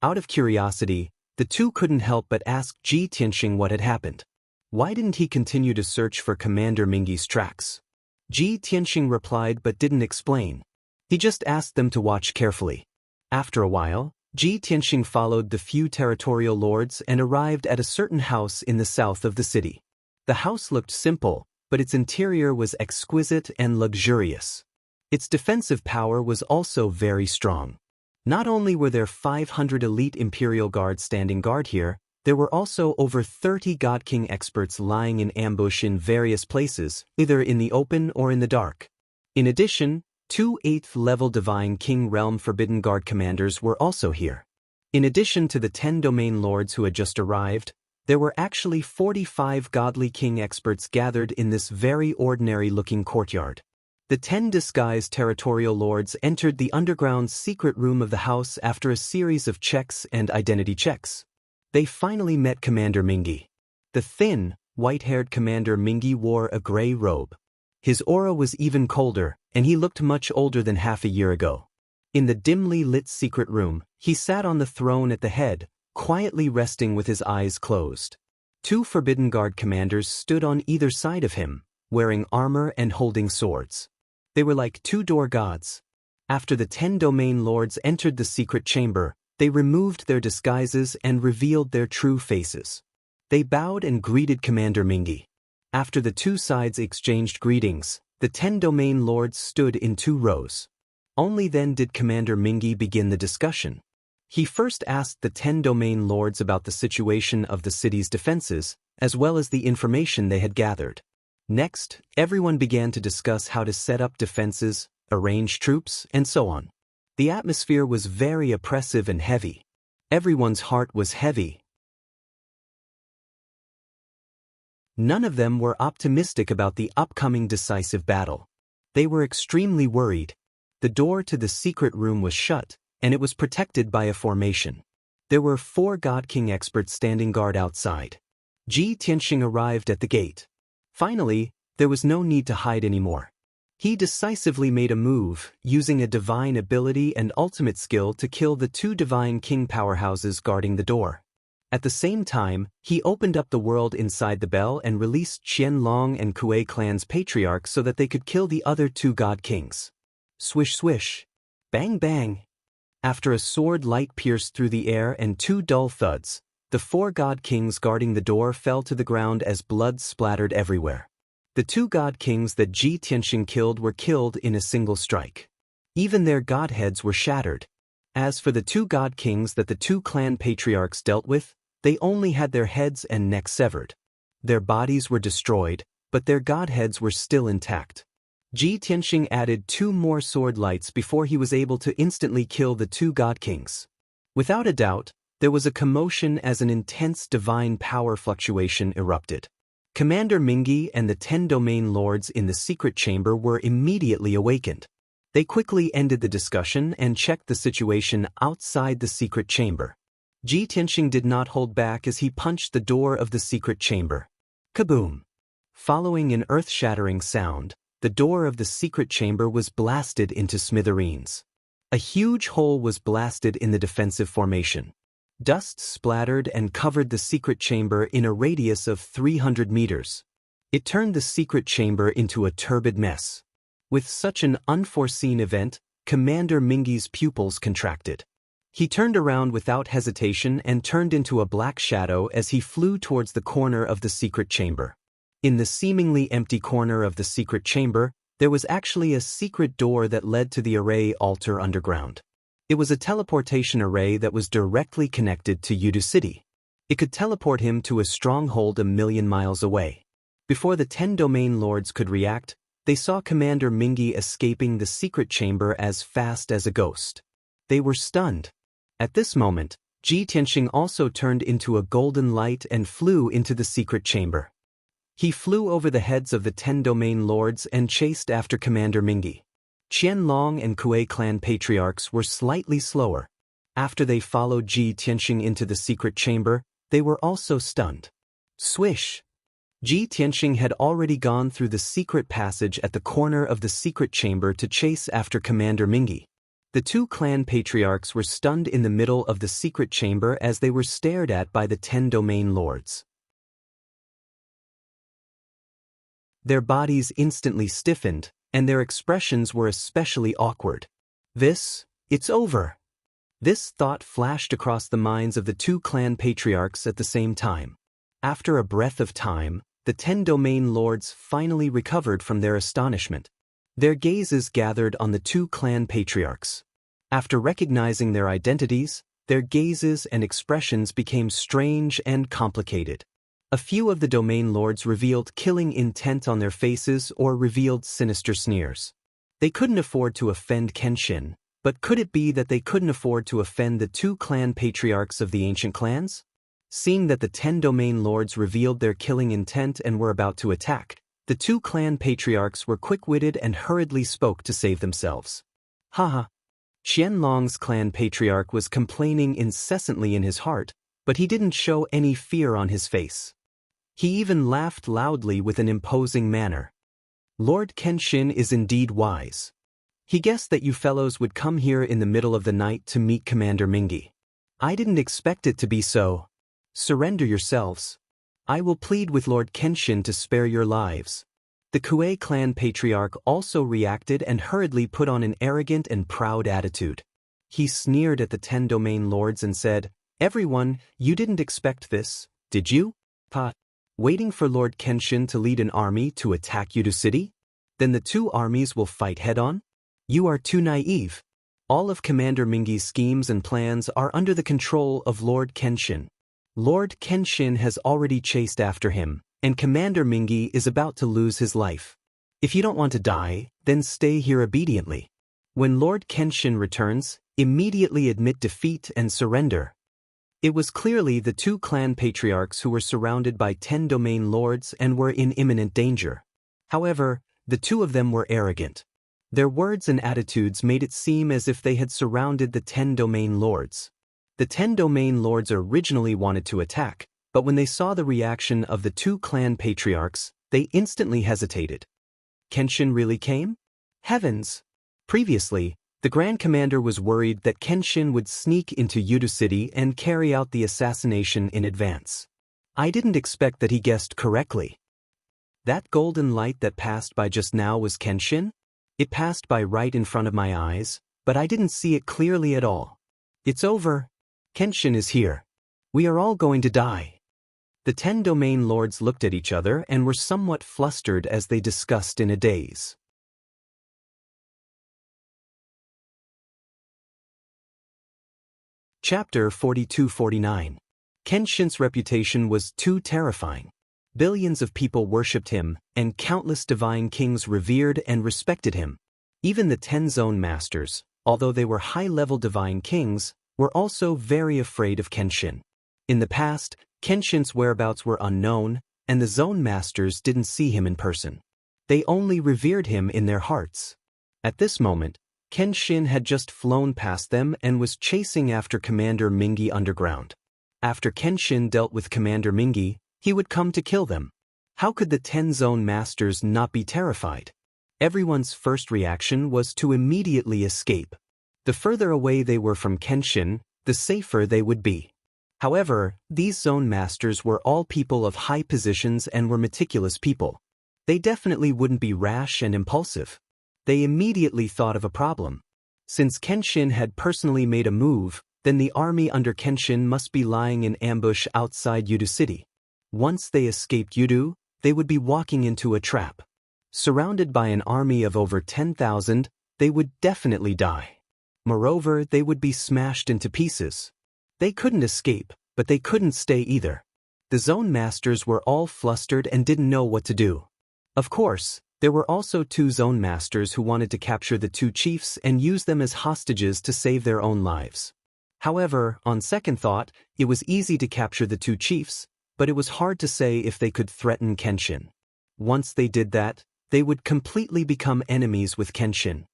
Out of curiosity, the two couldn't help but ask Ji Tianxing what had happened. Why didn't he continue to search for Commander Mingi's tracks? Ji Tianxing replied but didn't explain. He just asked them to watch carefully. After a while, Ji Tianxing followed the few territorial lords and arrived at a certain house in the south of the city. The house looked simple, but its interior was exquisite and luxurious. Its defensive power was also very strong. Not only were there 500 elite Imperial Guards standing guard here, there were also over 30 God King experts lying in ambush in various places, either in the open or in the dark. In addition, 2 8th-level Divine King Realm Forbidden Guard commanders were also here. In addition to the 10 domain lords who had just arrived, there were actually 45 Godly King experts gathered in this very ordinary-looking courtyard. The 10 disguised territorial lords entered the underground secret room of the house after a series of checks and identity checks. They finally met Commander Mingi. The thin, white-haired Commander Mingi wore a gray robe. His aura was even colder, and he looked much older than half a year ago. In the dimly lit secret room, he sat on the throne at the head, quietly resting with his eyes closed. 2 Forbidden Guard commanders stood on either side of him, wearing armor and holding swords. They were like 2 door gods. After the 10 domain lords entered the secret chamber, they removed their disguises and revealed their true faces. They bowed and greeted Commander Mingi. After the two sides exchanged greetings, the 10 domain lords stood in 2 rows. Only then did Commander Mingi begin the discussion. He first asked the 10 domain lords about the situation of the city's defenses, as well as the information they had gathered. Next, everyone began to discuss how to set up defenses, arrange troops, and so on. The atmosphere was very oppressive and heavy. Everyone's heart was heavy. None of them were optimistic about the upcoming decisive battle. They were extremely worried. The door to the secret room was shut, and it was protected by a formation. There were 4 God King experts standing guard outside. Ji Tianxing arrived at the gate. Finally, there was no need to hide anymore. He decisively made a move, using a divine ability and ultimate skill to kill the 2 divine king powerhouses guarding the door. At the same time, he opened up the world inside the bell and released Qianlong and Kuei clan's patriarchs so that they could kill the other 2 god kings. Swish swish. Bang bang. After a sword light pierced through the air and 2 dull thuds, the 4 god kings guarding the door fell to the ground as blood splattered everywhere. The 2 god kings that Ji Tianxing killed were killed in a single strike. Even their godheads were shattered. As for the 2 god kings that the 2 clan patriarchs dealt with, they only had their heads and necks severed. Their bodies were destroyed, but their godheads were still intact. Ji Tianxing added 2 more sword lights before he was able to instantly kill the 2 god kings. Without a doubt, there was a commotion as an intense divine power fluctuation erupted. Commander Mingi and the 10 domain lords in the secret chamber were immediately awakened. They quickly ended the discussion and checked the situation outside the secret chamber. Ji Tianxing did not hold back as he punched the door of the secret chamber. Kaboom! Following an earth-shattering sound, the door of the secret chamber was blasted into smithereens. A huge hole was blasted in the defensive formation. Dust splattered and covered the secret chamber in a radius of 300 meters. It turned the secret chamber into a turbid mess. With such an unforeseen event, Commander Mingi's pupils contracted. He turned around without hesitation and turned into a black shadow as he flew towards the corner of the secret chamber. In the seemingly empty corner of the secret chamber, there was actually a secret door that led to the array altar underground. It was a teleportation array that was directly connected to Yudu City. It could teleport him to a stronghold 1,000,000 miles away. Before the 10 domain lords could react, they saw Commander Mingi escaping the secret chamber as fast as a ghost. They were stunned. At this moment, Ji Tianxing also turned into a golden light and flew into the secret chamber. He flew over the heads of the 10 domain lords and chased after Commander Mingi. Qianlong and Kuei clan patriarchs were slightly slower. After they followed Ji Tianxing into the secret chamber, they were also stunned. Swish! Ji Tianxing had already gone through the secret passage at the corner of the secret chamber to chase after Commander Mingi. The 2 clan patriarchs were stunned in the middle of the secret chamber as they were stared at by the 10 domain lords. Their bodies instantly stiffened, and their expressions were especially awkward. It's over. This thought flashed across the minds of the 2 clan patriarchs at the same time. After a breath of time, the 10 domain lords finally recovered from their astonishment. Their gazes gathered on the 2 clan patriarchs. After recognizing their identities, their gazes and expressions became strange and complicated. A few of the domain lords revealed killing intent on their faces or revealed sinister sneers. They couldn't afford to offend Kenshin, but could it be that they couldn't afford to offend the 2 clan patriarchs of the ancient clans? Seeing that the 10 domain lords revealed their killing intent and were about to attack, the 2 clan patriarchs were quick-witted and hurriedly spoke to save themselves. Haha. Qianlong's clan patriarch was complaining incessantly in his heart, but he didn't show any fear on his face. He even laughed loudly with an imposing manner. Lord Kenshin is indeed wise. He guessed that you fellows would come here in the middle of the night to meet Commander Mingi. I didn't expect it to be so. Surrender yourselves. I will plead with Lord Kenshin to spare your lives. The Kuei clan patriarch also reacted and hurriedly put on an arrogant and proud attitude. He sneered at the 10 domain lords and said, "Everyone, you didn't expect this, did you? Waiting for Lord Kenshin to lead an army to attack Yudu City? Then the 2 armies will fight head-on? You are too naive. All of Commander Mingi's schemes and plans are under the control of Lord Kenshin. Lord Kenshin has already chased after him, and Commander Mingi is about to lose his life. If you don't want to die, then stay here obediently. When Lord Kenshin returns, immediately admit defeat and surrender. It was clearly the two clan patriarchs who were surrounded by 10 domain lords and were in imminent danger. However, the two of them were arrogant. Their words and attitudes made it seem as if they had surrounded the 10 domain lords. The 10 domain lords originally wanted to attack, but when they saw the reaction of the two clan patriarchs, they instantly hesitated. Kenshin really came? Heavens! Previously, the Grand Commander was worried that Kenshin would sneak into Yudu City and carry out the assassination in advance. I didn't expect that he guessed correctly. That golden light that passed by just now was Kenshin? It passed by right in front of my eyes, but I didn't see it clearly at all. It's over. Kenshin is here. We are all going to die. The 10 domain lords looked at each other and were somewhat flustered as they discussed in a daze. Chapter 42-49. Kenshin's reputation was too terrifying. Billions of people worshipped him, and countless divine kings revered and respected him. Even the 10 zone masters, although they were high-level divine kings, were also very afraid of Kenshin. In the past, Kenshin's whereabouts were unknown, and the zone masters didn't see him in person. They only revered him in their hearts. At this moment, Kenshin had just flown past them and was chasing after Commander Mingi underground. After Kenshin dealt with Commander Mingi, he would come to kill them. How could the 10 zone masters not be terrified? Everyone's first reaction was to immediately escape. The further away they were from Kenshin, the safer they would be. However, these zone masters were all people of high positions and were meticulous people. They definitely wouldn't be rash and impulsive. They immediately thought of a problem. Since Kenshin had personally made a move, then the army under Kenshin must be lying in ambush outside Yudu City. Once they escaped Yudu, they would be walking into a trap. Surrounded by an army of over 10,000, they would definitely die. Moreover, they would be smashed into pieces. They couldn't escape, but they couldn't stay either. The zone masters were all flustered and didn't know what to do. Of course, there were also 2 zone masters who wanted to capture the 2 chiefs and use them as hostages to save their own lives. However, on second thought, it was easy to capture the 2 chiefs, but it was hard to say if they could threaten Kenshin. Once they did that, they would completely become enemies with Kenshin.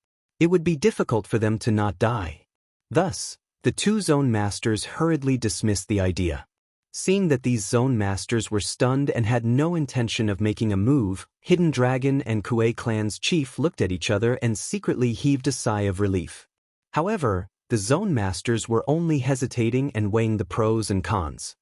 It would be difficult for them to not die. Thus, the 2 zone masters hurriedly dismissed the idea. Seeing that these zone masters were stunned and had no intention of making a move, Hidden Dragon and Kuei clan's chief looked at each other and secretly heaved a sigh of relief. However, the zone masters were only hesitating and weighing the pros and cons.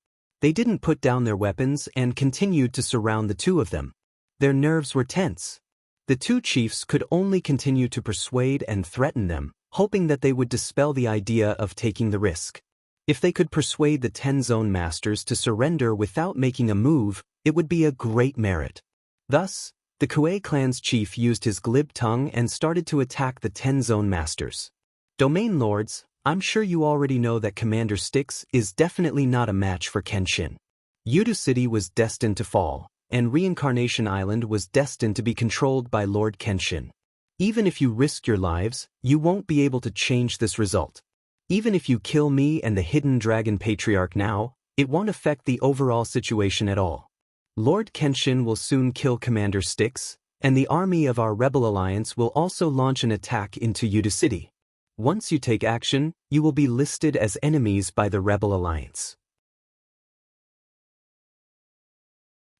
They didn't put down their weapons and continued to surround the 2 of them. Their nerves were tense. The 2 chiefs could only continue to persuade and threaten them, hoping that they would dispel the idea of taking the risk. If they could persuade the 10 zone masters to surrender without making a move, it would be a great merit. Thus, the Kuei clan's chief used his glib tongue and started to attack the 10 zone masters. Domain lords, I'm sure you already know that Commander Styx is definitely not a match for Kenshin. Yudu City was destined to fall, and Reincarnation Island was destined to be controlled by Lord Kenshin. Even if you risk your lives, you won't be able to change this result. Even if you kill me and the Hidden Dragon Patriarch now, it won't affect the overall situation at all. Lord Kenshin will soon kill Commander Styx, and the army of our Rebel Alliance will also launch an attack into Yudu City. Once you take action, you will be listed as enemies by the Rebel Alliance.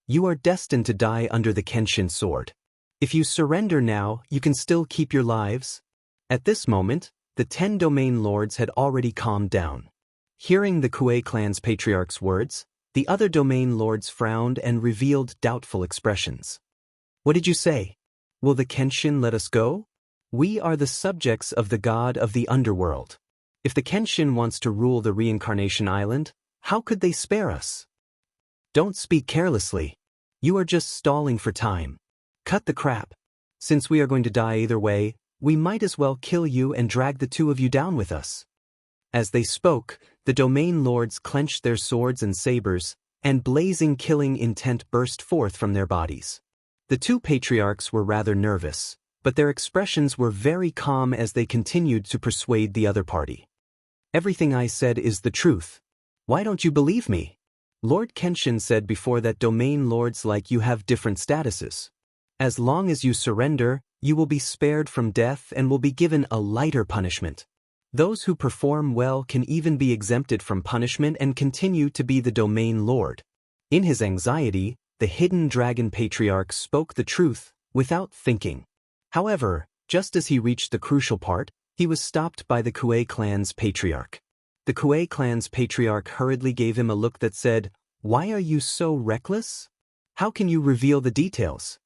You are destined to die under the Kenshin sword. If you surrender now, you can still keep your lives. At this moment, the 10 domain lords had already calmed down. Hearing the Kuei clan's patriarch's words, the other domain lords frowned and revealed doubtful expressions. What did you say? Will the Kenshin let us go? We are the subjects of the god of the underworld. If the Kenshin wants to rule the Reincarnation Island, how could they spare us? Don't speak carelessly. You are just stalling for time. Cut the crap. Since we are going to die either way, we might as well kill you and drag the two of you down with us." As they spoke, the domain lords clenched their swords and sabers, and blazing killing intent burst forth from their bodies. The two patriarchs were rather nervous, but their expressions were very calm as they continued to persuade the other party. "Everything I said is the truth. Why don't you believe me?" Lord Kenshin said before that domain lords like you have different statuses. As long as you surrender, you will be spared from death and will be given a lighter punishment. Those who perform well can even be exempted from punishment and continue to be the domain lord. In his anxiety, the hidden dragon patriarch spoke the truth, without thinking. However, just as he reached the crucial part, he was stopped by the Kuei clan's patriarch. The Kuei clan's patriarch hurriedly gave him a look that said, "Why are you so reckless? How can you reveal the details?"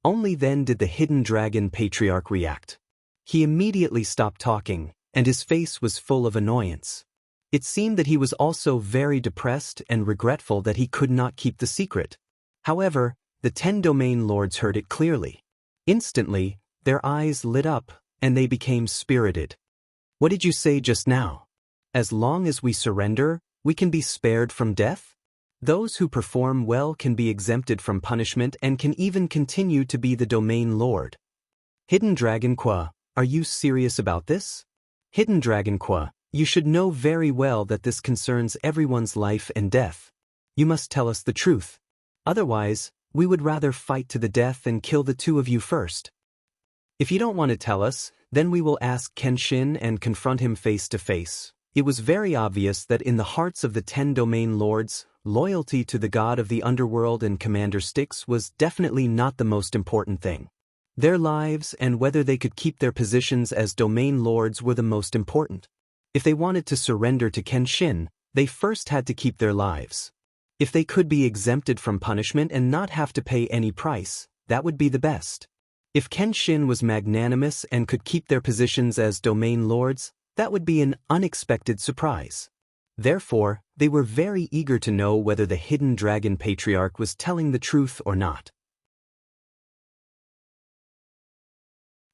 Only then did the hidden dragon patriarch react. He immediately stopped talking, and his face was full of annoyance. It seemed that he was also very depressed and regretful that he could not keep the secret. However, the 10 domain lords heard it clearly. Instantly, their eyes lit up, and they became spirited. "What did you say just now? As long as we surrender, we can be spared from death? Those who perform well can be exempted from punishment and can even continue to be the domain lord." Hidden Dragon Qua, are you serious about this? Hidden Dragon Qua, you should know very well that this concerns everyone's life and death. You must tell us the truth. Otherwise, we would rather fight to the death and kill the two of you first. If you don't want to tell us, then we will ask Kenshin and confront him face to face. It was very obvious that in the hearts of the 10 domain lords, loyalty to the god of the underworld and Commander Styx was definitely not the most important thing. Their lives and whether they could keep their positions as domain lords were the most important. If they wanted to surrender to Kenshin, they first had to keep their lives. If they could be exempted from punishment and not have to pay any price, that would be the best. If Kenshin was magnanimous and could keep their positions as domain lords, that would be an unexpected surprise. Therefore, they were very eager to know whether the hidden dragon patriarch was telling the truth or not.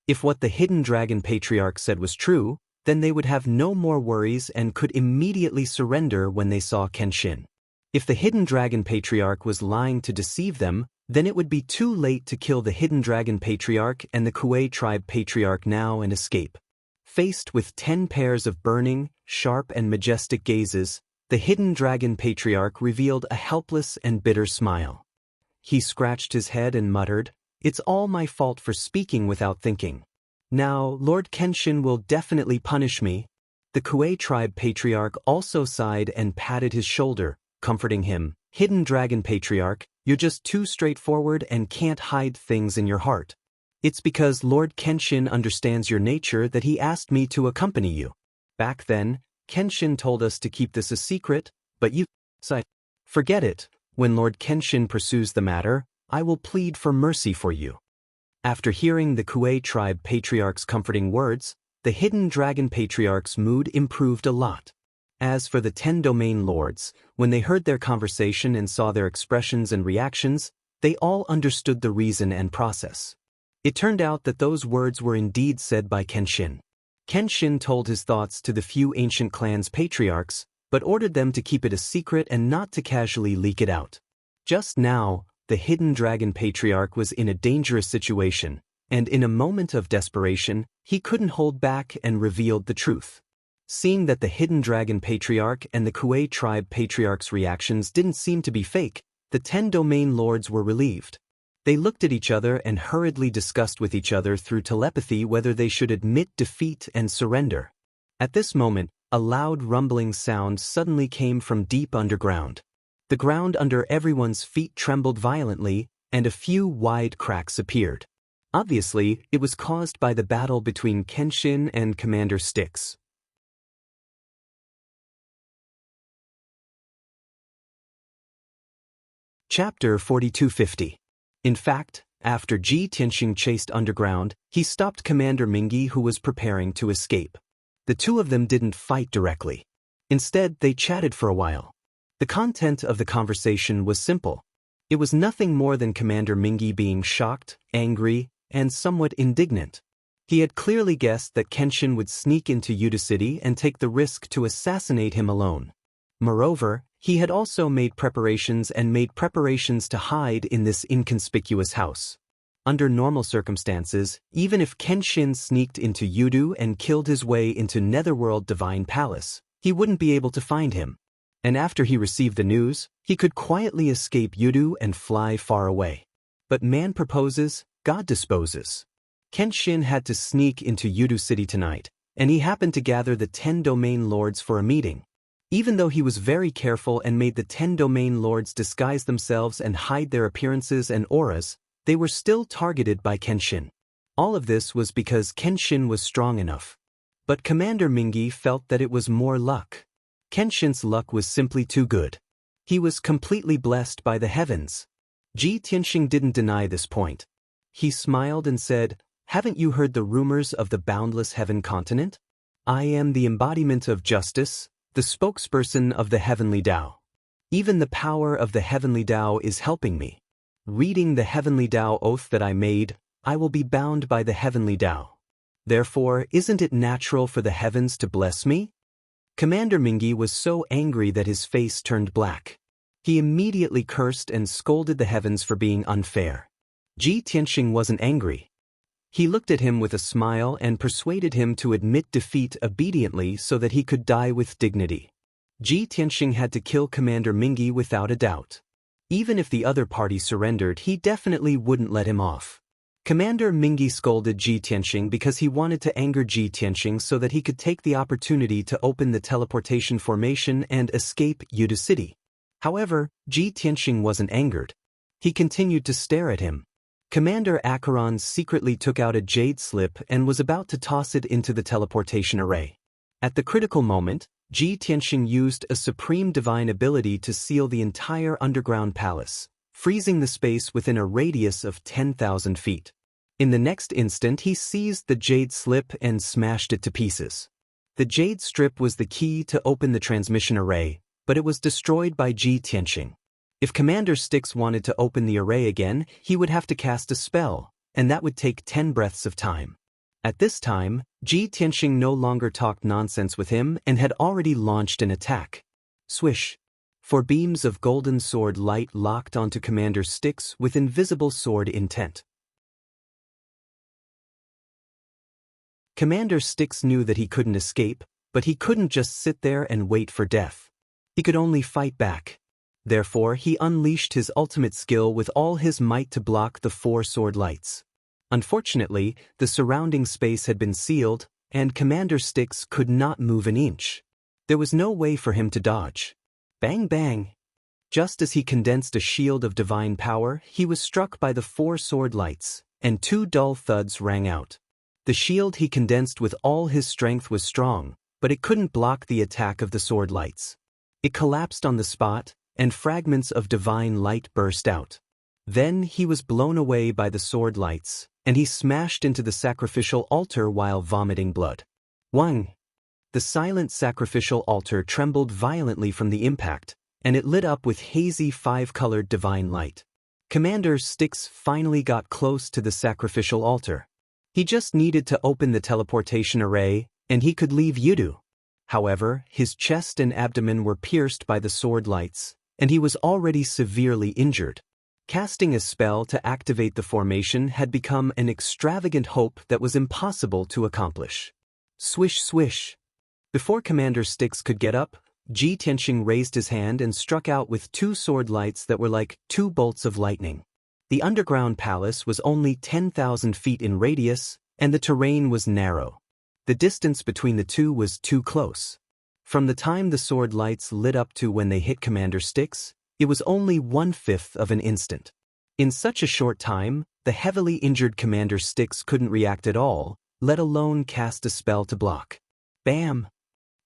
If what the hidden dragon patriarch said was true, then they would have no more worries and could immediately surrender when they saw Kenshin. If the hidden dragon patriarch was lying to deceive them, then it would be too late to kill the hidden dragon patriarch and the Kuei tribe patriarch now and escape. Faced with 10 pairs of burning, sharp and majestic gazes, the hidden dragon patriarch revealed a helpless and bitter smile. He scratched his head and muttered, "It's all my fault for speaking without thinking. Now, Lord Kenshin will definitely punish me." The Kuei tribe patriarch also sighed and patted his shoulder, comforting him. "Hidden dragon patriarch, you're just too straightforward and can't hide things in your heart. It's because Lord Kenshin understands your nature that he asked me to accompany you. Back then, Kenshin told us to keep this a secret, but you sighed. Forget it. When Lord Kenshin pursues the matter, I will plead for mercy for you." After hearing the Kuei tribe patriarch's comforting words, the hidden dragon patriarch's mood improved a lot. As for the 10 domain lords, when they heard their conversation and saw their expressions and reactions, they all understood the reason and process. It turned out that those words were indeed said by Kenshin. Kenshin told his thoughts to the few ancient clans' patriarchs, but ordered them to keep it a secret and not to casually leak it out. Just now, the hidden dragon patriarch was in a dangerous situation, and in a moment of desperation, he couldn't hold back and revealed the truth. Seeing that the hidden dragon patriarch and the Kuei tribe patriarch's reactions didn't seem to be fake, the 10 domain lords were relieved. They looked at each other and hurriedly discussed with each other through telepathy whether they should admit defeat and surrender. At this moment, a loud rumbling sound suddenly came from deep underground. The ground under everyone's feet trembled violently, and a few wide cracks appeared. Obviously, it was caused by the battle between Kenshin and Commander Styx. Chapter 4250. In fact, after Ji Tianxing chased underground, he stopped Commander Mingi who was preparing to escape. The two of them didn't fight directly. Instead, they chatted for a while. The content of the conversation was simple. It was nothing more than Commander Mingi being shocked, angry, and somewhat indignant. He had clearly guessed that Kenshin would sneak into Yudu City and take the risk to assassinate him alone. Moreover, he had also made preparations to hide in this inconspicuous house. Under normal circumstances, even if Kenshin sneaked into Yudu and killed his way into Netherworld Divine Palace, he wouldn't be able to find him. And after he received the news, he could quietly escape Yudu and fly far away. But man proposes, God disposes. Kenshin had to sneak into Yudu City tonight, and he happened to gather the 10 domain lords for a meeting. Even though he was very careful and made the 10 domain lords disguise themselves and hide their appearances and auras, they were still targeted by Kenshin. All of this was because Kenshin was strong enough. But Commander Mingi felt that it was more luck. Kenshin's luck was simply too good. He was completely blessed by the heavens. Ji Tianxing didn't deny this point. He smiled and said, "Haven't you heard the rumors of the boundless heaven continent? I am the embodiment of justice, the spokesperson of the heavenly Tao. Even the power of the heavenly Tao is helping me. Reading the heavenly Tao oath that I made, I will be bound by the heavenly Tao. Therefore, isn't it natural for the heavens to bless me?" Commander Mingi was so angry that his face turned black. He immediately cursed and scolded the heavens for being unfair. Ji Tianxing wasn't angry. He looked at him with a smile and persuaded him to admit defeat obediently so that he could die with dignity. Ji Tianxing had to kill Commander Mingi without a doubt. Even if the other party surrendered, he definitely wouldn't let him off. Commander Mingi scolded Ji Tianxing because he wanted to anger Ji Tianxing so that he could take the opportunity to open the teleportation formation and escape Yudu City. However, Ji Tianxing wasn't angered. He continued to stare at him. Commander Acheron secretly took out a jade slip and was about to toss it into the teleportation array. At the critical moment, Ji Tianxing used a supreme divine ability to seal the entire underground palace, freezing the space within a radius of 10,000 feet. In the next instant, he seized the jade slip and smashed it to pieces. The jade strip was the key to open the transmission array, but it was destroyed by Ji Tianxing. If Commander Styx wanted to open the array again, he would have to cast a spell, and that would take 10 breaths of time. At this time, Ji Tianxing no longer talked nonsense with him and had already launched an attack. Swish! 4 beams of golden sword light locked onto Commander Styx with invisible sword intent. Commander Styx knew that he couldn't escape, but he couldn't just sit there and wait for death. He could only fight back. Therefore, he unleashed his ultimate skill with all his might to block the 4 sword lights. Unfortunately, the surrounding space had been sealed, and Commander Styx could not move an inch. There was no way for him to dodge. Bang bang! Just as he condensed a shield of divine power, he was struck by the 4 sword lights, and 2 dull thuds rang out. The shield he condensed with all his strength was strong, but it couldn't block the attack of the sword lights. It collapsed on the spot, and fragments of divine light burst out. Then he was blown away by the sword lights, and he smashed into the sacrificial altar while vomiting blood. Wang! The silent sacrificial altar trembled violently from the impact, and it lit up with hazy 5-colored divine light. Commander Styx finally got close to the sacrificial altar. He just needed to open the teleportation array, and he could leave Yudu. However, his chest and abdomen were pierced by the sword lights, and he was already severely injured. Casting a spell to activate the formation had become an extravagant hope that was impossible to accomplish. Swish swish! Before Commander Styx could get up, Ji Tianxing raised his hand and struck out with 2 sword lights that were like 2 bolts of lightning. The underground palace was only 10,000 feet in radius, and the terrain was narrow. The distance between the two was too close. From the time the sword lights lit up to when they hit Commander Styx, it was only 1/5 of an instant. In such a short time, the heavily injured Commander Styx couldn't react at all, let alone cast a spell to block. Bam!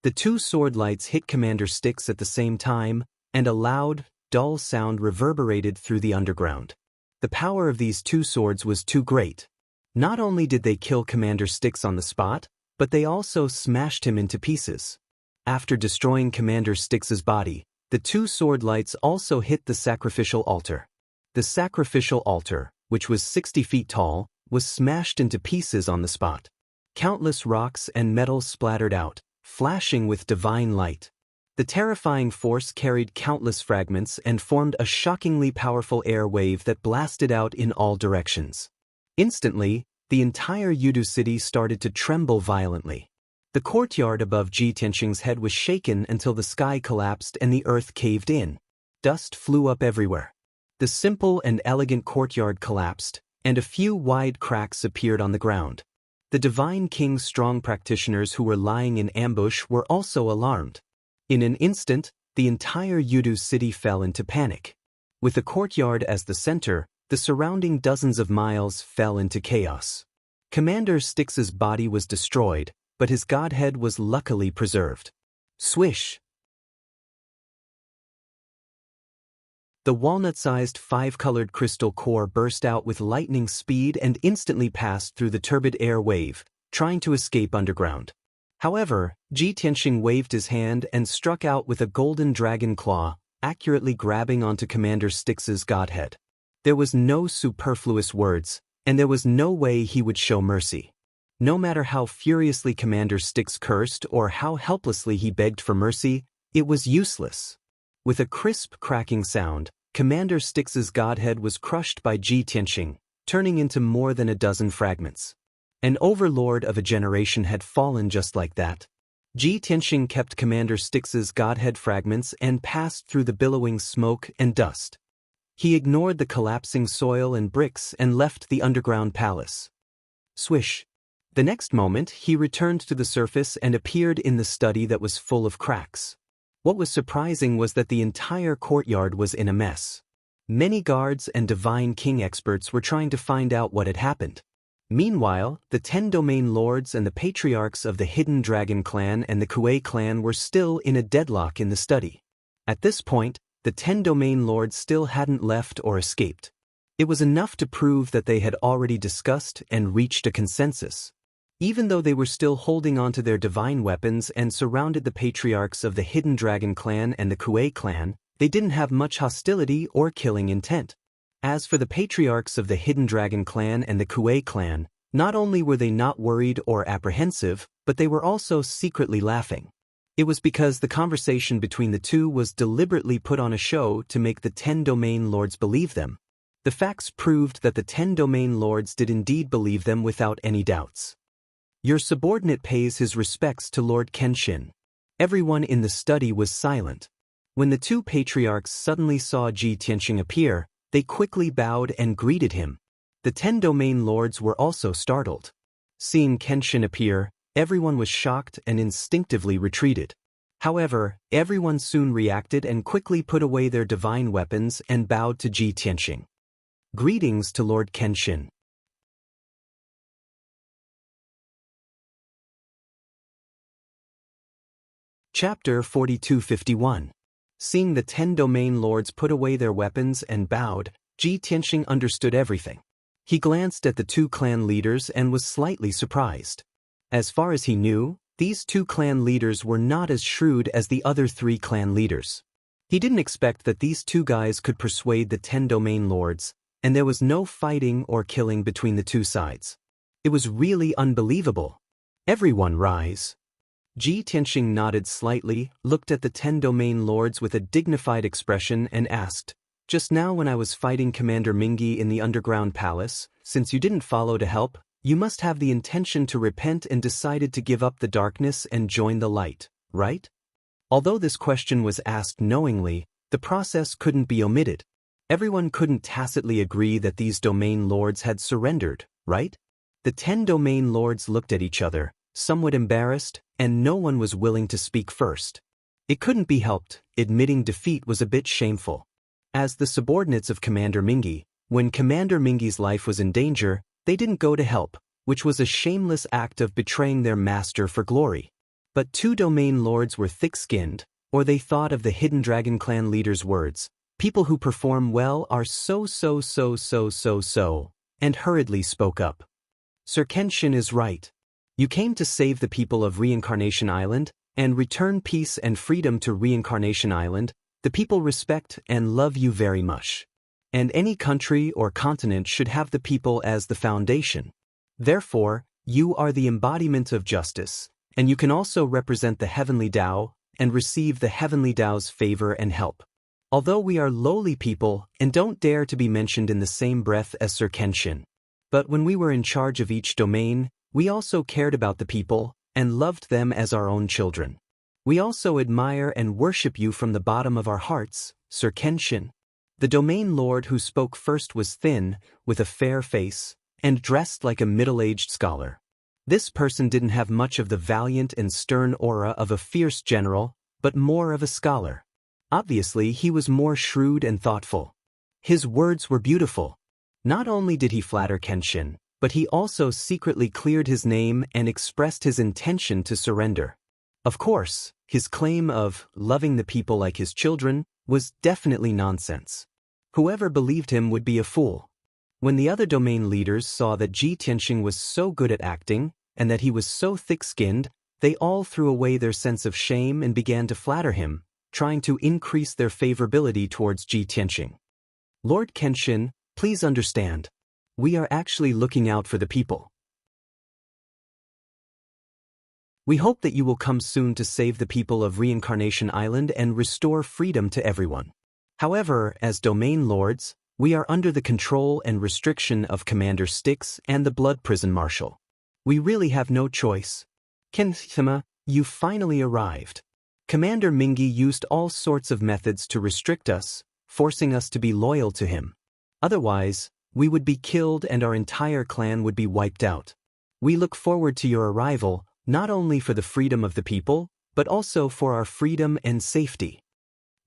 The 2 sword lights hit Commander Styx at the same time, and a loud, dull sound reverberated through the underground. The power of these 2 swords was too great. Not only did they kill Commander Styx on the spot, but they also smashed him into pieces. After destroying Commander Styx's body, the 2 sword lights also hit the sacrificial altar. The sacrificial altar, which was 60 feet tall, was smashed into pieces on the spot. Countless rocks and metals splattered out, flashing with divine light. The terrifying force carried countless fragments and formed a shockingly powerful air wave that blasted out in all directions. Instantly, the entire Yudu city started to tremble violently. The courtyard above Ji Tianxing's head was shaken until the sky collapsed and the earth caved in. Dust flew up everywhere. The simple and elegant courtyard collapsed, and a few wide cracks appeared on the ground. The Divine King's strong practitioners who were lying in ambush were also alarmed. In an instant, the entire Yudu city fell into panic. With the courtyard as the center, the surrounding dozens of miles fell into chaos. Commander Styx's body was destroyed, but his godhead was luckily preserved. Swish! The walnut-sized five-colored crystal core burst out with lightning speed and instantly passed through the turbid air wave, trying to escape underground. However, Ji Tianxing waved his hand and struck out with a golden dragon claw, accurately grabbing onto Commander Styx's godhead. There was no superfluous words, and there was no way he would show mercy. No matter how furiously Commander Styx cursed or how helplessly he begged for mercy, it was useless. With a crisp cracking sound, Commander Styx's godhead was crushed by Ji Tianxing, turning into more than a dozen fragments. An overlord of a generation had fallen just like that. Ji Tianxing kept Commander Styx's godhead fragments and passed through the billowing smoke and dust. He ignored the collapsing soil and bricks and left the underground palace. Swish! The next moment, he returned to the surface and appeared in the study that was full of cracks. What was surprising was that the entire courtyard was in a mess. Many guards and Divine King experts were trying to find out what had happened. Meanwhile, the 10 domain lords and the patriarchs of the Hidden Dragon clan and the Kuei clan were still in a deadlock in the study. At this point, the 10 domain lords still hadn't left or escaped. It was enough to prove that they had already discussed and reached a consensus. Even though they were still holding onto their divine weapons and surrounded the patriarchs of the Hidden Dragon clan and the Kuei clan, they didn't have much hostility or killing intent. As for the patriarchs of the Hidden Dragon clan and the Kuei clan, not only were they not worried or apprehensive, but they were also secretly laughing. It was because the conversation between the two was deliberately put on a show to make the 10 domain lords believe them. The facts proved that the 10 domain lords did indeed believe them without any doubts. Your subordinate pays his respects to Lord Kenshin. Everyone in the study was silent. When the two patriarchs suddenly saw Ji Tianxing appear, they quickly bowed and greeted him. The 10 domain lords were also startled. Seeing Kenshin appear, everyone was shocked and instinctively retreated. However, everyone soon reacted and quickly put away their divine weapons and bowed to Ji Tianxing. Greetings to Lord Kenshin. Chapter 4251. Seeing the 10 domain lords put away their weapons and bowed, Ji Tianxing understood everything. He glanced at the two clan leaders and was slightly surprised. As far as he knew, these two clan leaders were not as shrewd as the other three clan leaders. He didn't expect that these two guys could persuade the 10 domain lords, and there was no fighting or killing between the two sides. It was really unbelievable. Everyone rise. Ji Tianxing nodded slightly, looked at the 10 domain lords with a dignified expression and asked, "Just now when I was fighting Commander Mingi in the underground palace, since you didn't follow to help, you must have the intention to repent and decided to give up the darkness and join the light, right?" Although this question was asked knowingly, the process couldn't be omitted. Everyone couldn't tacitly agree that these domain lords had surrendered, right? The 10 domain lords looked at each other, somewhat embarrassed, and no one was willing to speak first. It couldn't be helped, admitting defeat was a bit shameful. As the subordinates of Commander Mingi, when Commander Mingi's life was in danger, they didn't go to help, which was a shameless act of betraying their master for glory. But two domain lords were thick-skinned, or they thought of the Hidden Dragon clan leader's words, "People who perform well are so, and hurriedly spoke up. "Sir Kenshin is right. You came to save the people of Reincarnation Island, and return peace and freedom to Reincarnation Island. The people respect and love you very much. And any country or continent should have the people as the foundation. Therefore, you are the embodiment of justice, and you can also represent the heavenly Tao and receive the heavenly Tao's favor and help. Although we are lowly people and don't dare to be mentioned in the same breath as Sir Kenshin. But when we were in charge of each domain, we also cared about the people and loved them as our own children. We also admire and worship you from the bottom of our hearts, Sir Kenshin. The domain lord who spoke first was thin, with a fair face, and dressed like a middle-aged scholar. This person didn't have much of the valiant and stern aura of a fierce general, but more of a scholar. Obviously, he was more shrewd and thoughtful. His words were beautiful. Not only did he flatter Kenshin, but he also secretly cleared his name and expressed his intention to surrender. Of course, his claim of loving the people like his children was definitely nonsense. Whoever believed him would be a fool. When the other domain leaders saw that Ji Tianxing was so good at acting and that he was so thick-skinned, they all threw away their sense of shame and began to flatter him, trying to increase their favorability towards Ji Tianxing. Lord Kenshin, please understand. We are actually looking out for the people. We hope that you will come soon to save the people of Reincarnation Island and restore freedom to everyone. However, as domain lords, we are under the control and restriction of Commander Styx and the Blood Prison Marshal. We really have no choice. Kenshin, you finally arrived. Commander Mingi used all sorts of methods to restrict us, forcing us to be loyal to him. Otherwise, we would be killed and our entire clan would be wiped out. We look forward to your arrival, not only for the freedom of the people, but also for our freedom and safety.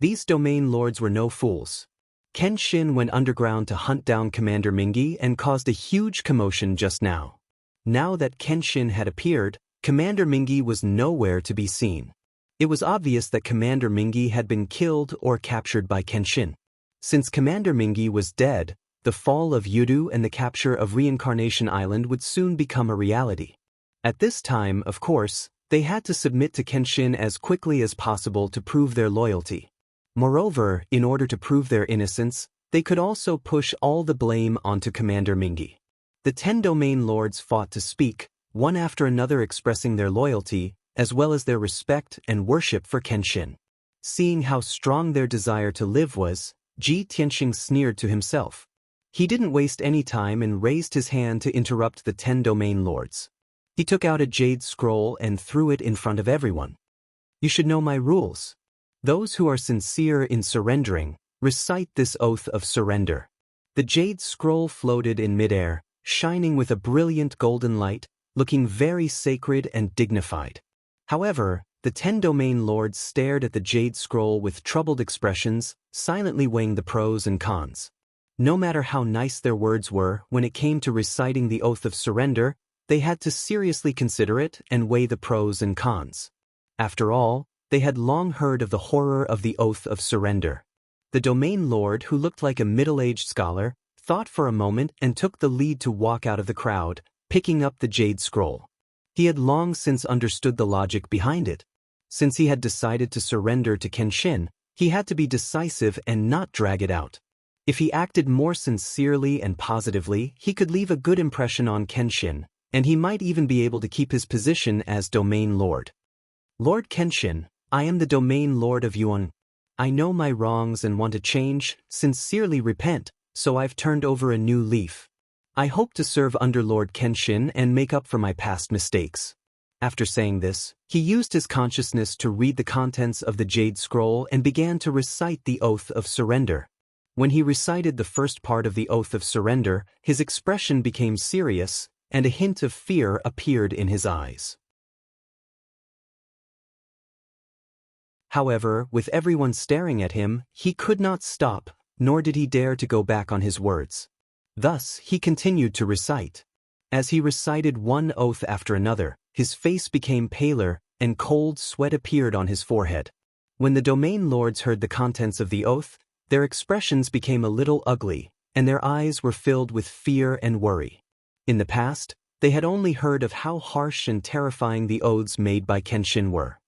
These domain lords were no fools. Kenshin went underground to hunt down Commander Mingi and caused a huge commotion just now. Now that Kenshin had appeared, Commander Mingi was nowhere to be seen. It was obvious that Commander Mingi had been killed or captured by Kenshin. Since Commander Mingi was dead, the fall of Yudu and the capture of Reincarnation Island would soon become a reality. At this time, of course, they had to submit to Kenshin as quickly as possible to prove their loyalty. Moreover, in order to prove their innocence, they could also push all the blame onto Commander Mingi. The 10 domain lords fought to speak, one after another expressing their loyalty, as well as their respect and worship for Kenshin. Seeing how strong their desire to live was, Ji Tianxing sneered to himself. He didn't waste any time and raised his hand to interrupt the 10 domain lords. He took out a jade scroll and threw it in front of everyone. You should know my rules. Those who are sincere in surrendering, recite this oath of surrender. The jade scroll floated in midair, shining with a brilliant golden light, looking very sacred and dignified. However, the 10 domain lords stared at the jade scroll with troubled expressions, silently weighing the pros and cons. No matter how nice their words were, when it came to reciting the oath of surrender, they had to seriously consider it and weigh the pros and cons. After all, they had long heard of the horror of the oath of surrender. The domain lord, who looked like a middle-aged scholar, thought for a moment and took the lead to walk out of the crowd, picking up the jade scroll. He had long since understood the logic behind it. Since he had decided to surrender to Kenshin, he had to be decisive and not drag it out. If he acted more sincerely and positively, he could leave a good impression on Kenshin, and he might even be able to keep his position as domain lord. Lord Kenshin, I am the domain lord of Yuan. I know my wrongs and want to change, sincerely repent, so I've turned over a new leaf. I hope to serve under Lord Kenshin and make up for my past mistakes. After saying this, he used his consciousness to read the contents of the jade scroll and began to recite the oath of surrender. When he recited the first part of the oath of surrender, his expression became serious, and a hint of fear appeared in his eyes. However, with everyone staring at him, he could not stop, nor did he dare to go back on his words. Thus, he continued to recite. As he recited one oath after another, his face became paler, and cold sweat appeared on his forehead. When the domain lords heard the contents of the oath, their expressions became a little ugly, and their eyes were filled with fear and worry. In the past, they had only heard of how harsh and terrifying the oaths made by Kenshin were.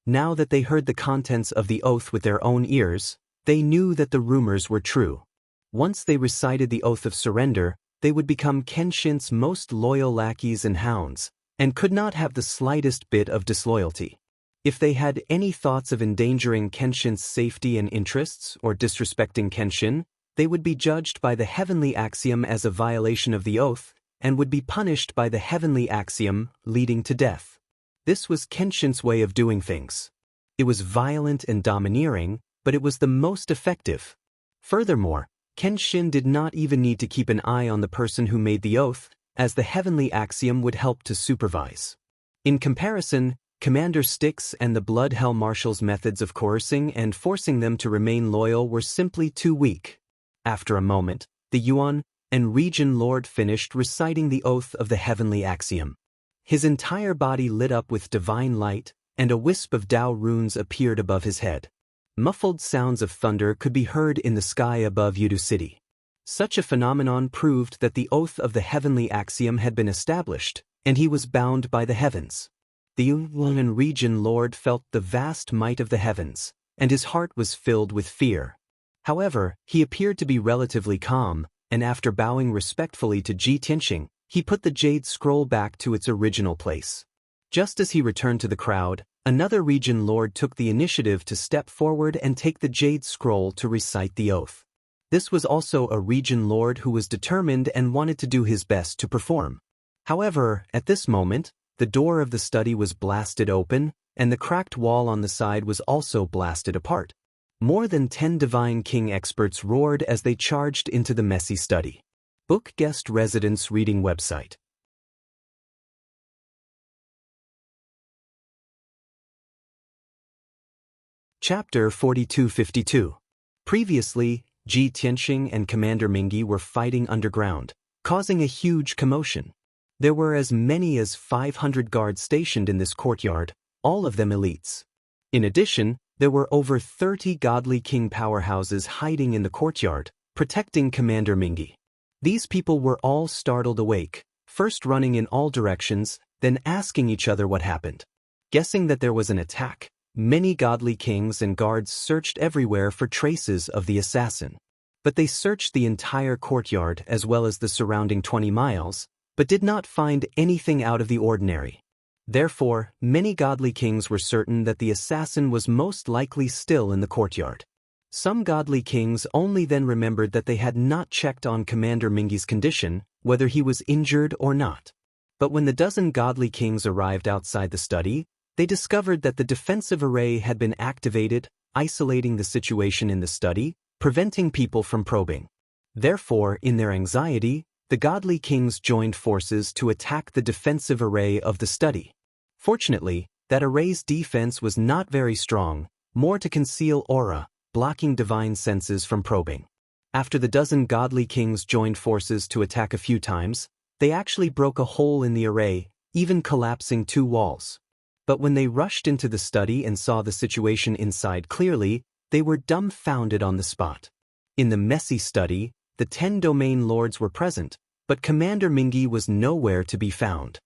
Now that they heard the contents of the oath with their own ears, they knew that the rumors were true. Once they recited the oath of surrender, they would become Kenshin's most loyal lackeys and hounds, and could not have the slightest bit of disloyalty. If they had any thoughts of endangering Kenshin's safety and interests or disrespecting Kenshin, they would be judged by the heavenly axiom as a violation of the oath, and would be punished by the heavenly axiom, leading to death. This was Kenshin's way of doing things. It was violent and domineering, but it was the most effective. Furthermore, Kenshin did not even need to keep an eye on the person who made the oath, as the heavenly axiom would help to supervise. In comparison, Commander Styx and the Blood Hell Marshal's methods of coercing and forcing them to remain loyal were simply too weak. After a moment, the Yuan and Region Lord finished reciting the oath of the heavenly axiom. His entire body lit up with divine light, and a wisp of Dao runes appeared above his head. Muffled sounds of thunder could be heard in the sky above Yudu City. Such a phenomenon proved that the oath of the heavenly axiom had been established, and he was bound by the heavens. The Yuan Region Lord felt the vast might of the heavens, and his heart was filled with fear. However, he appeared to be relatively calm, and after bowing respectfully to Ji Tianxing, he put the jade scroll back to its original place. Just as he returned to the crowd, another Region Lord took the initiative to step forward and take the jade scroll to recite the oath. This was also a Region Lord who was determined and wanted to do his best to perform. However, at this moment, the door of the study was blasted open, and the cracked wall on the side was also blasted apart. More than 10 Divine King experts roared as they charged into the messy study. Book Guest Residence Reading Website. Chapter 4252. Previously, Ji Tianxing and Commander Mingi were fighting underground, causing a huge commotion. There were as many as 500 guards stationed in this courtyard, all of them elites. In addition, there were over 30 godly king powerhouses hiding in the courtyard, protecting Commander Mingi. These people were all startled awake, first running in all directions, then asking each other what happened. Guessing that there was an attack, many godly kings and guards searched everywhere for traces of the assassin. But they searched the entire courtyard as well as the surrounding 20 miles, but did not find anything out of the ordinary. Therefore, many godly kings were certain that the assassin was most likely still in the courtyard. Some godly kings only then remembered that they had not checked on Commander Mingi's condition, whether he was injured or not. But when the dozen godly kings arrived outside the study, they discovered that the defensive array had been activated, isolating the situation in the study, preventing people from probing. Therefore, in their anxiety, the godly kings joined forces to attack the defensive array of the study. Fortunately, that array's defense was not very strong, more to conceal aura, blocking divine senses from probing. After the dozen godly kings joined forces to attack a few times, they actually broke a hole in the array, even collapsing 2 walls. But when they rushed into the study and saw the situation inside clearly, they were dumbfounded on the spot. In the messy study, the 10 domain lords were present, but Commander Mingi was nowhere to be found.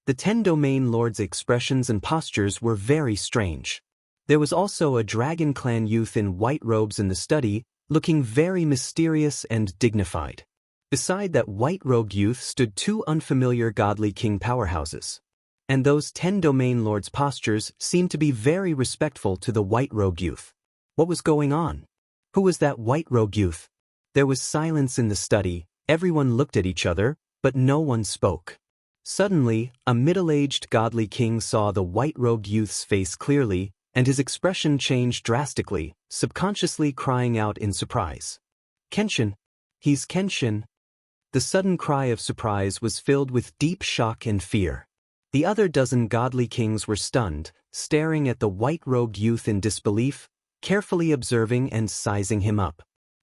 The 10 domain lords' expressions and postures were very strange. There was also a Dragon Clan youth in white robes in the study, looking very mysterious and dignified. Beside that white-robed youth stood 2 unfamiliar godly king powerhouses. And those 10 domain lords' postures seemed to be very respectful to the white-robed youth. What was going on? Who was that white-robed youth? There was silence in the study, everyone looked at each other, but no one spoke. Suddenly, a middle-aged godly king saw the white-robed youth's face clearly, and his expression changed drastically, subconsciously crying out in surprise. Kenshin! He's Kenshin! The sudden cry of surprise was filled with deep shock and fear. The other dozen godly kings were stunned, staring at the white-robed youth in disbelief, carefully observing and sizing him up.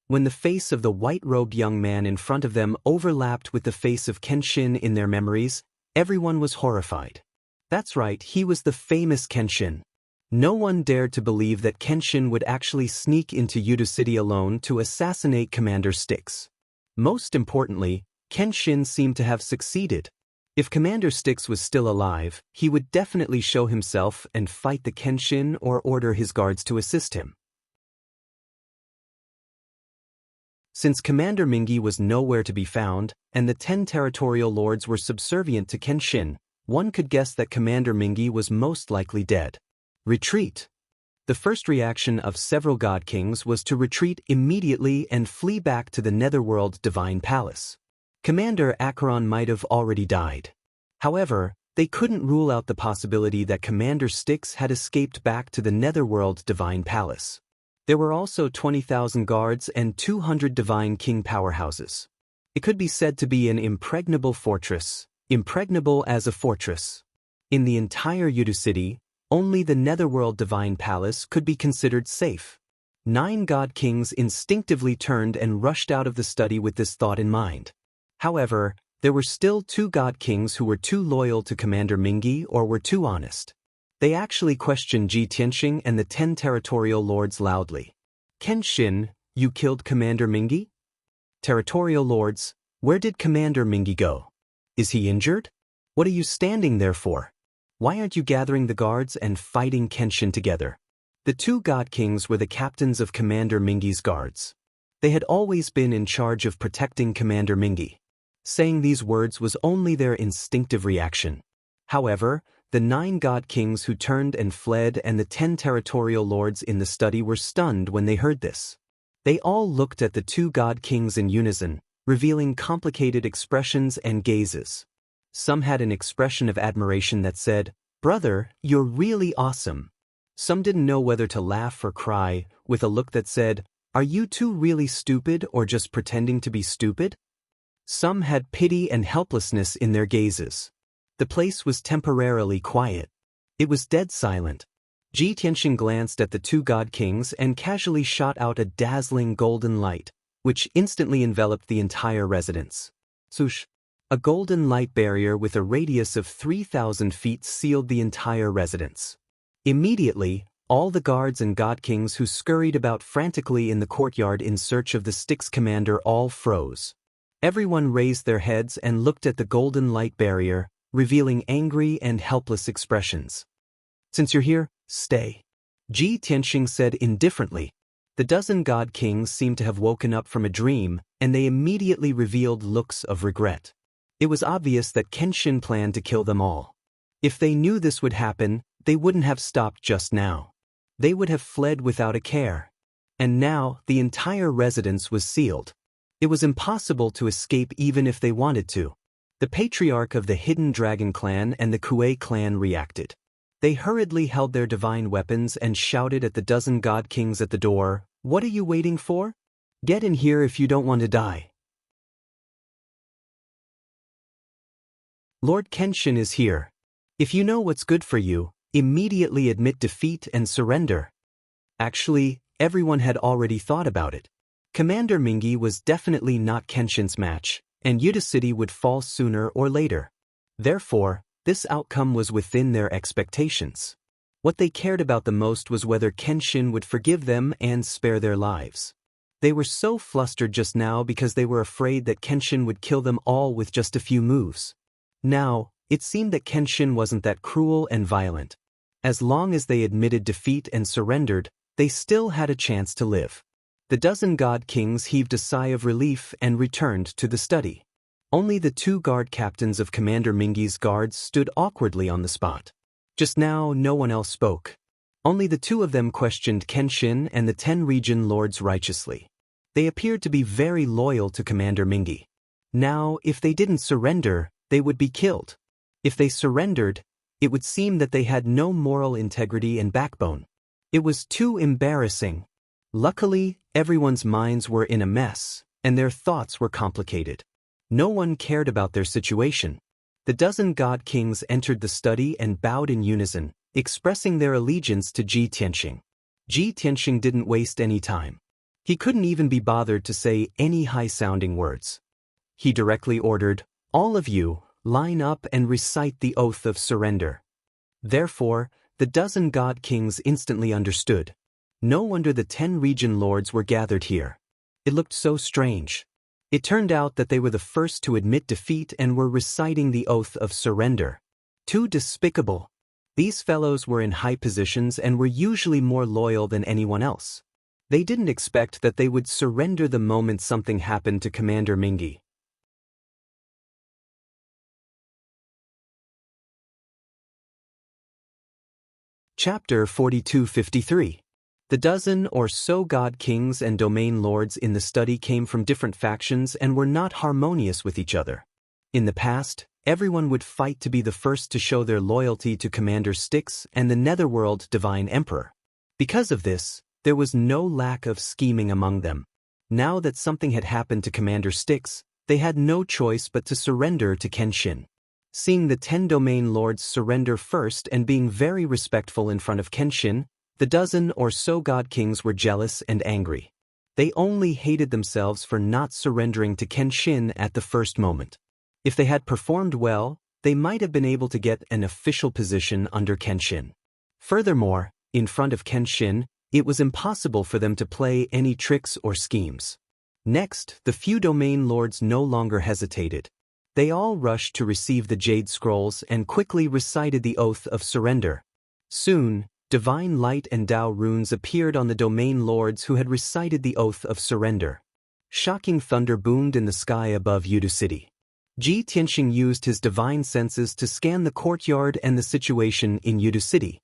When the face of the white-robed young man in front of them overlapped with the face of Kenshin in their memories, everyone was horrified. That's right, he was the famous Kenshin. No one dared to believe that Kenshin would actually sneak into Yudu City alone to assassinate Commander Styx. Most importantly, Kenshin seemed to have succeeded. If Commander Styx was still alive, he would definitely show himself and fight the Kenshin or order his guards to assist him. Since Commander Mingi was nowhere to be found, and the 10 territorial lords were subservient to Kenshin, one could guess that Commander Mingi was most likely dead. Retreat. The first reaction of several god kings was to retreat immediately and flee back to the Netherworld Divine Palace. Commander Acheron might have already died. However, they couldn't rule out the possibility that Commander Styx had escaped back to the Netherworld Divine Palace. There were also 20,000 guards and 200 divine king powerhouses. It could be said to be an impregnable fortress, impregnable as a fortress. In the entire Yudu city, only the Netherworld Divine Palace could be considered safe. 9 god kings instinctively turned and rushed out of the study with this thought in mind. However, there were still 2 god kings who were too loyal to Commander Mingi or were too honest. They actually questioned Ji Tianxing and the 10 territorial lords loudly. Kenshin, you killed Commander Mingi? Territorial lords, where did Commander Mingi go? Is he injured? What are you standing there for? Why aren't you gathering the guards and fighting Kenshin together? The 2 god kings were the captains of Commander Mingi's guards. They had always been in charge of protecting Commander Mingi. Saying these words was only their instinctive reaction. However, the 9 god kings who turned and fled and the 10 territorial lords in the study were stunned when they heard this. They all looked at the 2 god kings in unison, revealing complicated expressions and gazes. Some had an expression of admiration that said, "Brother, you're really awesome." Some didn't know whether to laugh or cry, with a look that said, "Are you two really stupid or just pretending to be stupid?" Some had pity and helplessness in their gazes. The place was temporarily quiet. It was dead silent. Ji Tianxing glanced at the 2 god kings and casually shot out a dazzling golden light, which instantly enveloped the entire residence. Swoosh! A golden light barrier with a radius of 3,000 feet sealed the entire residence. Immediately, all the guards and god kings who scurried about frantically in the courtyard in search of the Styx commander all froze. Everyone raised their heads and looked at the golden light barrier, revealing angry and helpless expressions. "Since you're here, stay," Ji Tianxing said indifferently. The 12 god kings seemed to have woken up from a dream, and they immediately revealed looks of regret. It was obvious that Kenshin planned to kill them all. If they knew this would happen, they wouldn't have stopped just now. They would have fled without a care. And now, the entire residence was sealed. It was impossible to escape even if they wanted to. The patriarch of the Hidden Dragon clan and the Kuei clan reacted. They hurriedly held their divine weapons and shouted at the 12 god kings at the door, "What are you waiting for? Get in here if you don't want to die." Lord Kenshin is here. If you know what's good for you, immediately admit defeat and surrender. Actually, everyone had already thought about it. Commander Mingi was definitely not Kenshin's match, and Yuda City would fall sooner or later. Therefore, this outcome was within their expectations. What they cared about the most was whether Kenshin would forgive them and spare their lives. They were so flustered just now because they were afraid that Kenshin would kill them all with just a few moves. Now, it seemed that Kenshin wasn't that cruel and violent. As long as they admitted defeat and surrendered, they still had a chance to live. The 12 god kings heaved a sigh of relief and returned to the study. Only the 2 guard captains of Commander Mingi's guards stood awkwardly on the spot. Just now, no one else spoke. Only the 2 of them questioned Kenshin and the 10 region lords righteously. They appeared to be very loyal to Commander Mingi. Now, if they didn't surrender, they would be killed. If they surrendered, it would seem that they had no moral integrity and backbone. It was too embarrassing. Luckily, everyone's minds were in a mess, and their thoughts were complicated. No one cared about their situation. The 12 god kings entered the study and bowed in unison, expressing their allegiance to Ji Tianxing. Ji Tianxing didn't waste any time. He couldn't even be bothered to say any high-sounding words. He directly ordered, "All of you, line up and recite the oath of surrender." Therefore, the 12 god kings instantly understood. No wonder the 10 region lords were gathered here. It looked so strange. It turned out that they were the first to admit defeat and were reciting the oath of surrender. Too despicable. These fellows were in high positions and were usually more loyal than anyone else. They didn't expect that they would surrender the moment something happened to Commander Mingi. Chapter 4253. The dozen or so god kings and domain lords in the study came from different factions and were not harmonious with each other. In the past, everyone would fight to be the first to show their loyalty to Commander Styx and the Netherworld Divine Emperor. Because of this, there was no lack of scheming among them. Now that something had happened to Commander Styx, they had no choice but to surrender to Kenshin. Seeing the 10 domain lords surrender first and being very respectful in front of Kenshin, the dozen or so god kings were jealous and angry. They only hated themselves for not surrendering to Kenshin at the first moment. If they had performed well, they might have been able to get an official position under Kenshin. Furthermore, in front of Kenshin, it was impossible for them to play any tricks or schemes. Next, the few domain lords no longer hesitated. They all rushed to receive the Jade Scrolls and quickly recited the oath of surrender. Soon, divine light and Tao runes appeared on the domain lords who had recited the oath of surrender. Shocking thunder boomed in the sky above Yudu City. Ji Tianxing used his divine senses to scan the courtyard and the situation in Yudu City.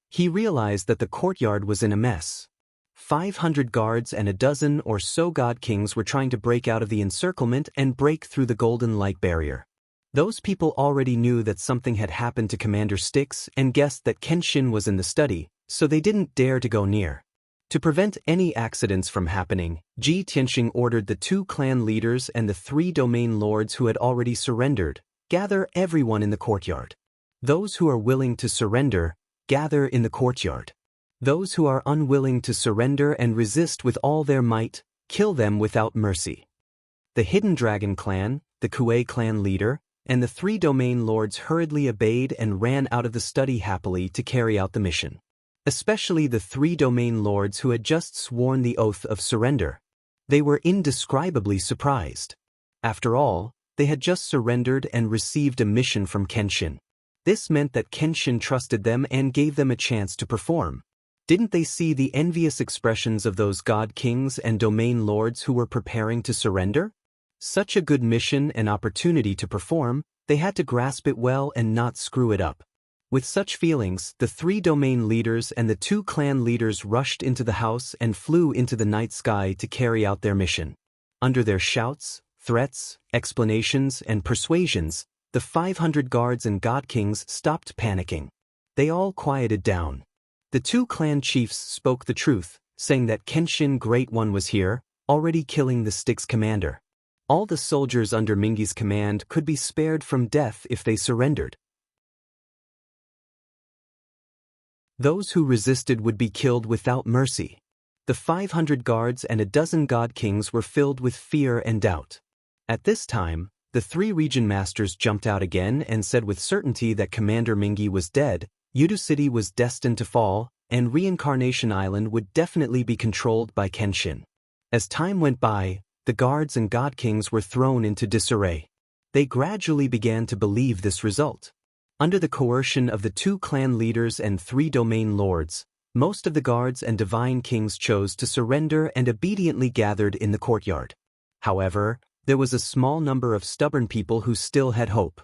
He realized that the courtyard was in a mess. 500 guards and a dozen or so god kings were trying to break out of the encirclement and break through the golden light barrier. Those people already knew that something had happened to Commander Styx and guessed that Kenshin was in the study, so they didn't dare to go near. To prevent any accidents from happening, Ji Tianxing ordered the 2 clan leaders and the 3 domain lords who had already surrendered, gather everyone in the courtyard. Those who are willing to surrender, gather in the courtyard. Those who are unwilling to surrender and resist with all their might, kill them without mercy. The Hidden Dragon clan, the Kuei clan leader, and the 3 domain lords hurriedly obeyed and ran out of the study happily to carry out the mission. Especially the 3 domain lords who had just sworn the oath of surrender. They were indescribably surprised. After all, they had just surrendered and received a mission from Kenshin. This meant that Kenshin trusted them and gave them a chance to perform. Didn't they see the envious expressions of those god kings and domain lords who were preparing to surrender? Such a good mission and opportunity to perform, they had to grasp it well and not screw it up. With such feelings, the 3 domain leaders and the 2 clan leaders rushed into the house and flew into the night sky to carry out their mission. Under their shouts, threats, explanations, and persuasions, the 500 guards and god kings stopped panicking. They all quieted down. The 2 clan chiefs spoke the truth, saying that Kenshin Great One was here, already killing the Styx commander. All the soldiers under Mingi's command could be spared from death if they surrendered. Those who resisted would be killed without mercy. The 500 guards and a dozen god kings were filled with fear and doubt. At this time, the 3 region masters jumped out again and said with certainty that Commander Mingi was dead, Yudu City was destined to fall, and Reincarnation Island would definitely be controlled by Kenshin. As time went by, the guards and god kings were thrown into disarray. They gradually began to believe this result. Under the coercion of the 2 clan leaders and 3 domain lords, most of the guards and divine kings chose to surrender and obediently gathered in the courtyard. However, there was a small number of stubborn people who still had hope.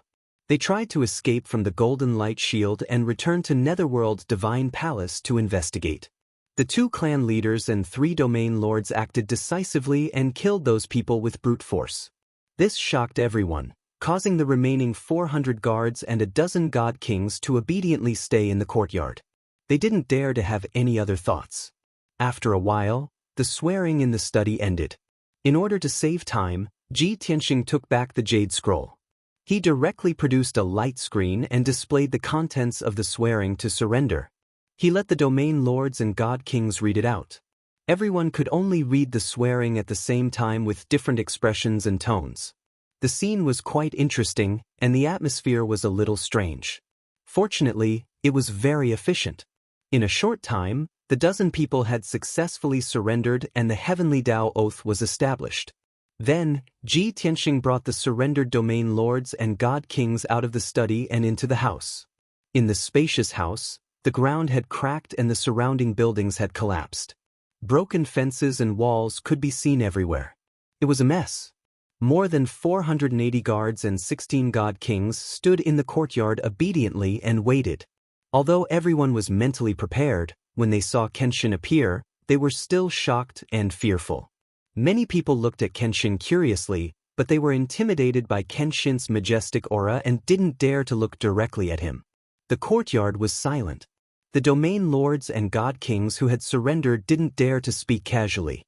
They tried to escape from the Golden Light Shield and return to Netherworld Divine Palace to investigate. The 2 clan leaders and 3 domain lords acted decisively and killed those people with brute force. This shocked everyone, causing the remaining 400 guards and a dozen god kings to obediently stay in the courtyard. They didn't dare to have any other thoughts. After a while, the swearing in the study ended. In order to save time, Ji Tianxing took back the Jade Scroll. He directly produced a light screen and displayed the contents of the swearing to surrender. He let the domain lords and god kings read it out. Everyone could only read the swearing at the same time with different expressions and tones. The scene was quite interesting, and the atmosphere was a little strange. Fortunately, it was very efficient. In a short time, the dozen people had successfully surrendered and the Heavenly Tao Oath was established. Then, Ji Tianxing brought the surrendered domain lords and god kings out of the study and into the house. In the spacious house, the ground had cracked and the surrounding buildings had collapsed. Broken fences and walls could be seen everywhere. It was a mess. More than 480 guards and 16 god kings stood in the courtyard obediently and waited. Although everyone was mentally prepared, when they saw Kenshin appear, they were still shocked and fearful. Many people looked at Kenshin curiously, but they were intimidated by Kenshin's majestic aura and didn't dare to look directly at him. The courtyard was silent. The domain lords and god kings who had surrendered didn't dare to speak casually.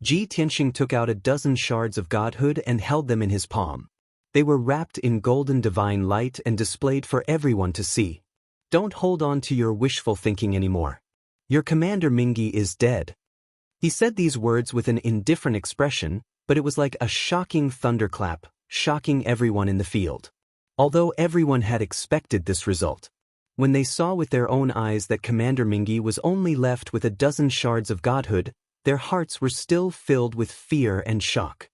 Ji Tianxing took out a dozen shards of godhood and held them in his palm. They were wrapped in golden divine light and displayed for everyone to see. Don't hold on to your wishful thinking anymore. Your commander Mingi is dead. He said these words with an indifferent expression, but it was like a shocking thunderclap, shocking everyone in the field. Although everyone had expected this result. When they saw with their own eyes that Commander Mingi was only left with a dozen shards of godhood, their hearts were still filled with fear and shock.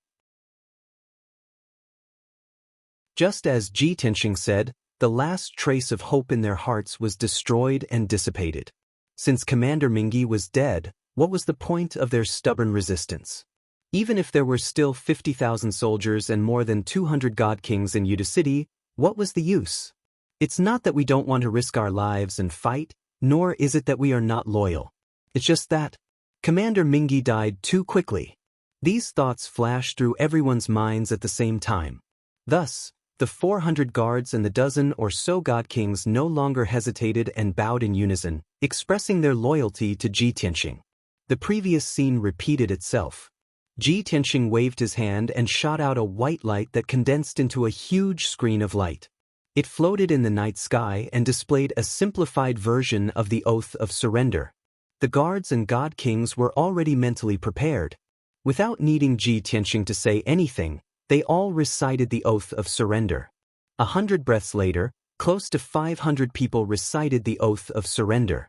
Just as Ji Tianxing said, the last trace of hope in their hearts was destroyed and dissipated. Since Commander Mingi was dead, what was the point of their stubborn resistance? Even if there were still 50,000 soldiers and more than 200 god kings in Yudu City, what was the use? It's not that we don't want to risk our lives and fight, nor is it that we are not loyal. It's just that Commander Mingi died too quickly. These thoughts flashed through everyone's minds at the same time. Thus, the 400 guards and the dozen or so god kings no longer hesitated and bowed in unison, expressing their loyalty to Ji Tianxing. The previous scene repeated itself. Ji Tianxing waved his hand and shot out a white light that condensed into a huge screen of light. It floated in the night sky and displayed a simplified version of the Oath of Surrender. The guards and god kings were already mentally prepared. Without needing Ji Tianxing to say anything, they all recited the Oath of Surrender. 100 breaths later, close to 500 people recited the Oath of Surrender.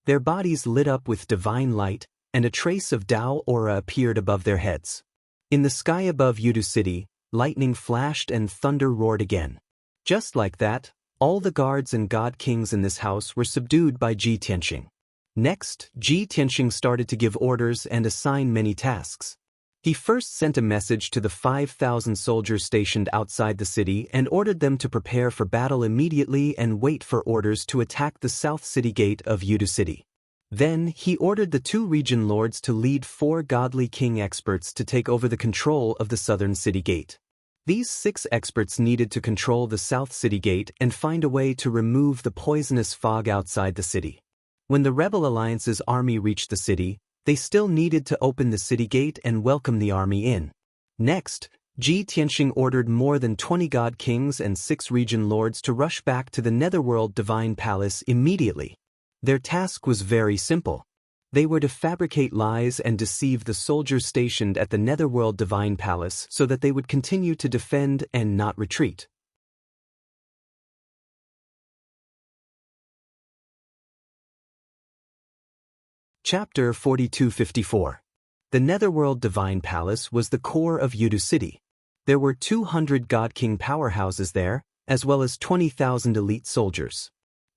Their bodies lit up with divine light, and a trace of Dao aura appeared above their heads. In the sky above Yudu City, lightning flashed and thunder roared again. Just like that, all the guards and god kings in this house were subdued by Ji Tianxing. Next, Ji Tianxing started to give orders and assign many tasks. He first sent a message to the 5,000 soldiers stationed outside the city and ordered them to prepare for battle immediately and wait for orders to attack the south city gate of Yudu City. Then, he ordered the 2 region lords to lead 4 godly king experts to take over the control of the southern city gate. These 6 experts needed to control the south city gate and find a way to remove the poisonous fog outside the city. When the Rebel Alliance's army reached the city, they still needed to open the city gate and welcome the army in. Next, Ji Tianxing ordered more than 20 god kings and 6 region lords to rush back to the Netherworld Divine Palace immediately. Their task was very simple. They were to fabricate lies and deceive the soldiers stationed at the Netherworld Divine Palace so that they would continue to defend and not retreat. Chapter 4254. The Netherworld Divine Palace was the core of Yudu City. There were 200 God King powerhouses there, as well as 20,000 elite soldiers.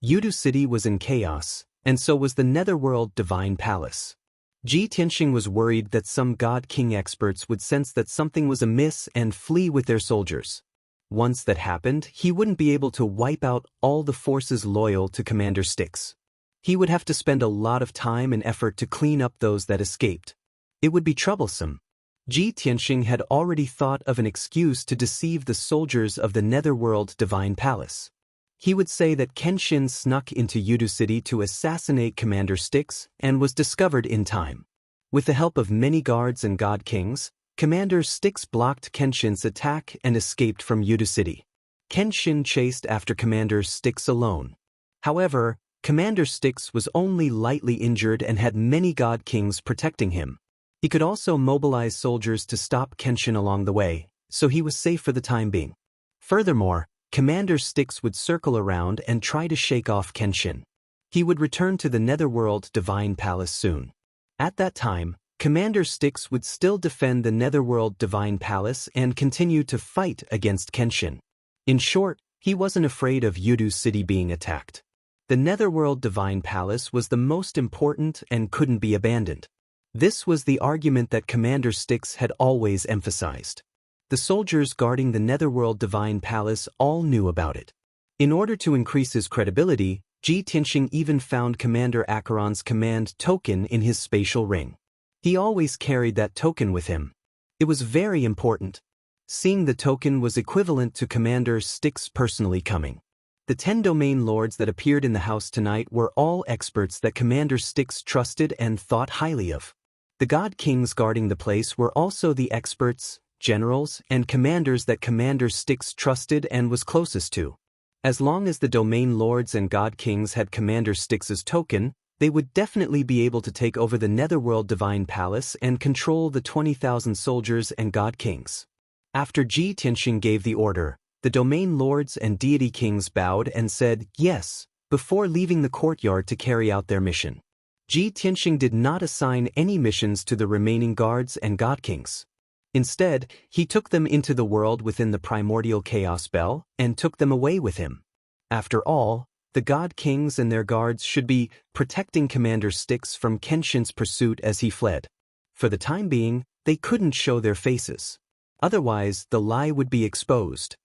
Yudu City was in chaos, and so was the Netherworld Divine Palace. Ji Tianxing was worried that some God King experts would sense that something was amiss and flee with their soldiers. Once that happened, he wouldn't be able to wipe out all the forces loyal to Commander Styx. He would have to spend a lot of time and effort to clean up those that escaped. It would be troublesome. Ji Tianxing had already thought of an excuse to deceive the soldiers of the Netherworld Divine Palace. He would say that Kenshin snuck into Yudu City to assassinate Commander Styx and was discovered in time. With the help of many guards and God Kings, Commander Styx blocked Kenshin's attack and escaped from Yudu City. Kenshin chased after Commander Styx alone. However, Commander Styx was only lightly injured and had many God Kings protecting him. He could also mobilize soldiers to stop Kenshin along the way, so he was safe for the time being. Furthermore, Commander Styx would circle around and try to shake off Kenshin. He would return to the Netherworld Divine Palace soon. At that time, Commander Styx would still defend the Netherworld Divine Palace and continue to fight against Kenshin. In short, he wasn't afraid of Yudu City being attacked. The Netherworld Divine Palace was the most important and couldn't be abandoned. This was the argument that Commander Styx had always emphasized. The soldiers guarding the Netherworld Divine Palace all knew about it. In order to increase his credibility, Ji Tianxing even found Commander Acheron's command token in his spatial ring. He always carried that token with him. It was very important. Seeing the token was equivalent to Commander Styx personally coming. The 10 domain lords that appeared in the house tonight were all experts that Commander Styx trusted and thought highly of. The god kings guarding the place were also the experts, generals, and commanders that Commander Styx trusted and was closest to. As long as the domain lords and god kings had Commander Styx's token, they would definitely be able to take over the Netherworld Divine Palace and control the 20,000 soldiers and god kings. After Ji Tianxing gave the order, the domain lords and deity kings bowed and said yes, before leaving the courtyard to carry out their mission. Ji Tianxing did not assign any missions to the remaining guards and god kings. Instead, he took them into the world within the primordial chaos bell and took them away with him. After all, the god kings and their guards should be protecting Commander Styx from Kenshin's pursuit as he fled. For the time being, they couldn't show their faces. Otherwise, the lie would be exposed.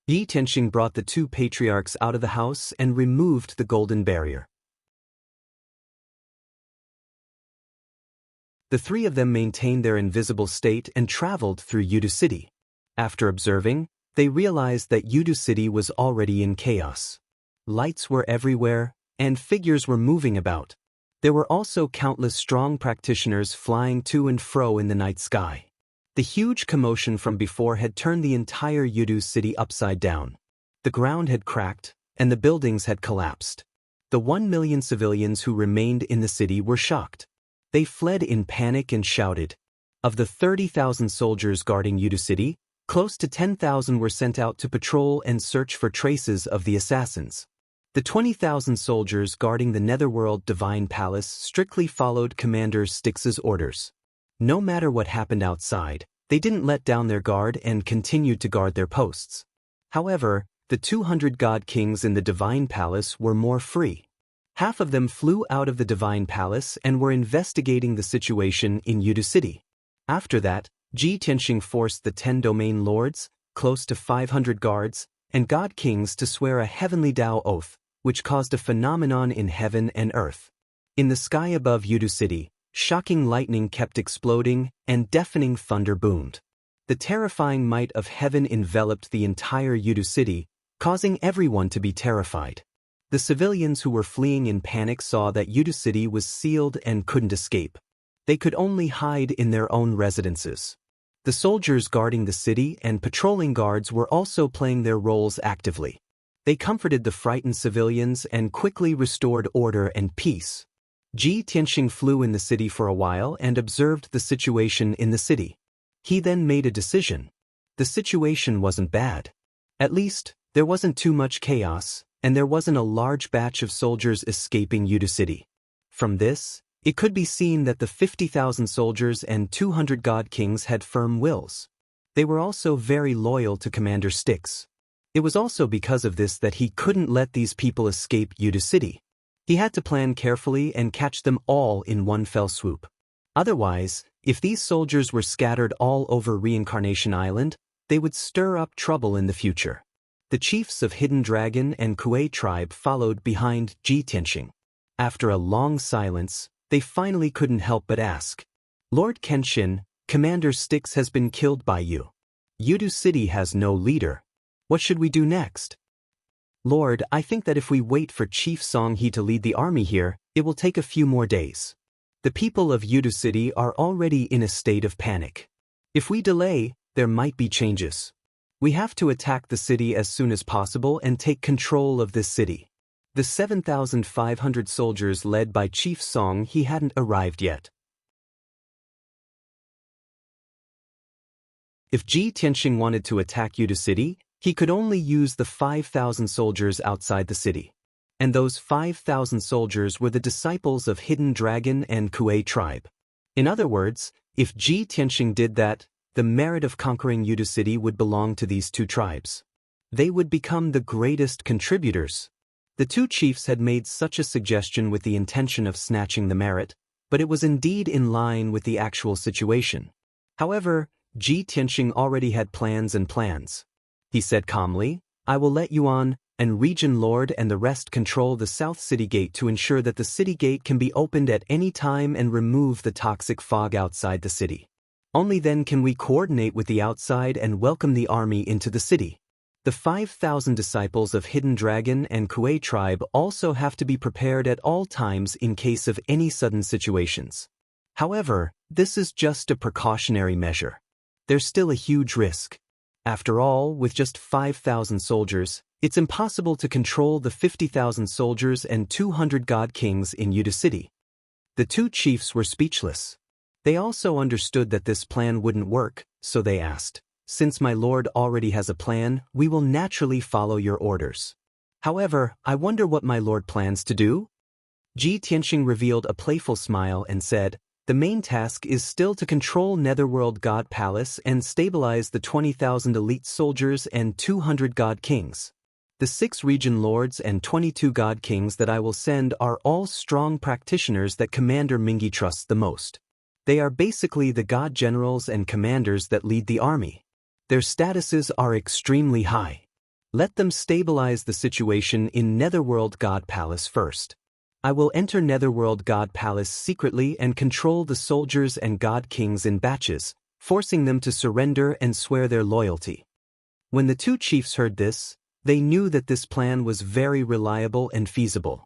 Ji Tianxing brought the 2 patriarchs out of the house and removed the golden barrier. The 3 of them maintained their invisible state and traveled through Yudu City. After observing, they realized that Yudu City was already in chaos. Lights were everywhere, and figures were moving about. There were also countless strong practitioners flying to and fro in the night sky. The huge commotion from before had turned the entire Yudu City upside down. The ground had cracked, and the buildings had collapsed. The 1 million civilians who remained in the city were shocked. They fled in panic and shouted. Of the 30,000 soldiers guarding Yudu City, close to 10,000 were sent out to patrol and search for traces of the assassins. The 20,000 soldiers guarding the Netherworld Divine Palace strictly followed Commander Styx's orders. No matter what happened outside, they didn't let down their guard and continued to guard their posts. However, the 200 god kings in the Divine Palace were more free. Half of them flew out of the Divine Palace and were investigating the situation in Yudu City. After that, Ji Tianxing forced the 10 domain lords, close to 500 guards, and god kings to swear a heavenly Dao oath, which caused a phenomenon in heaven and earth. In the sky above Yudu City, shocking lightning kept exploding and deafening thunder boomed. The terrifying might of heaven enveloped the entire Yudu City, causing everyone to be terrified. The civilians who were fleeing in panic saw that Yudu City was sealed and couldn't escape. They could only hide in their own residences. The soldiers guarding the city and patrolling guards were also playing their roles actively. They comforted the frightened civilians and quickly restored order and peace. Ji Tianxing flew in the city for a while and observed the situation in the city. He then made a decision. The situation wasn't bad. At least, there wasn't too much chaos, and there wasn't a large batch of soldiers escaping Yudu City. From this, it could be seen that the 50,000 soldiers and 200 god kings had firm wills. They were also very loyal to Commander Styx. It was also because of this that he couldn't let these people escape Yudu City. He had to plan carefully and catch them all in one fell swoop. Otherwise, if these soldiers were scattered all over Reincarnation Island, they would stir up trouble in the future. The chiefs of Hidden Dragon and Kuei tribe followed behind Ji Tianxing. After a long silence, they finally couldn't help but ask, "Lord Kenshin, Commander Styx has been killed by you. Yudu City has no leader. What should we do next?" "Lord, I think that if we wait for Chief Songhe to lead the army here, it will take a few more days. The people of Yudu City are already in a state of panic. If we delay, there might be changes. We have to attack the city as soon as possible and take control of this city." The 7,500 soldiers led by Chief Songhe hadn't arrived yet. If Ji Tianxing wanted to attack Yudu City, he could only use the 5,000 soldiers outside the city. And those 5,000 soldiers were the disciples of Hidden Dragon and Kuei tribe. In other words, if Ji Tianxing did that, the merit of conquering Yudu City would belong to these 2 tribes. They would become the greatest contributors. The 2 chiefs had made such a suggestion with the intention of snatching the merit, but it was indeed in line with the actual situation. However, Ji Tianxing already had plans. He said calmly, "I will let Yuan and Region Lord and the rest control the South City Gate to ensure that the city gate can be opened at any time and remove the toxic fog outside the city. Only then can we coordinate with the outside and welcome the army into the city. The 5,000 disciples of Hidden Dragon and Kuei tribe also have to be prepared at all times in case of any sudden situations. However, this is just a precautionary measure. There's still a huge risk. After all, with just 5,000 soldiers, it's impossible to control the 50,000 soldiers and 200 god kings in Yudu City." The two chiefs were speechless. They also understood that this plan wouldn't work, so they asked, "Since my lord already has a plan, we will naturally follow your orders. However, I wonder what my lord plans to do?" Ji Tianxing revealed a playful smile and said, "The main task is still to control Netherworld God Palace and stabilize the 20,000 elite soldiers and 200 god kings. The 6 region lords and 22 god kings that I will send are all strong practitioners that Commander Mingi trusts the most. They are basically the god generals and commanders that lead the army. Their statuses are extremely high. Let them stabilize the situation in Netherworld God Palace first. I will enter Netherworld God Palace secretly and control the soldiers and god kings in batches, forcing them to surrender and swear their loyalty." When the two chiefs heard this, they knew that this plan was very reliable and feasible.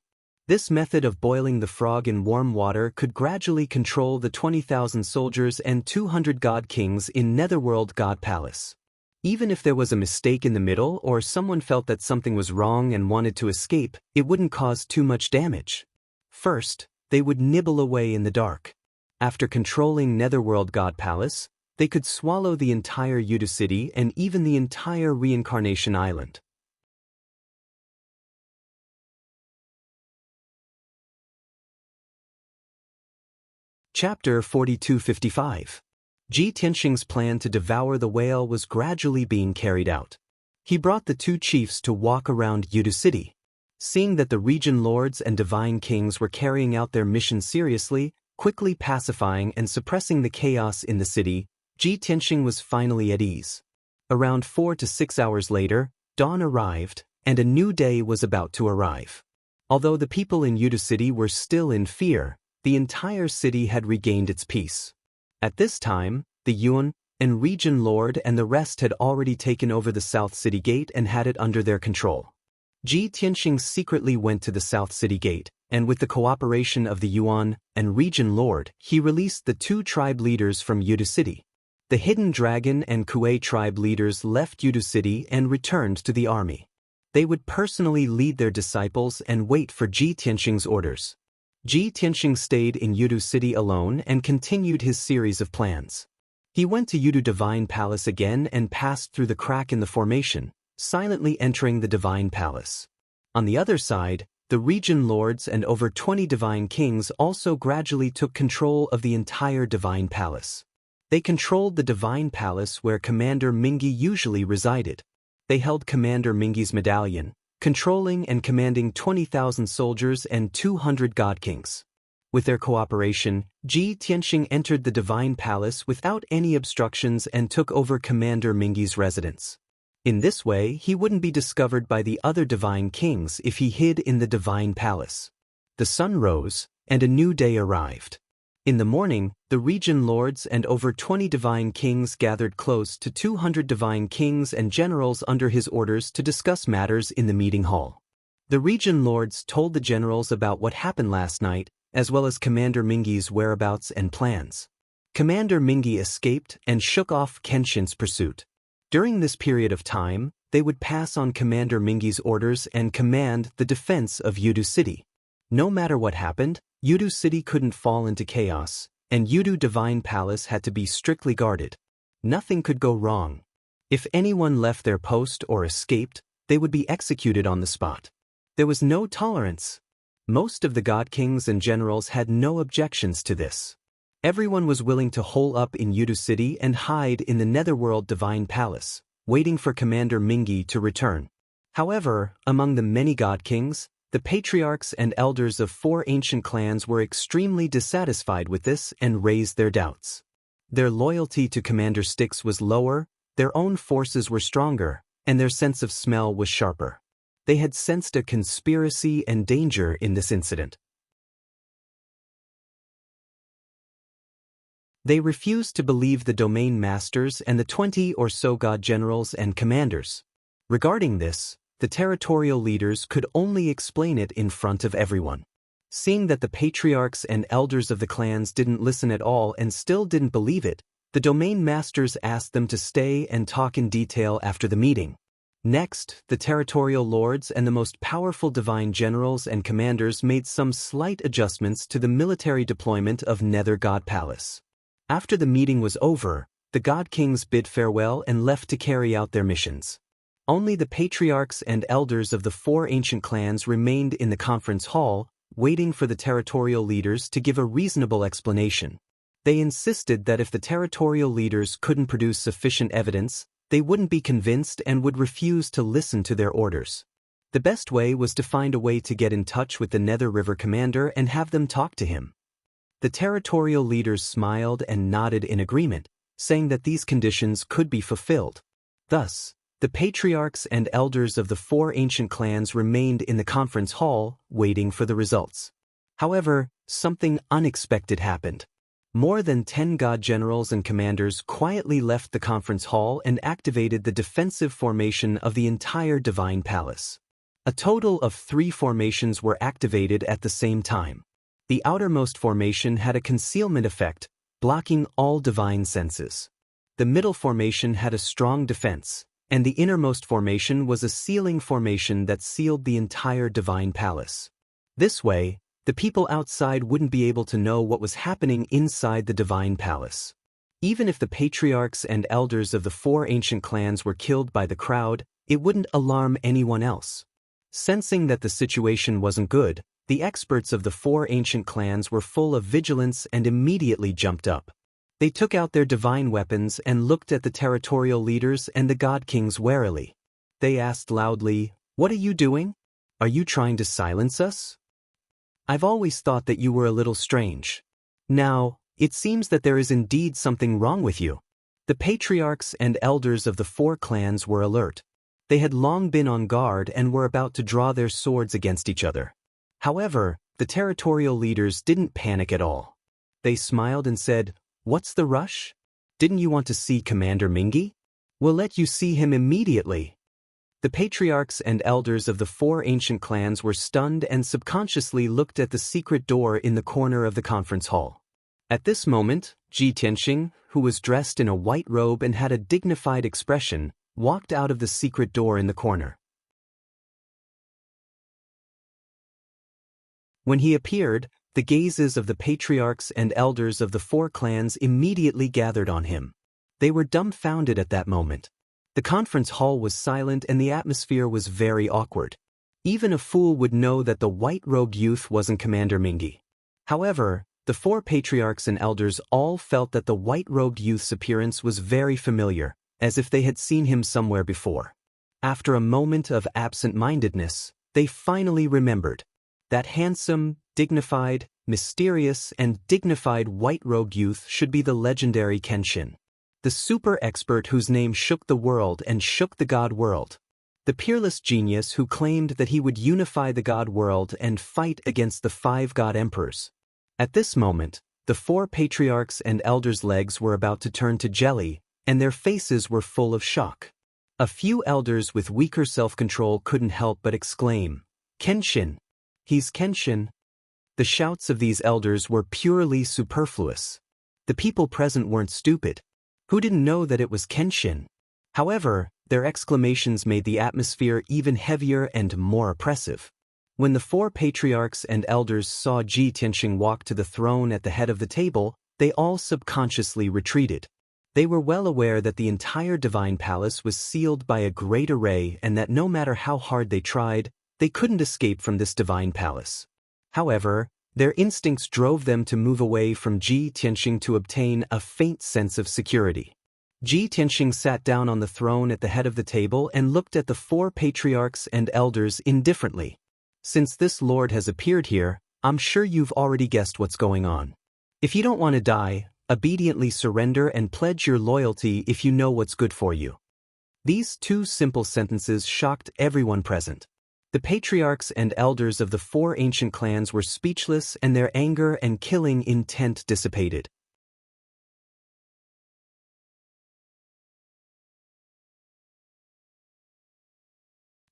This method of boiling the frog in warm water could gradually control the 20,000 soldiers and 200 god kings in Netherworld God Palace. Even if there was a mistake in the middle or someone felt that something was wrong and wanted to escape, it wouldn't cause too much damage. First, they would nibble away in the dark. After controlling Netherworld God Palace, they could swallow the entire Yudu City and even the entire Reincarnation Island. Chapter 4255. Ji Tianxing's plan to devour the whale was gradually being carried out. He brought the two chiefs to walk around Yudu City. Seeing that the region lords and divine kings were carrying out their mission seriously, quickly pacifying and suppressing the chaos in the city, Ji Tianxing was finally at ease. Around 4 to 6 hours later, dawn arrived, and a new day was about to arrive. Although the people in Yudu City were still in fear, the entire city had regained its peace. At this time, the Yuan and Region Lord and the rest had already taken over the South City Gate and had it under their control. Ji Tianxing secretly went to the South City Gate, and with the cooperation of the Yuan and Region Lord, he released the 2 tribe leaders from Yudu City. The Hidden Dragon and Kuei tribe leaders left Yudu City and returned to the army. They would personally lead their disciples and wait for Ji Tianxing's orders. Ji Tianxing stayed in Yudu City alone and continued his series of plans. He went to Yudu Divine Palace again and passed through the crack in the formation, silently entering the Divine Palace. On the other side, the region lords and over 20 divine kings also gradually took control of the entire Divine Palace. They controlled the Divine Palace where Commander Mingi usually resided. They held Commander Mingi's medallion, controlling and commanding 20,000 soldiers and 200 god kings. With their cooperation, Ji Tianxing entered the Divine Palace without any obstructions and took over Commander Mingi's residence. In this way, he wouldn't be discovered by the other divine kings if he hid in the Divine Palace. The sun rose, and a new day arrived. In the morning, the region lords and over 20 divine kings gathered close to 200 divine kings and generals under his orders to discuss matters in the meeting hall. The region lords told the generals about what happened last night, as well as Commander Mingi's whereabouts and plans. Commander Mingi escaped and shook off Kenshin's pursuit. During this period of time, they would pass on Commander Mingi's orders and command the defense of Yudu City. No matter what happened, Yudu City couldn't fall into chaos, and Yudu Divine Palace had to be strictly guarded. Nothing could go wrong. If anyone left their post or escaped, they would be executed on the spot. There was no tolerance. Most of the god kings and generals had no objections to this. Everyone was willing to hole up in Yudu City and hide in the Netherworld Divine Palace, waiting for Commander Mingi to return. However, among the many god kings, The patriarchs and elders of 4 ancient clans were extremely dissatisfied with this and raised their doubts. Their loyalty to Commander Styx was lower, their own forces were stronger, and their sense of smell was sharper. They had sensed a conspiracy and danger in this incident. They refused to believe the domain masters and the 20 or so god generals and commanders. Regarding this, the territorial leaders could only explain it in front of everyone. Seeing that the patriarchs and elders of the clans didn't listen at all and still didn't believe it, the domain masters asked them to stay and talk in detail after the meeting. Next, the territorial lords and the most powerful divine generals and commanders made some slight adjustments to the military deployment of Nether God Palace. After the meeting was over, the God Kings bid farewell and left to carry out their missions. Only the patriarchs and elders of the 4 ancient clans remained in the conference hall, waiting for the territorial leaders to give a reasonable explanation. They insisted that if the territorial leaders couldn't produce sufficient evidence, they wouldn't be convinced and would refuse to listen to their orders. The best way was to find a way to get in touch with the Nether River commander and have them talk to him. The territorial leaders smiled and nodded in agreement, saying that these conditions could be fulfilled. Thus, the patriarchs and elders of the 4 ancient clans remained in the conference hall, waiting for the results. However, something unexpected happened. More than 10 god generals and commanders quietly left the conference hall and activated the defensive formation of the entire divine palace. A total of 3 formations were activated at the same time. The outermost formation had a concealment effect, blocking all divine senses. The middle formation had a strong defense, and the innermost formation was a sealing formation that sealed the entire divine palace. This way, the people outside wouldn't be able to know what was happening inside the divine palace. Even if the patriarchs and elders of the 4 ancient clans were killed by the crowd, it wouldn't alarm anyone else. Sensing that the situation wasn't good, the experts of the 4 ancient clans were full of vigilance and immediately jumped up. They took out their divine weapons and looked at the territorial leaders and the god kings warily. They asked loudly, "What are you doing? Are you trying to silence us? I've always thought that you were a little strange. Now, it seems that there is indeed something wrong with you." The patriarchs and elders of the 4 clans were alert. They had long been on guard and were about to draw their swords against each other. However, the territorial leaders didn't panic at all. They smiled and said, "What's the rush? Didn't you want to see Commander Mingi? We'll let you see him immediately." The patriarchs and elders of the 4 ancient clans were stunned and subconsciously looked at the secret door in the corner of the conference hall. At this moment, Ji Tianxing, who was dressed in a white robe and had a dignified expression, walked out of the secret door in the corner. When he appeared, the gazes of the patriarchs and elders of the 4 clans immediately gathered on him. They were dumbfounded at that moment. The conference hall was silent and the atmosphere was very awkward. Even a fool would know that the white-robed youth wasn't Commander Mingi. However, the 4 patriarchs and elders all felt that the white-robed youth's appearance was very familiar, as if they had seen him somewhere before. After a moment of absent-mindedness, they finally remembered. That handsome, dignified, mysterious, and dignified white-robed youth should be the legendary Kenshin, the super expert whose name shook the world and shook the god world. The peerless genius who claimed that he would unify the god world and fight against the 5 god emperors. At this moment, the 4 patriarchs and elders' legs were about to turn to jelly, and their faces were full of shock. A few elders with weaker self-control couldn't help but exclaim, "Kenshin! He's Kenshin!" The shouts of these elders were purely superfluous. The people present weren't stupid. Who didn't know that it was Kenshin? However, their exclamations made the atmosphere even heavier and more oppressive. When the 4 patriarchs and elders saw Ji Tianxing walk to the throne at the head of the table, they all subconsciously retreated. They were well aware that the entire divine palace was sealed by a great array and that no matter how hard they tried, they couldn't escape from this divine palace. However, their instincts drove them to move away from Ji Tianxing to obtain a faint sense of security. Ji Tianxing sat down on the throne at the head of the table and looked at the 4 patriarchs and elders indifferently. Since this lord has appeared here, I'm sure you've already guessed what's going on. If you don't want to die, obediently surrender and pledge your loyalty if you know what's good for you." These two simple sentences shocked everyone present. The patriarchs and elders of the four ancient clans were speechless, and their anger and killing intent dissipated.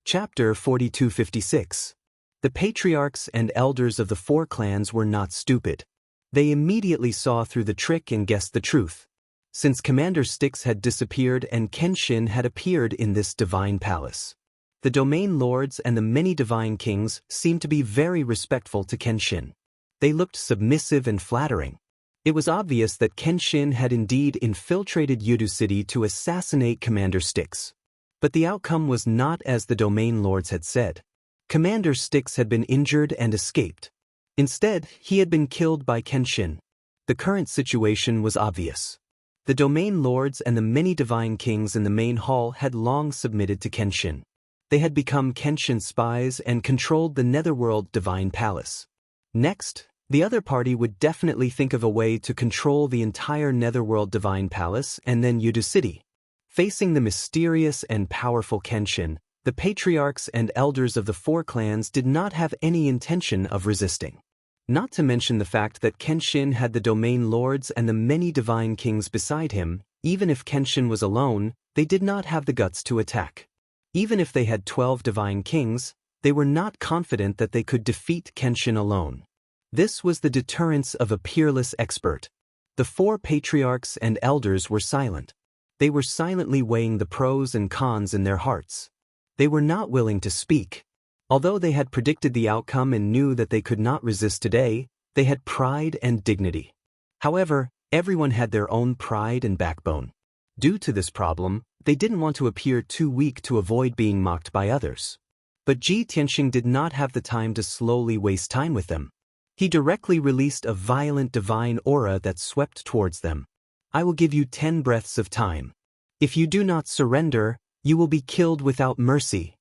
Chapter 4256. The patriarchs and elders of the four clans were not stupid. They immediately saw through the trick and guessed the truth. Since Commander Styx had disappeared and Kenshin had appeared in this divine palace, the domain lords and the many divine kings seemed to be very respectful to Kenshin. They looked submissive and flattering. It was obvious that Kenshin had indeed infiltrated Yudu City to assassinate Commander Styx. But the outcome was not as the domain lords had said. Commander Styx had been injured and escaped. Instead, he had been killed by Kenshin. The current situation was obvious. The domain lords and the many divine kings in the main hall had long submitted to Kenshin. They had become Kenshin's spies and controlled the Netherworld Divine Palace. Next, the other party would definitely think of a way to control the entire Netherworld Divine Palace and then Yudu City. Facing the mysterious and powerful Kenshin, the patriarchs and elders of the four clans did not have any intention of resisting. Not to mention the fact that Kenshin had the domain lords and the many divine kings beside him. Even if Kenshin was alone, they did not have the guts to attack. Even if they had 12 divine kings, they were not confident that they could defeat Kenshin alone. This was the deterrence of a peerless expert. The four patriarchs and elders were silent. They were silently weighing the pros and cons in their hearts. They were not willing to speak. Although they had predicted the outcome and knew that they could not resist today, they had pride and dignity. However, everyone had their own pride and backbone. Due to this problem, they didn't want to appear too weak to avoid being mocked by others. But Ji Tianxing did not have the time to slowly waste time with them. He directly released a violent divine aura that swept towards them. "I will give you 10 breaths of time. If you do not surrender, you will be killed without mercy."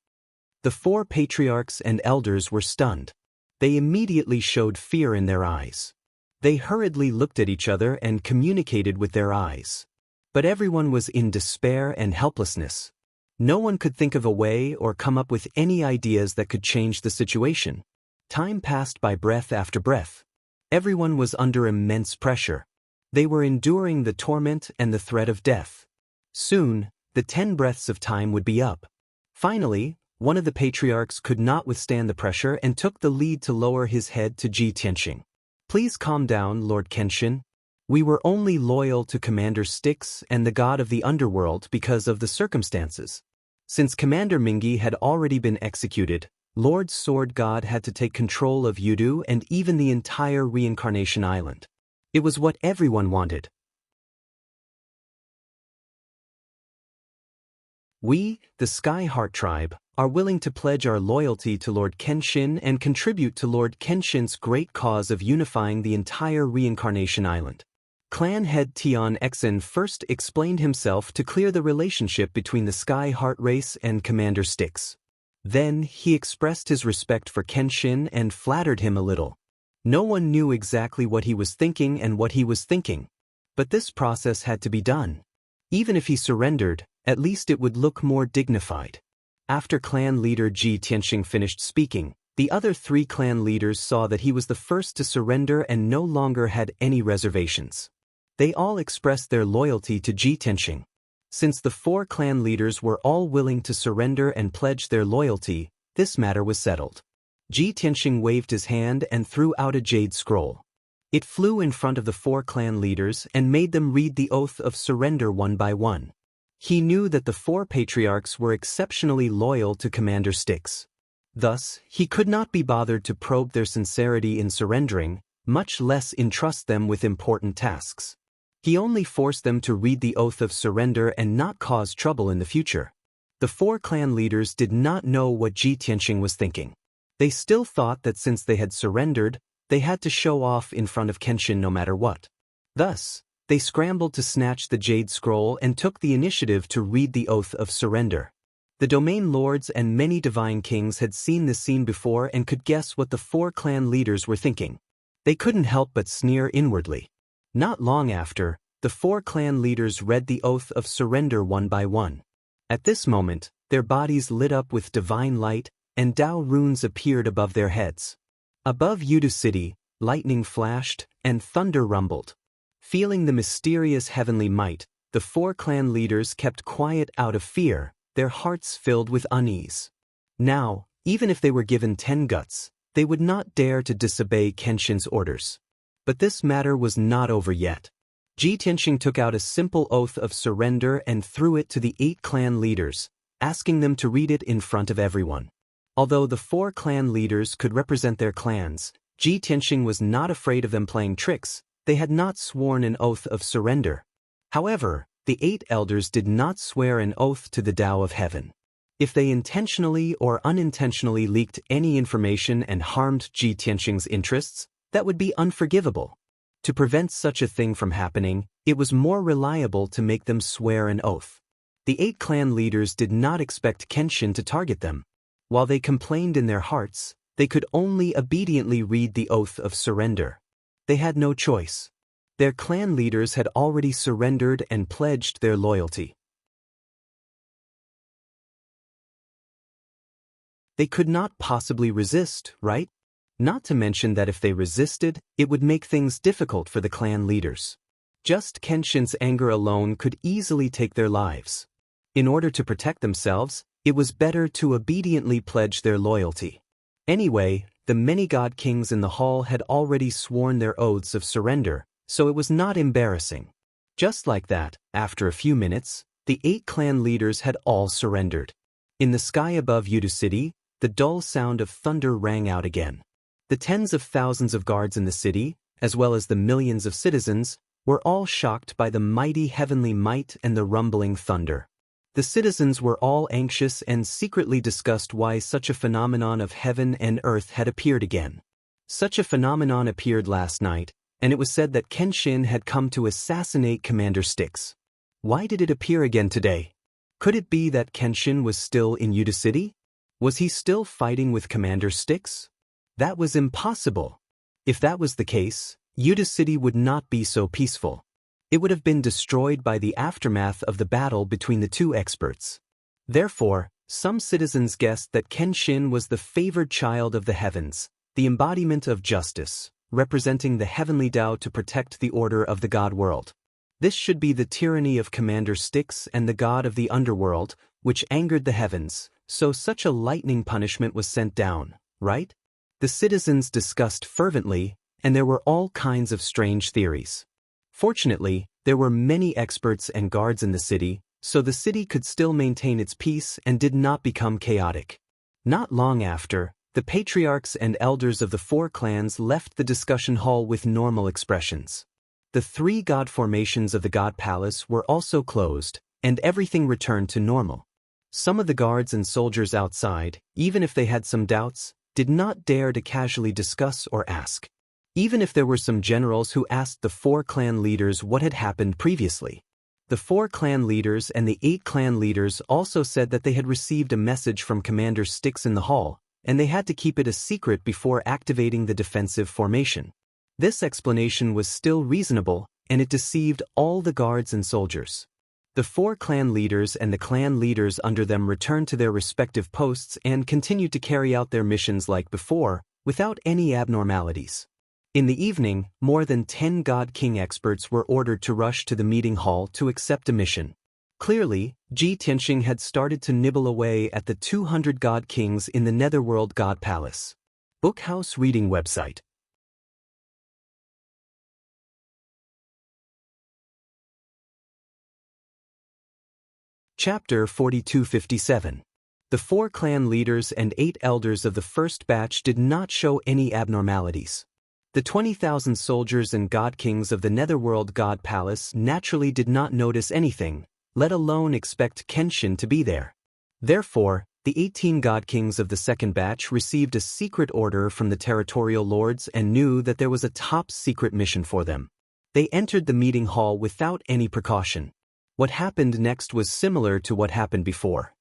The four patriarchs and elders were stunned. They immediately showed fear in their eyes. They hurriedly looked at each other and communicated with their eyes. But everyone was in despair and helplessness. No one could think of a way or come up with any ideas that could change the situation. Time passed by breath after breath. Everyone was under immense pressure. They were enduring the torment and the threat of death. Soon, the 10 breaths of time would be up. Finally, one of the patriarchs could not withstand the pressure and took the lead to lower his head to Ji Tianxing. "Please calm down, Lord Kenshin. We were only loyal to Commander Styx and the god of the underworld because of the circumstances. Since Commander Mingi had already been executed, Lord Sword God had to take control of Yudu and even the entire Reincarnation Island. It was what everyone wanted. We, the Sky Heart Tribe, are willing to pledge our loyalty to Lord Kenshin and contribute to Lord Kenshin's great cause of unifying the entire Reincarnation Island." Clan head Tian Exen first explained himself to clear the relationship between the Sky Heart race and Commander Styx. Then he expressed his respect for Kenshin and flattered him a little. No one knew exactly what he was thinking and what he was thinking. But this process had to be done. Even if he surrendered, at least it would look more dignified. After clan leader Ji Tianxing finished speaking, the other 3 clan leaders saw that he was the first to surrender and no longer had any reservations. They all expressed their loyalty to Ji Tianxing. Since the 4 clan leaders were all willing to surrender and pledge their loyalty, this matter was settled. Ji Tianxing waved his hand and threw out a jade scroll. It flew in front of the 4 clan leaders and made them read the oath of surrender one by one. He knew that the 4 patriarchs were exceptionally loyal to Commander Styx. Thus, he could not be bothered to probe their sincerity in surrendering, much less entrust them with important tasks. He only forced them to read the oath of surrender and not cause trouble in the future. The 4 clan leaders did not know what Ji Tianxing was thinking. They still thought that since they had surrendered, they had to show off in front of Kenshin no matter what. Thus, they scrambled to snatch the jade scroll and took the initiative to read the oath of surrender. The domain lords and many divine kings had seen this scene before and could guess what the 4 clan leaders were thinking. They couldn't help but sneer inwardly. Not long after, the 4 clan leaders read the oath of surrender one by one. At this moment, their bodies lit up with divine light, and Dao runes appeared above their heads. Above Yudu City, lightning flashed, and thunder rumbled. Feeling the mysterious heavenly might, the 4 clan leaders kept quiet out of fear, their hearts filled with unease. Now, even if they were given 10 guts, they would not dare to disobey Kenshin's orders. But this matter was not over yet. Ji Tianxing took out a simple oath of surrender and threw it to the 8 clan leaders, asking them to read it in front of everyone. Although the 4 clan leaders could represent their clans, Ji Tianxing was not afraid of them playing tricks. They had not sworn an oath of surrender. However, the 8 elders did not swear an oath to the Tao of Heaven. If they intentionally or unintentionally leaked any information and harmed Ji Tianxing's interests, that would be unforgivable. To prevent such a thing from happening, it was more reliable to make them swear an oath. The 8 clan leaders did not expect Kenshin to target them. While they complained in their hearts, they could only obediently read the oath of surrender. They had no choice. Their clan leaders had already surrendered and pledged their loyalty. They could not possibly resist, right? Not to mention that if they resisted, it would make things difficult for the clan leaders. Just Kenshin's anger alone could easily take their lives. In order to protect themselves, it was better to obediently pledge their loyalty. Anyway, the many god kings in the hall had already sworn their oaths of surrender, so it was not embarrassing. Just like that, after a few minutes, the 8 clan leaders had all surrendered. In the sky above Yudu City, the dull sound of thunder rang out again. The tens of thousands of guards in the city, as well as the millions of citizens, were all shocked by the mighty heavenly might and the rumbling thunder. The citizens were all anxious and secretly discussed why such a phenomenon of heaven and earth had appeared again. Such a phenomenon appeared last night, and it was said that Kenshin had come to assassinate Commander Styx. Why did it appear again today? Could it be that Kenshin was still in Yudu City? Was he still fighting with Commander Styx? That was impossible. If that was the case, Yudu City would not be so peaceful. It would have been destroyed by the aftermath of the battle between the 2 experts. Therefore, some citizens guessed that Kenshin was the favored child of the heavens, the embodiment of justice, representing the heavenly Tao to protect the order of the god world. This should be the tyranny of Commander Styx and the god of the underworld, which angered the heavens, so such a lightning punishment was sent down, right? The citizens discussed fervently, and there were all kinds of strange theories. Fortunately, there were many experts and guards in the city, so the city could still maintain its peace and did not become chaotic. Not long after, the patriarchs and elders of the 4 clans left the discussion hall with normal expressions. The 3 god formations of the god palace were also closed, and everything returned to normal. Some of the guards and soldiers outside, even if they had some doubts, did not dare to casually discuss or ask. Even if there were some generals who asked the 4 clan leaders what had happened previously. The 4 clan leaders and the 8 clan leaders also said that they had received a message from Commander Styx in the hall, and they had to keep it a secret before activating the defensive formation. This explanation was still reasonable, and it deceived all the guards and soldiers. The 4 clan leaders and the clan leaders under them returned to their respective posts and continued to carry out their missions like before, without any abnormalities. In the evening, more than 10 God King experts were ordered to rush to the meeting hall to accept a mission. Clearly, Ji Tianxing had started to nibble away at the 200 God Kings in the Netherworld God Palace. Bookhouse Reading Website. Chapter 4257. The 4 clan leaders and 8 elders of the first batch did not show any abnormalities. The 20,000 soldiers and god kings of the Netherworld God Palace naturally did not notice anything, let alone expect Kenshin to be there. Therefore, the 18 god kings of the second batch received a secret order from the territorial lords and knew that there was a top-secret mission for them. They entered the meeting hall without any precaution. What happened next was similar to what happened before.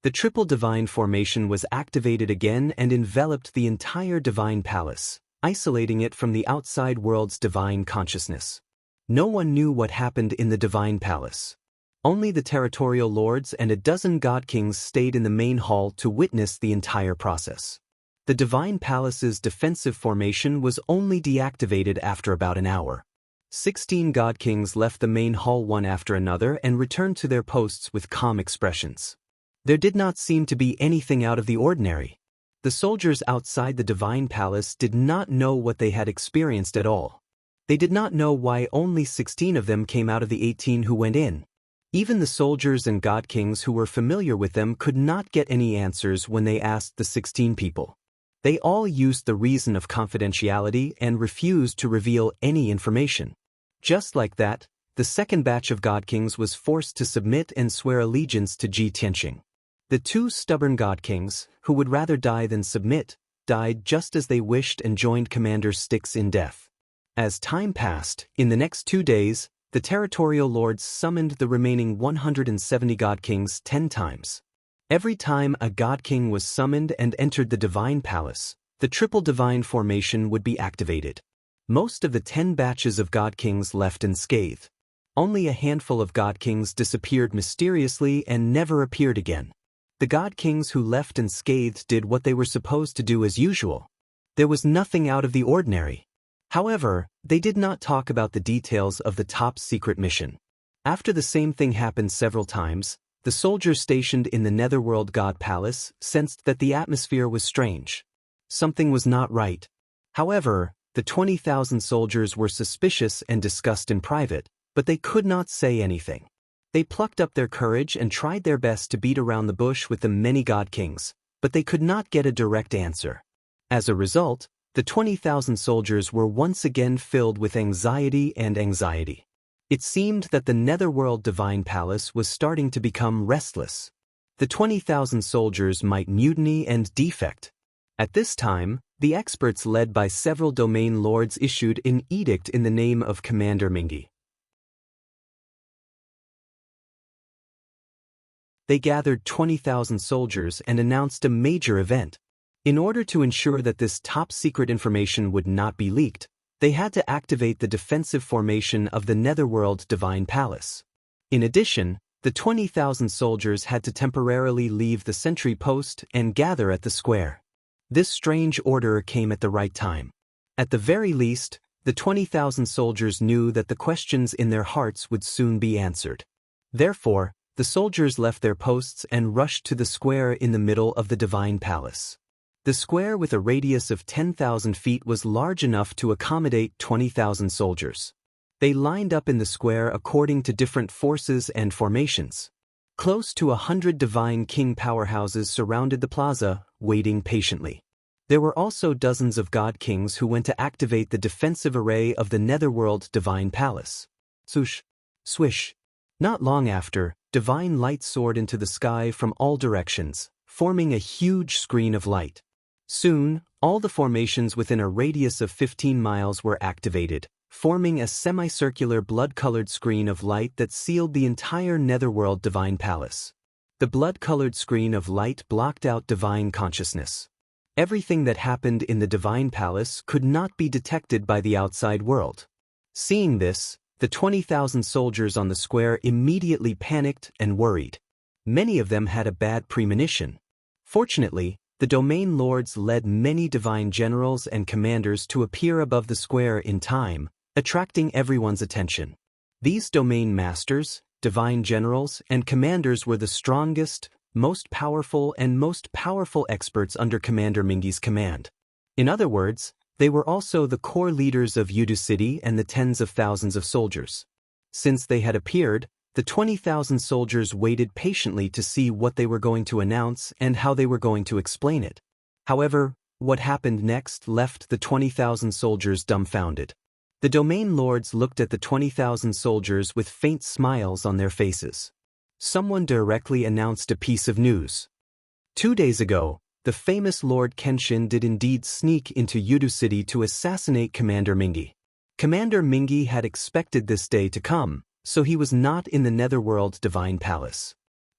The triple divine formation was activated again and enveloped the entire divine palace, isolating it from the outside world's divine consciousness. No one knew what happened in the divine palace. Only the territorial lords and a dozen god kings stayed in the main hall to witness the entire process. The divine palace's defensive formation was only deactivated after about an hour. 16 god kings left the main hall one after another and returned to their posts with calm expressions. There did not seem to be anything out of the ordinary. The soldiers outside the divine palace did not know what they had experienced at all. They did not know why only 16 of them came out of the 18 who went in. Even the soldiers and god kings who were familiar with them could not get any answers when they asked the 16 people. They all used the reason of confidentiality and refused to reveal any information. Just like that, the second batch of god kings was forced to submit and swear allegiance to Ji Tianqing. The two stubborn god kings, who would rather die than submit, died just as they wished and joined Commander Styx in death. As time passed, in the next 2 days, the territorial lords summoned the remaining 170 god kings 10 times. Every time a god king was summoned and entered the divine palace, the triple divine formation would be activated. Most of the 10 batches of god kings left unscathed. Only a handful of god kings disappeared mysteriously and never appeared again. The god kings who left unscathed did what they were supposed to do as usual. There was nothing out of the ordinary. However, they did not talk about the details of the top secret mission. After the same thing happened several times, the soldiers stationed in the Netherworld God Palace sensed that the atmosphere was strange. Something was not right. However, the 20,000 soldiers were suspicious and discussed in private, but they could not say anything. They plucked up their courage and tried their best to beat around the bush with the many god kings, but they could not get a direct answer. As a result, the 20,000 soldiers were once again filled with anxiety. It seemed that the Netherworld Divine Palace was starting to become restless. The 20,000 soldiers might mutiny and defect. At this time, the experts led by several domain lords issued an edict in the name of Commander Mingi. They gathered 20,000 soldiers and announced a major event. In order to ensure that this top-secret information would not be leaked, they had to activate the defensive formation of the Netherworld Divine Palace. In addition, the 20,000 soldiers had to temporarily leave the sentry post and gather at the square. This strange order came at the right time. At the very least, the 20,000 soldiers knew that the questions in their hearts would soon be answered. Therefore, the soldiers left their posts and rushed to the square in the middle of the Divine Palace. The square with a radius of 10,000 feet was large enough to accommodate 20,000 soldiers. They lined up in the square according to different forces and formations. Close to 100 divine king powerhouses surrounded the plaza, waiting patiently. There were also dozens of god kings who went to activate the defensive array of the Netherworld Divine Palace. Swoosh, swish. Not long after, divine light soared into the sky from all directions, forming a huge screen of light. Soon, all the formations within a radius of 15 miles were activated, forming a semicircular blood-colored screen of light that sealed the entire Netherworld Divine Palace. The blood-colored screen of light blocked out divine consciousness. Everything that happened in the Divine Palace could not be detected by the outside world. Seeing this, the 20,000 soldiers on the square immediately panicked and worried. Many of them had a bad premonition. Fortunately, the domain lords led many divine generals and commanders to appear above the square in time, attracting everyone's attention. These domain masters, divine generals, and commanders were the strongest, most powerful experts under Commander Mingi's command. In other words, they were also the core leaders of Yudu City and the tens of thousands of soldiers. Since they had appeared, the 20,000 soldiers waited patiently to see what they were going to announce and how they were going to explain it. However, what happened next left the 20,000 soldiers dumbfounded. The domain lords looked at the 20,000 soldiers with faint smiles on their faces. Someone directly announced a piece of news. 2 days ago, the famous Lord Kenshin did indeed sneak into Yudu City to assassinate Commander Mingi. Commander Mingi had expected this day to come, so he was not in the Netherworld Divine Palace.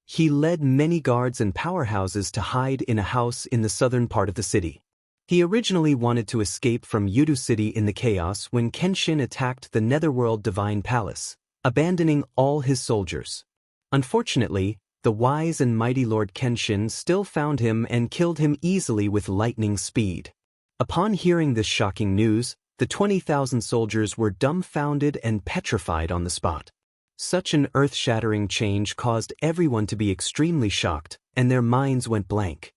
He led many guards and powerhouses to hide in a house in the southern part of the city. He originally wanted to escape from Yudu City in the chaos when Kenshin attacked the Netherworld Divine Palace, abandoning all his soldiers. Unfortunately, the wise and mighty Lord Kenshin still found him and killed him easily with lightning speed. Upon hearing this shocking news, the 20,000 soldiers were dumbfounded and petrified on the spot. Such an earth-shattering change caused everyone to be extremely shocked, and their minds went blank.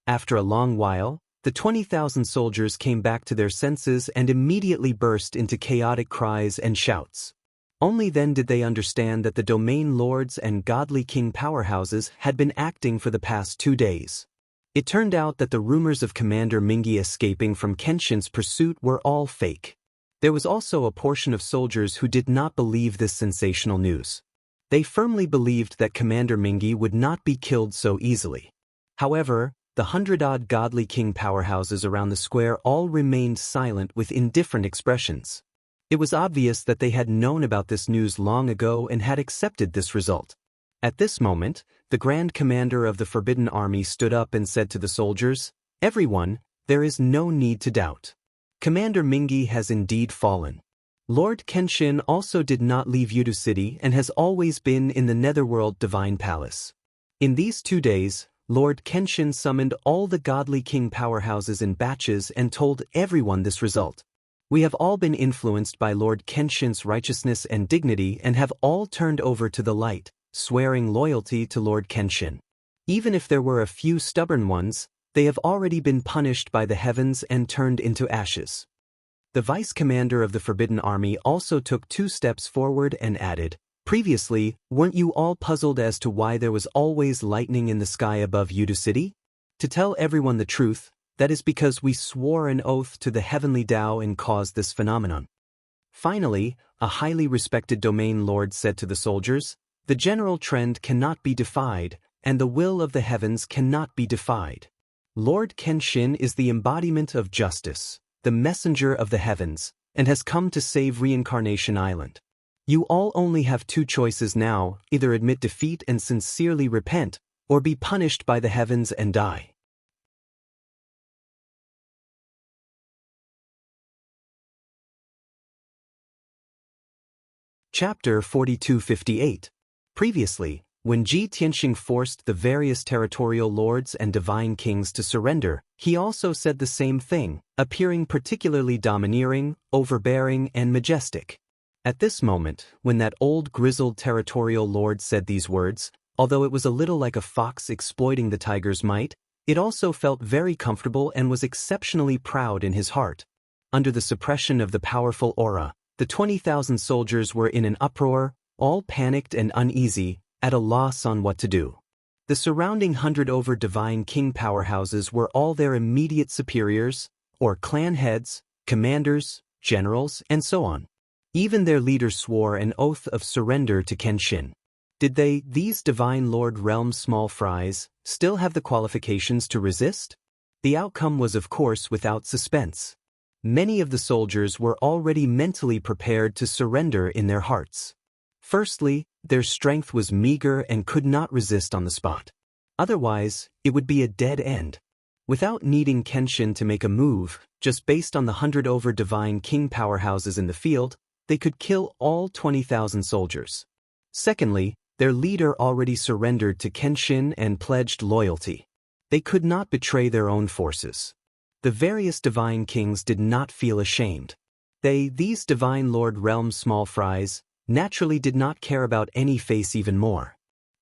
After a long while, the 20,000 soldiers came back to their senses and immediately burst into chaotic cries and shouts. Only then did they understand that the domain lords and godly king powerhouses had been acting for the past 2 days. It turned out that the rumors of Commander Mingi escaping from Kenshin's pursuit were all fake. There was also a portion of soldiers who did not believe this sensational news. They firmly believed that Commander Mingi would not be killed so easily. However, the 100-odd godly king powerhouses around the square all remained silent with indifferent expressions. It was obvious that they had known about this news long ago and had accepted this result. At this moment, the Grand Commander of the Forbidden Army stood up and said to the soldiers, "Everyone, there is no need to doubt. Commander Mingi has indeed fallen. Lord Kenshin also did not leave Yudu City and has always been in the Netherworld Divine Palace. In these 2 days, Lord Kenshin summoned all the godly king powerhouses in batches and told everyone this result. We have all been influenced by Lord Kenshin's righteousness and dignity and have all turned over to the light, swearing loyalty to Lord Kenshin. Even if there were a few stubborn ones, they have already been punished by the heavens and turned into ashes." The vice commander of the Forbidden Army also took 2 steps forward and added, "Previously, weren't you all puzzled as to why there was always lightning in the sky above Yudu City? To tell everyone the truth, that is because we swore an oath to the heavenly Tao and caused this phenomenon." Finally, a highly respected domain lord said to the soldiers, "The general trend cannot be defied, and the will of the heavens cannot be defied. Lord Kenshin is the embodiment of justice, the messenger of the heavens, and has come to save Reincarnation Island. You all only have 2 choices now: either admit defeat and sincerely repent, or be punished by the heavens and die." Chapter 4258. Previously, when Ji Tianxing forced the various territorial lords and divine kings to surrender, he also said the same thing, appearing particularly domineering, overbearing, and majestic. At this moment, when that old grizzled territorial lord said these words, although it was a little like a fox exploiting the tiger's might, it also felt very comfortable and was exceptionally proud in his heart. Under the suppression of the powerful aura, the 20,000 soldiers were in an uproar, all panicked and uneasy, at a loss on what to do. The surrounding 100 divine king powerhouses were all their immediate superiors, or clan heads, commanders, generals, and so on. Even their leaders swore an oath of surrender to Kenshin. Did they, these divine lord realm small fries, still have the qualifications to resist? The outcome was of course without suspense. Many of the soldiers were already mentally prepared to surrender in their hearts. Firstly, their strength was meager and could not resist on the spot. Otherwise, it would be a dead end. Without needing Kenshin to make a move, just based on the 100 divine king powerhouses in the field, they could kill all 20,000 soldiers. Secondly, their leader already surrendered to Kenshin and pledged loyalty. They could not betray their own forces. The various divine kings did not feel ashamed. These divine lord realm small fries, naturally did not care about any face even more.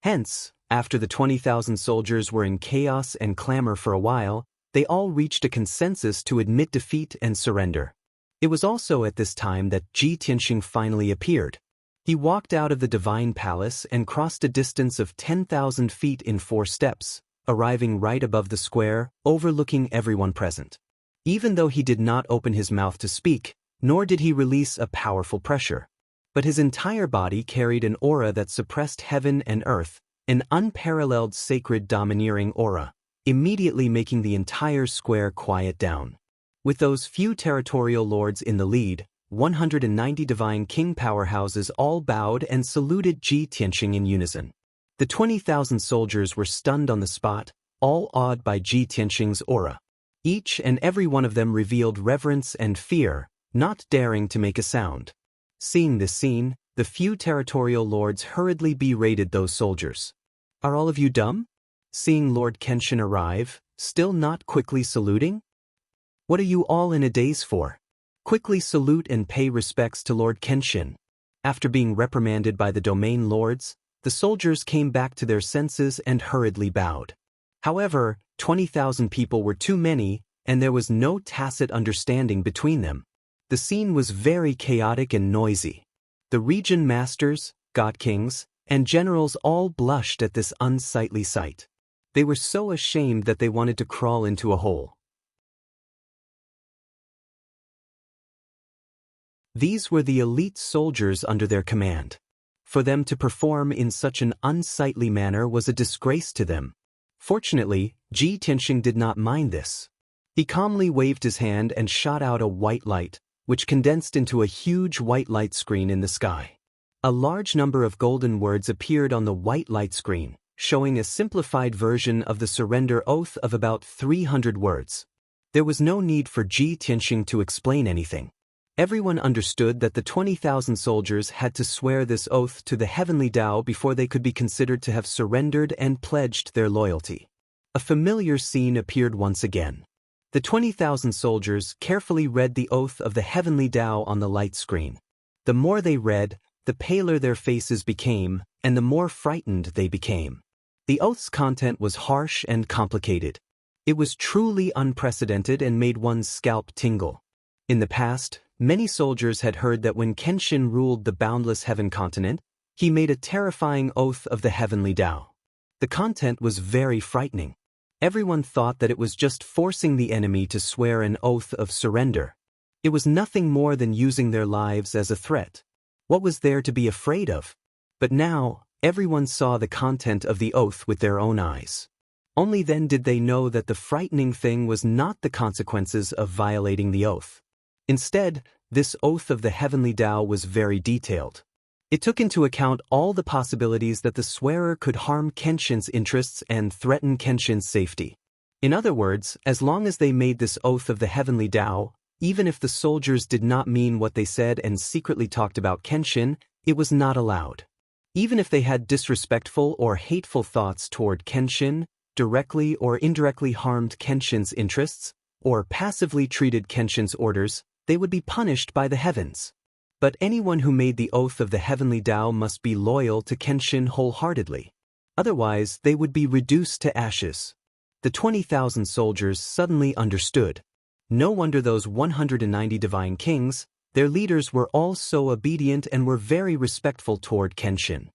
Hence, after the 20,000 soldiers were in chaos and clamor for a while, they all reached a consensus to admit defeat and surrender. It was also at this time that Ji Tianxing finally appeared. He walked out of the divine palace and crossed a distance of 10,000 feet in 4 steps, arriving right above the square, overlooking everyone present. Even though he did not open his mouth to speak, nor did he release a powerful pressure, but his entire body carried an aura that suppressed heaven and earth, an unparalleled sacred domineering aura, immediately making the entire square quiet down. With those few territorial lords in the lead, 190 divine king powerhouses all bowed and saluted Ji Tianxing in unison. The 20,000 soldiers were stunned on the spot, all awed by Ji Tianxing's aura. Each and every one of them revealed reverence and fear, not daring to make a sound. Seeing this scene, the few territorial lords hurriedly berated those soldiers. "Are all of you dumb? Seeing Lord Kenshin arrive, still not quickly saluting? What are you all in a daze for? Quickly salute and pay respects to Lord Kenshin." After being reprimanded by the domain lords, the soldiers came back to their senses and hurriedly bowed. However, 20,000 people were too many, and there was no tacit understanding between them. The scene was very chaotic and noisy. The region masters, god kings, and generals all blushed at this unsightly sight. They were so ashamed that they wanted to crawl into a hole. These were the elite soldiers under their command. For them to perform in such an unsightly manner was a disgrace to them. Fortunately, Ji Tianxing did not mind this. He calmly waved his hand and shot out a white light, which condensed into a huge white light screen in the sky. A large number of golden words appeared on the white light screen, showing a simplified version of the surrender oath of about 300 words. There was no need for Ji Tianxing to explain anything. Everyone understood that the 20,000 soldiers had to swear this oath to the heavenly Tao before they could be considered to have surrendered and pledged their loyalty. A familiar scene appeared once again. The 20,000 soldiers carefully read the oath of the heavenly Tao on the light screen. The more they read, the paler their faces became, and the more frightened they became. The oath's content was harsh and complicated. It was truly unprecedented and made one's scalp tingle. In the past, many soldiers had heard that when Kenshin ruled the boundless heaven continent, he made a terrifying oath of the heavenly Tao. The content was very frightening. Everyone thought that it was just forcing the enemy to swear an oath of surrender. It was nothing more than using their lives as a threat. What was there to be afraid of? But now, everyone saw the content of the oath with their own eyes. Only then did they know that the frightening thing was not the consequences of violating the oath. Instead, this oath of the heavenly Tao was very detailed. It took into account all the possibilities that the swearer could harm Kenshin's interests and threaten Kenshin's safety. In other words, as long as they made this oath of the heavenly Tao, even if the soldiers did not mean what they said and secretly talked about Kenshin, it was not allowed. Even if they had disrespectful or hateful thoughts toward Kenshin, directly or indirectly harmed Kenshin's interests, or passively treated Kenshin's orders, they would be punished by the heavens. But anyone who made the oath of the heavenly Tao must be loyal to Kenshin wholeheartedly. Otherwise, they would be reduced to ashes. The 20,000 soldiers suddenly understood. No wonder those 190 divine kings, their leaders were all so obedient and were very respectful toward Kenshin.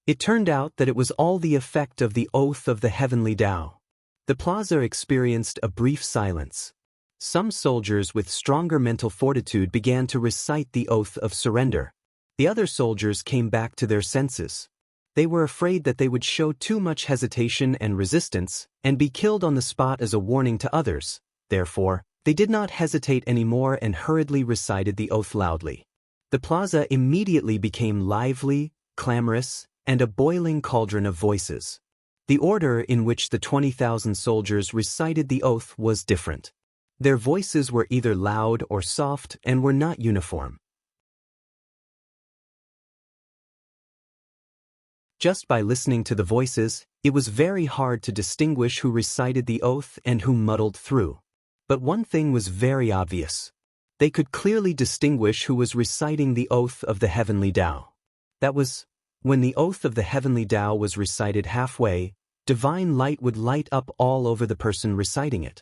It turned out that it was all the effect of the oath of the heavenly Tao. The plaza experienced a brief silence. Some soldiers with stronger mental fortitude began to recite the oath of surrender. The other soldiers came back to their senses. They were afraid that they would show too much hesitation and resistance and be killed on the spot as a warning to others. Therefore, they did not hesitate anymore and hurriedly recited the oath loudly. The plaza immediately became lively, clamorous, and a boiling cauldron of voices. The order in which the 20,000 soldiers recited the oath was different. Their voices were either loud or soft and were not uniform. Just by listening to the voices, it was very hard to distinguish who recited the oath and who muddled through. But one thing was very obvious. They could clearly distinguish who was reciting the oath of the heavenly Tao. That was, when the oath of the heavenly Tao was recited halfway, divine light would light up all over the person reciting it.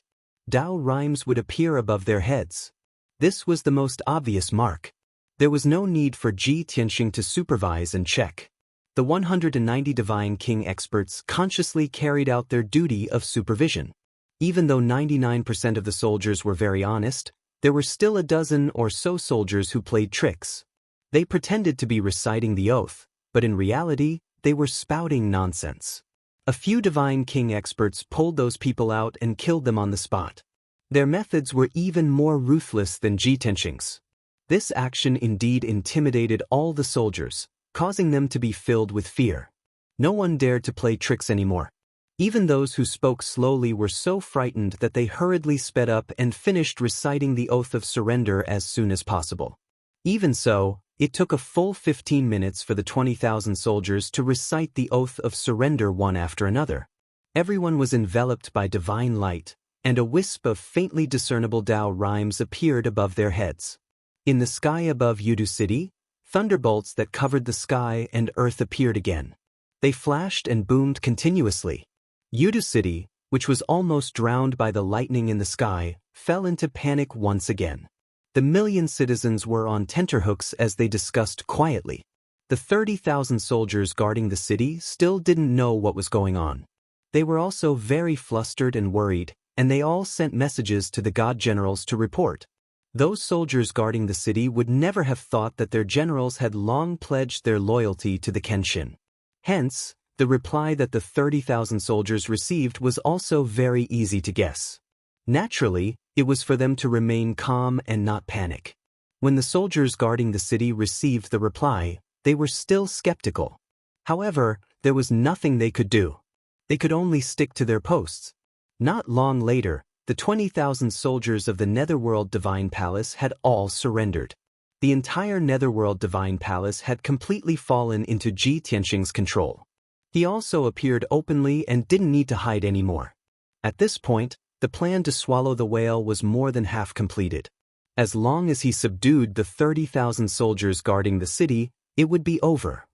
Tao rhymes would appear above their heads. This was the most obvious mark. There was no need for Ji Tianxing to supervise and check. The 190 divine king experts consciously carried out their duty of supervision. Even though 99% of the soldiers were very honest, there were still a dozen or so soldiers who played tricks. They pretended to be reciting the oath, but in reality, they were spouting nonsense. A few divine king experts pulled those people out and killed them on the spot. Their methods were even more ruthless than Ji Tianxing's. This action indeed intimidated all the soldiers, causing them to be filled with fear. No one dared to play tricks anymore. Even those who spoke slowly were so frightened that they hurriedly sped up and finished reciting the oath of surrender as soon as possible. Even so, it took a full 15 minutes for the 20,000 soldiers to recite the oath of surrender one after another. Everyone was enveloped by divine light, and a wisp of faintly discernible Dao rhymes appeared above their heads. In the sky above Yudu City, thunderbolts that covered the sky and earth appeared again. They flashed and boomed continuously. Yudu City, which was almost drowned by the lightning in the sky, fell into panic once again. The million citizens were on tenterhooks as they discussed quietly. The 30,000 soldiers guarding the city still didn't know what was going on. They were also very flustered and worried, and they all sent messages to the god generals to report. Those soldiers guarding the city would never have thought that their generals had long pledged their loyalty to the Kenshin. Hence, the reply that the 30,000 soldiers received was also very easy to guess. Naturally, it was for them to remain calm and not panic. When the soldiers guarding the city received the reply, they were still skeptical. However, there was nothing they could do. They could only stick to their posts. Not long later, the 20,000 soldiers of the Netherworld Divine Palace had all surrendered. The entire Netherworld Divine Palace had completely fallen into Ji Tianxing's control. He also appeared openly and didn't need to hide anymore. At this point, the plan to swallow the whale was more than half completed. As long as he subdued the 30,000 soldiers guarding the city, it would be over.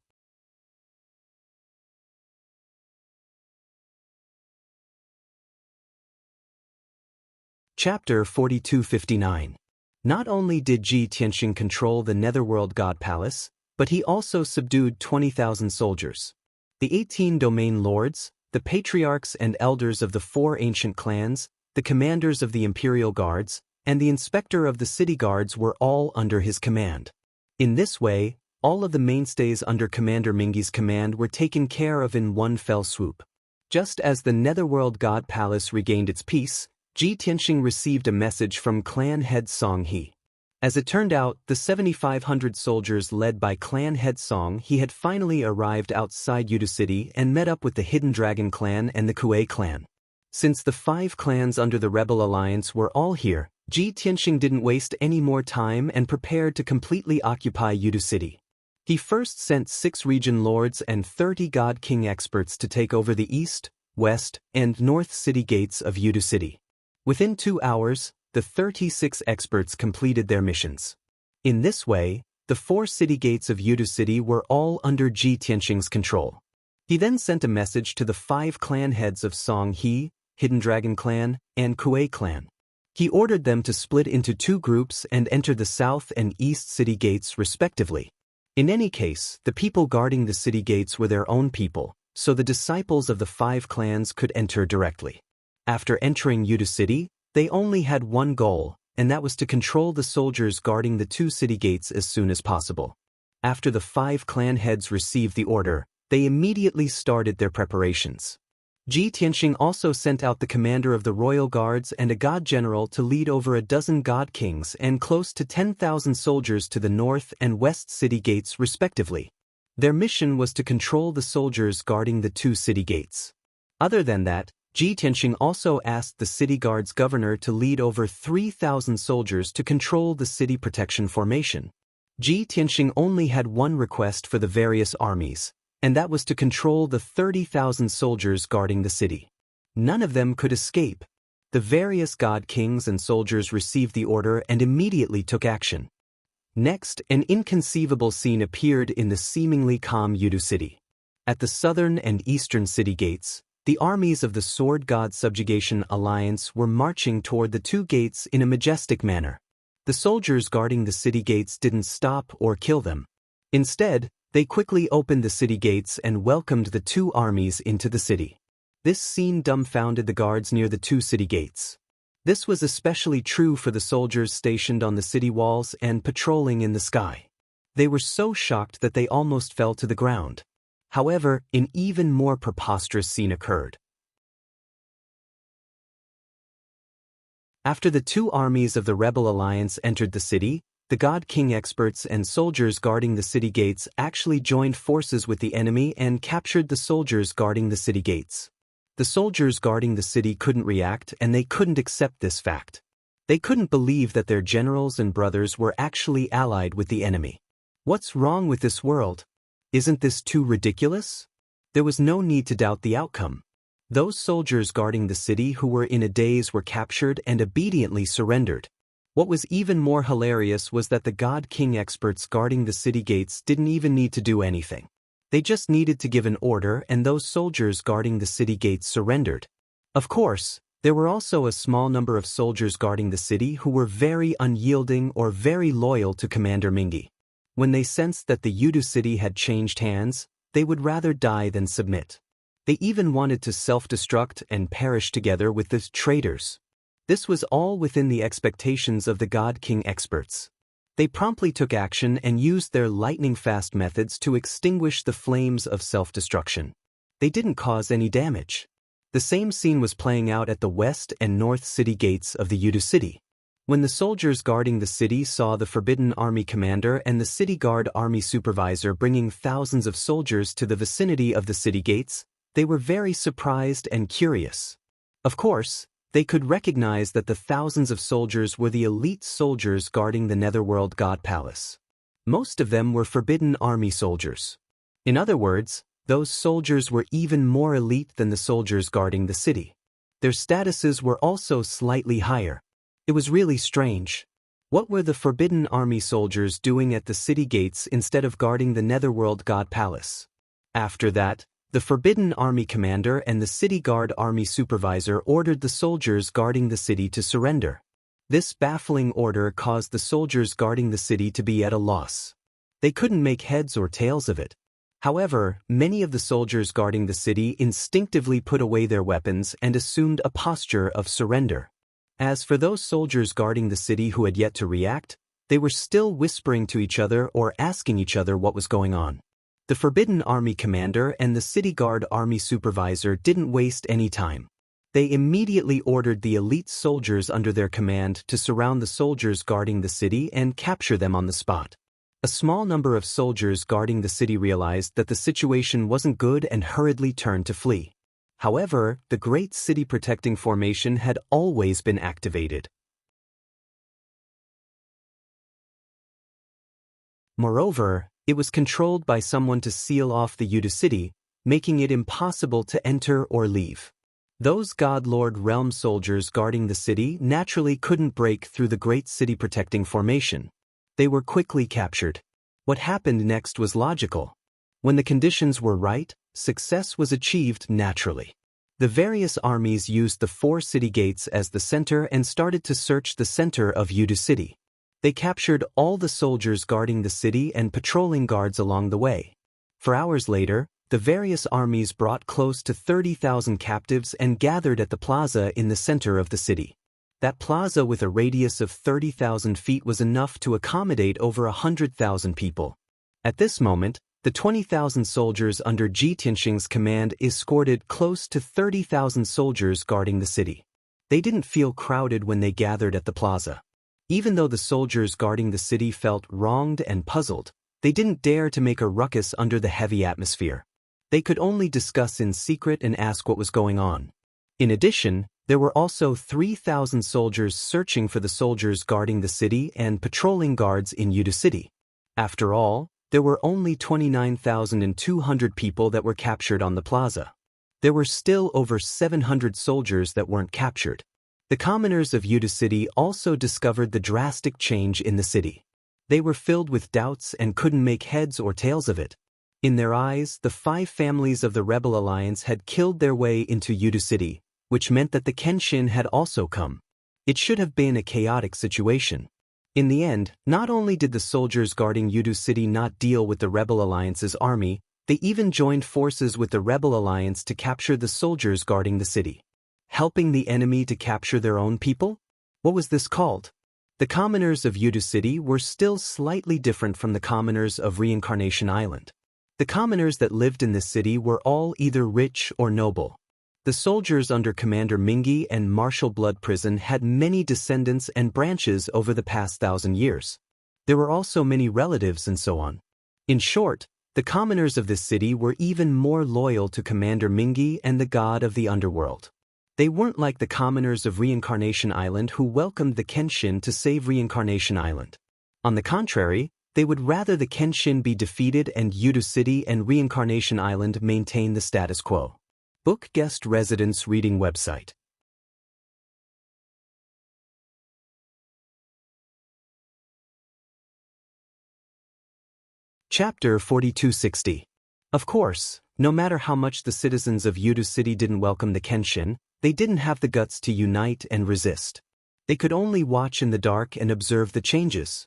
Chapter 4259. Not only did Ji Tianxing control the Netherworld God Palace, but he also subdued 20,000 soldiers. The 18 domain lords, the patriarchs and elders of the 4 ancient clans, the commanders of the imperial guards, and the inspector of the city guards were all under his command. In this way, all of the mainstays under Commander Mingi's command were taken care of in one fell swoop. Just as the Netherworld God Palace regained its peace, Ji Tianxing received a message from clan head Song He. As it turned out, the 7,500 soldiers led by clan head Song He had finally arrived outside Yudu City and met up with the Hidden Dragon clan and the Kuei clan. Since the 5 clans under the Rebel Alliance were all here, Ji Tianxing didn't waste any more time and prepared to completely occupy Yudu City. He first sent 6 region lords and 30 God King experts to take over the east, west, and north city gates of Yudu City. Within 2 hours, the 36 experts completed their missions. In this way, the 4 city gates of Yudu City were all under Ji Tianxing's control. He then sent a message to the 5 clan heads of Song He, Hidden Dragon Clan, and Kuei Clan. He ordered them to split into 2 groups and enter the south and east city gates respectively. In any case, the people guarding the city gates were their own people, so the disciples of the 5 clans could enter directly. After entering Yudu City, they only had one goal, and that was to control the soldiers guarding the 2 city gates as soon as possible. After the 5 clan heads received the order, they immediately started their preparations. Ji Tianxing also sent out the commander of the royal guards and a god general to lead over a dozen god kings and close to 10,000 soldiers to the north and west city gates respectively. Their mission was to control the soldiers guarding the 2 city gates. Other than that, Ji Tianxing also asked the city guard's governor to lead over 3,000 soldiers to control the city protection formation. Ji Tianxing only had one request for the various armies, and that was to control the 30,000 soldiers guarding the city. None of them could escape. The various god kings and soldiers received the order and immediately took action. Next, an inconceivable scene appeared in the seemingly calm Yudu City. At the southern and eastern city gates, the armies of the Sword God Subjugation Alliance were marching toward the 2 gates in a majestic manner. The soldiers guarding the city gates didn't stop or kill them. Instead, they quickly opened the city gates and welcomed the 2 armies into the city. This scene dumbfounded the guards near the 2 city gates. This was especially true for the soldiers stationed on the city walls and patrolling in the sky. They were so shocked that they almost fell to the ground. However, an even more preposterous scene occurred. After the 2 armies of the Rebel Alliance entered the city, The God King experts and soldiers guarding the city gates actually joined forces with the enemy and captured the soldiers guarding the city gates. The soldiers guarding the city couldn't react, and they couldn't accept this fact. They couldn't believe that their generals and brothers were actually allied with the enemy. What's wrong with this world? Isn't this too ridiculous? There was no need to doubt the outcome. Those soldiers guarding the city who were in a daze were captured and obediently surrendered. What was even more hilarious was that the God King experts guarding the city gates didn't even need to do anything. They just needed to give an order, and those soldiers guarding the city gates surrendered. Of course, there were also a small number of soldiers guarding the city who were very unyielding or very loyal to Commander Mingi. When they sensed that the Yudu city had changed hands, they would rather die than submit. They even wanted to self-destruct and perish together with the traitors. This was all within the expectations of the God King experts. They promptly took action and used their lightning-fast methods to extinguish the flames of self-destruction. They didn't cause any damage. The same scene was playing out at the west and north city gates of the Yudu city. When the soldiers guarding the city saw the Forbidden Army commander and the city guard army supervisor bringing thousands of soldiers to the vicinity of the city gates, they were very surprised and curious. Of course, they could recognize that the thousands of soldiers were the elite soldiers guarding the Netherworld God Palace. Most of them were Forbidden Army soldiers. In other words, those soldiers were even more elite than the soldiers guarding the city. Their statuses were also slightly higher. It was really strange. What were the Forbidden Army soldiers doing at the city gates instead of guarding the Netherworld God Palace? After that, the Forbidden Army commander and the city guard army supervisor ordered the soldiers guarding the city to surrender. This baffling order caused the soldiers guarding the city to be at a loss. They couldn't make heads or tails of it. However, many of the soldiers guarding the city instinctively put away their weapons and assumed a posture of surrender. As for those soldiers guarding the city who had yet to react, they were still whispering to each other or asking each other what was going on. The Forbidden Army commander and the city guard army supervisor didn't waste any time. They immediately ordered the elite soldiers under their command to surround the soldiers guarding the city and capture them on the spot. A small number of soldiers guarding the city realized that the situation wasn't good and hurriedly turned to flee. However, the Great City Protecting Formation had always been activated. Moreover, it was controlled by someone to seal off the Yudu city, making it impossible to enter or leave. Those God Lord Realm soldiers guarding the city naturally couldn't break through the Great City Protecting Formation. They were quickly captured. What happened next was logical. When the conditions were right, success was achieved naturally. The various armies used the 4 city gates as the center and started to search the center of Yudu city. They captured all the soldiers guarding the city and patrolling guards along the way. For hours later, the various armies brought close to 30,000 captives and gathered at the plaza in the center of the city. That plaza with a radius of 30,000 feet was enough to accommodate over 100,000 people. At this moment, the 20,000 soldiers under Ji Tianxing's command escorted close to 30,000 soldiers guarding the city. They didn't feel crowded when they gathered at the plaza. Even though the soldiers guarding the city felt wronged and puzzled, they didn't dare to make a ruckus under the heavy atmosphere. They could only discuss in secret and ask what was going on. In addition, there were also 3,000 soldiers searching for the soldiers guarding the city and patrolling guards in Yudu city. After all, there were only 29,200 people that were captured on the plaza. There were still over 700 soldiers that weren't captured. The commoners of Yudu city also discovered the drastic change in the city. They were filled with doubts and couldn't make heads or tails of it. In their eyes, the 5 families of the Rebel Alliance had killed their way into Yudu city, which meant that the Kenshin had also come. It should have been a chaotic situation. In the end, not only did the soldiers guarding Yudu city not deal with the Rebel Alliance's army, they even joined forces with the Rebel Alliance to capture the soldiers guarding the city. Helping the enemy to capture their own people? What was this called? The commoners of Yudu city were still slightly different from the commoners of Reincarnation Island. The commoners that lived in this city were all either rich or noble. The soldiers under Commander Mingi and Martial Blood Prison had many descendants and branches over the past 1,000 years. There were also many relatives and so on. In short, the commoners of this city were even more loyal to Commander Mingi and the god of the underworld. They weren't like the commoners of Reincarnation Island who welcomed the Kenshin to save Reincarnation Island. On the contrary, they would rather the Kenshin be defeated and Yudu City and Reincarnation Island maintain the status quo. Book Guest Residence Reading Website. Chapter 4260. Of course, no matter how much the citizens of Yudu City didn't welcome the Kenshin, they didn't have the guts to unite and resist. They could only watch in the dark and observe the changes.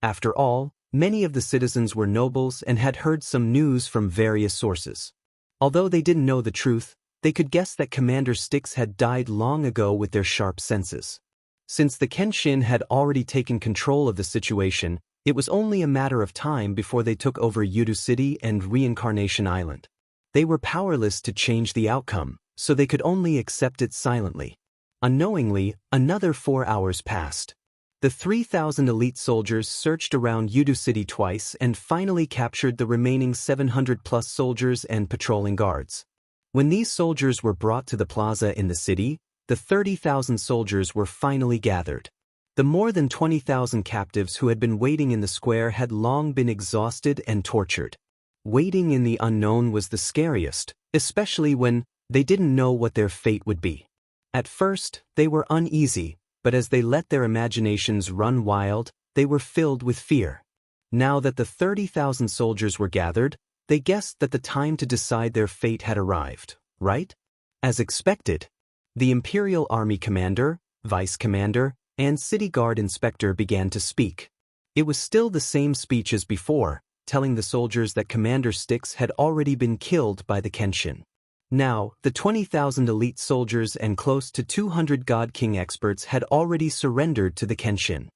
After all, many of the citizens were nobles and had heard some news from various sources. Although they didn't know the truth, they could guess that Commander Styx had died long ago with their sharp senses. Since the Kenshin had already taken control of the situation, it was only a matter of time before they took over Yudu City and Reincarnation Island. They were powerless to change the outcome, so they could only accept it silently. Unknowingly, another 4 hours passed. The 3,000 elite soldiers searched around Yudu City twice and finally captured the remaining 700-plus soldiers and patrolling guards. When these soldiers were brought to the plaza in the city, the 30,000 soldiers were finally gathered. The more than 20,000 captives who had been waiting in the square had long been exhausted and tortured. Waiting in the unknown was the scariest, especially when they didn't know what their fate would be. At first, they were uneasy, but as they let their imaginations run wild, they were filled with fear. Now that the 30,000 soldiers were gathered, they guessed that the time to decide their fate had arrived, right? As expected, the Imperial Army Commander, Vice Commander, and City Guard Inspector began to speak. It was still the same speech as before, telling the soldiers that Commander Styx had already been killed by the Kenshin. Now, the 20,000 elite soldiers and close to 200 God King experts had already surrendered to the Kenshin.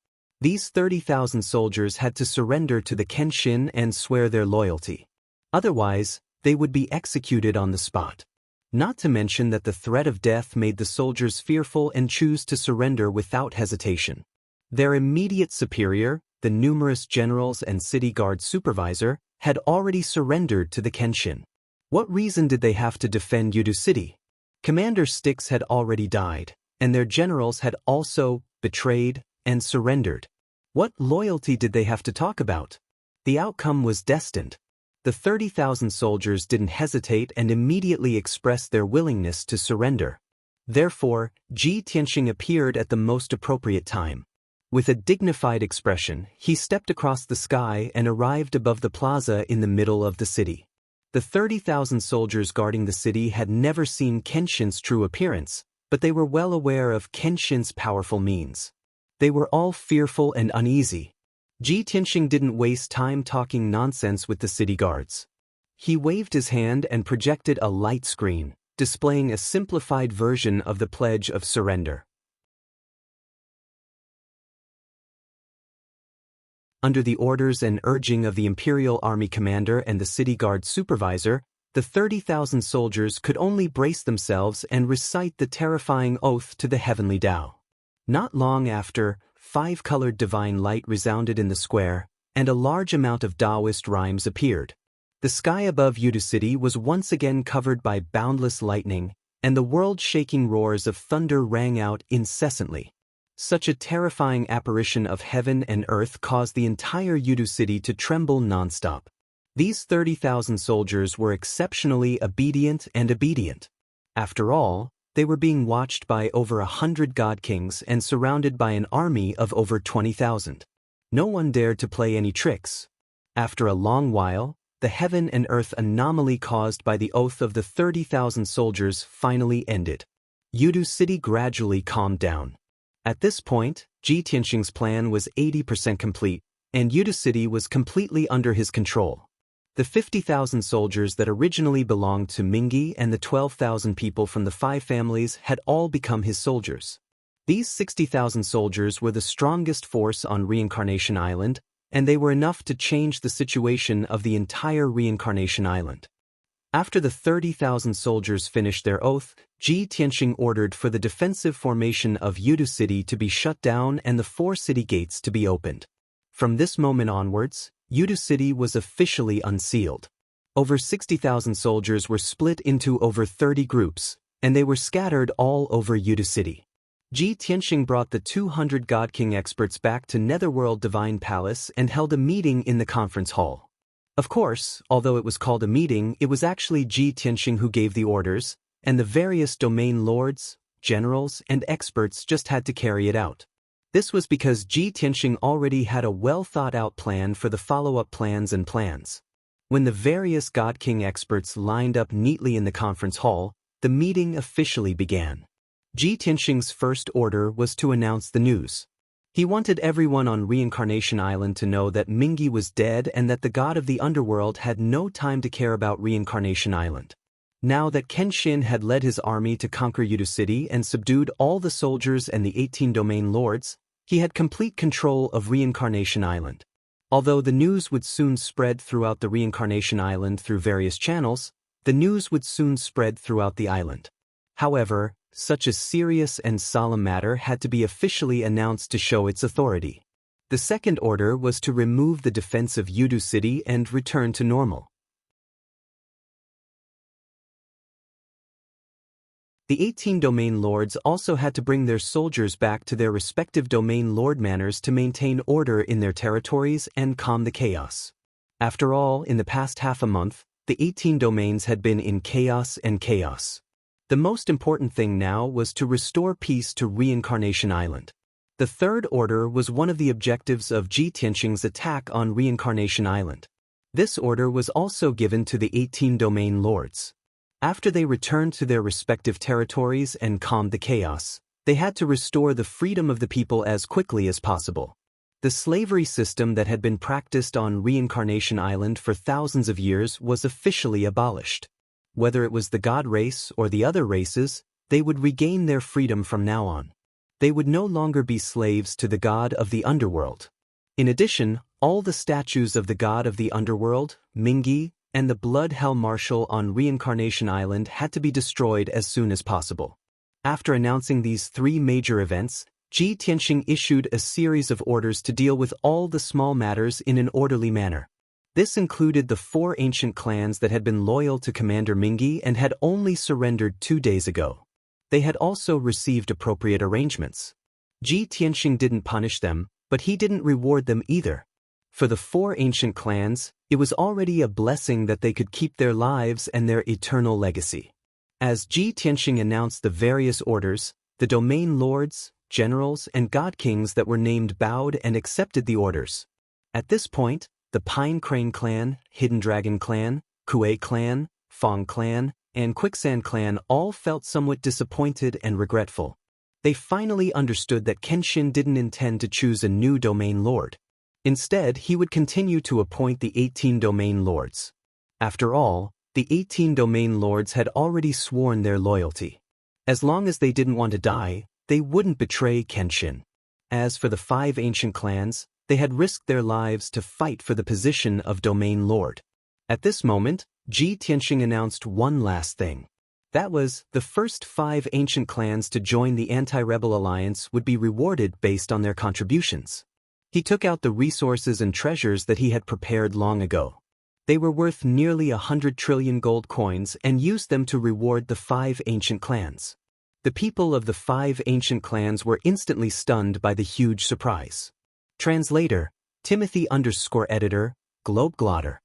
These 30,000 soldiers had to surrender to the Kenshin and swear their loyalty. Otherwise, they would be executed on the spot. Not to mention that the threat of death made the soldiers fearful and choose to surrender without hesitation. Their immediate superior, the numerous generals and city guard supervisor, had already surrendered to the Kenshin. What reason did they have to defend Yudu City? Commander Styx had already died, and their generals had also betrayed and surrendered. What loyalty did they have to talk about? The outcome was destined. The 30,000 soldiers didn't hesitate and immediately expressed their willingness to surrender. Therefore, Ji Tianxing appeared at the most appropriate time. With a dignified expression, he stepped across the sky and arrived above the plaza in the middle of the city. The 30,000 soldiers guarding the city had never seen Kenshin's true appearance, but they were well aware of Kenshin's powerful means. They were all fearful and uneasy. Ji Tianxing didn't waste time talking nonsense with the city guards. He waved his hand and projected a light screen, displaying a simplified version of the pledge of surrender. Under the orders and urging of the Imperial Army Commander and the City Guard Supervisor, the 30,000 soldiers could only brace themselves and recite the terrifying oath to the heavenly Tao. Not long after, 5-colored divine light resounded in the square, and a large amount of Daoist rhymes appeared. The sky above Yudu City was once again covered by boundless lightning, and the world-shaking roars of thunder rang out incessantly. Such a terrifying apparition of heaven and earth caused the entire Yudu City to tremble nonstop. These 30,000 soldiers were exceptionally obedient. After all, they were being watched by over 100 God Kings and surrounded by an army of over 20,000. No one dared to play any tricks. After a long while, the heaven and earth anomaly caused by the oath of the 30,000 soldiers finally ended. Yudu City gradually calmed down. At this point, Ji Tianxing's plan was 80% complete, and Yudu City was completely under his control. The 50,000 soldiers that originally belonged to Mingi and the 12,000 people from the 5 families had all become his soldiers. These 60,000 soldiers were the strongest force on Reincarnation Island, and they were enough to change the situation of the entire Reincarnation Island. After the 30,000 soldiers finished their oath, Ji Tianxing ordered for the defensive formation of Yudu City to be shut down and the 4 city gates to be opened. From this moment onwards, Yudu City was officially unsealed. Over 60,000 soldiers were split into over 30 groups, and they were scattered all over Yudu City. Ji Tianxing brought the 200 God King experts back to Netherworld Divine Palace and held a meeting in the conference hall. Of course, although it was called a meeting, it was actually Ji Tianxing who gave the orders, and the various domain lords, generals, and experts just had to carry it out. This was because Ji Tianxing already had a well-thought-out plan for the follow-up plans and plans. When the various God King experts lined up neatly in the conference hall, the meeting officially began. Ji Tianxing's first order was to announce the news. He wanted everyone on Reincarnation Island to know that Mingi was dead and that the god of the underworld had no time to care about Reincarnation Island. Now that Kenshin had led his army to conquer Yudu City and subdued all the soldiers and the 18 domain lords, he had complete control of Reincarnation Island. Although the news would soon spread throughout the Reincarnation Island through various channels, the news would soon spread throughout the island. However, such a serious and solemn matter had to be officially announced to show its authority. The second order was to remove the defense of Yudu City and return to normal. The 18 domain lords also had to bring their soldiers back to their respective domain lord manors to maintain order in their territories and calm the chaos. After all, in the past half a month, the 18 domains had been in chaos and chaos. The most important thing now was to restore peace to Reincarnation Island. The third order was one of the objectives of Ji Tianxing's attack on Reincarnation Island. This order was also given to the 18 domain lords. After they returned to their respective territories and calmed the chaos, they had to restore the freedom of the people as quickly as possible. The slavery system that had been practiced on Reincarnation Island for thousands of years was officially abolished. Whether it was the god race or the other races, they would regain their freedom from now on. They would no longer be slaves to the god of the underworld. In addition, all the statues of the god of the underworld, Mingi, and the Blood Hell Marshal on Reincarnation Island had to be destroyed as soon as possible. After announcing these three major events, Ji Tianxing issued a series of orders to deal with all the small matters in an orderly manner. This included the 4 ancient clans that had been loyal to Commander Mingi and had only surrendered 2 days ago. They had also received appropriate arrangements. Ji Tianxing didn't punish them, but he didn't reward them either. For the 4 ancient clans, it was already a blessing that they could keep their lives and their eternal legacy. As Ji Tianxing announced the various orders, the domain lords, generals, and god kings that were named bowed and accepted the orders. At this point, the Pine Crane clan, Hidden Dragon clan, Kuei clan, Fong clan, and Quicksand clan all felt somewhat disappointed and regretful. They finally understood that Kenshin didn't intend to choose a new domain lord. Instead, he would continue to appoint the 18 domain lords. After all, the 18 domain lords had already sworn their loyalty. As long as they didn't want to die, they wouldn't betray Kenshin. As for the 5 ancient clans, they had risked their lives to fight for the position of domain lord. At this moment, Ji Tianxing announced one last thing. That was, the first 5 ancient clans to join the anti-rebel alliance would be rewarded based on their contributions. He took out the resources and treasures that he had prepared long ago. They were worth nearly 100 trillion gold coins and used them to reward the 5 ancient clans. The people of the 5 ancient clans were instantly stunned by the huge surprise. Translator, Timothy_editor, Globeglotter.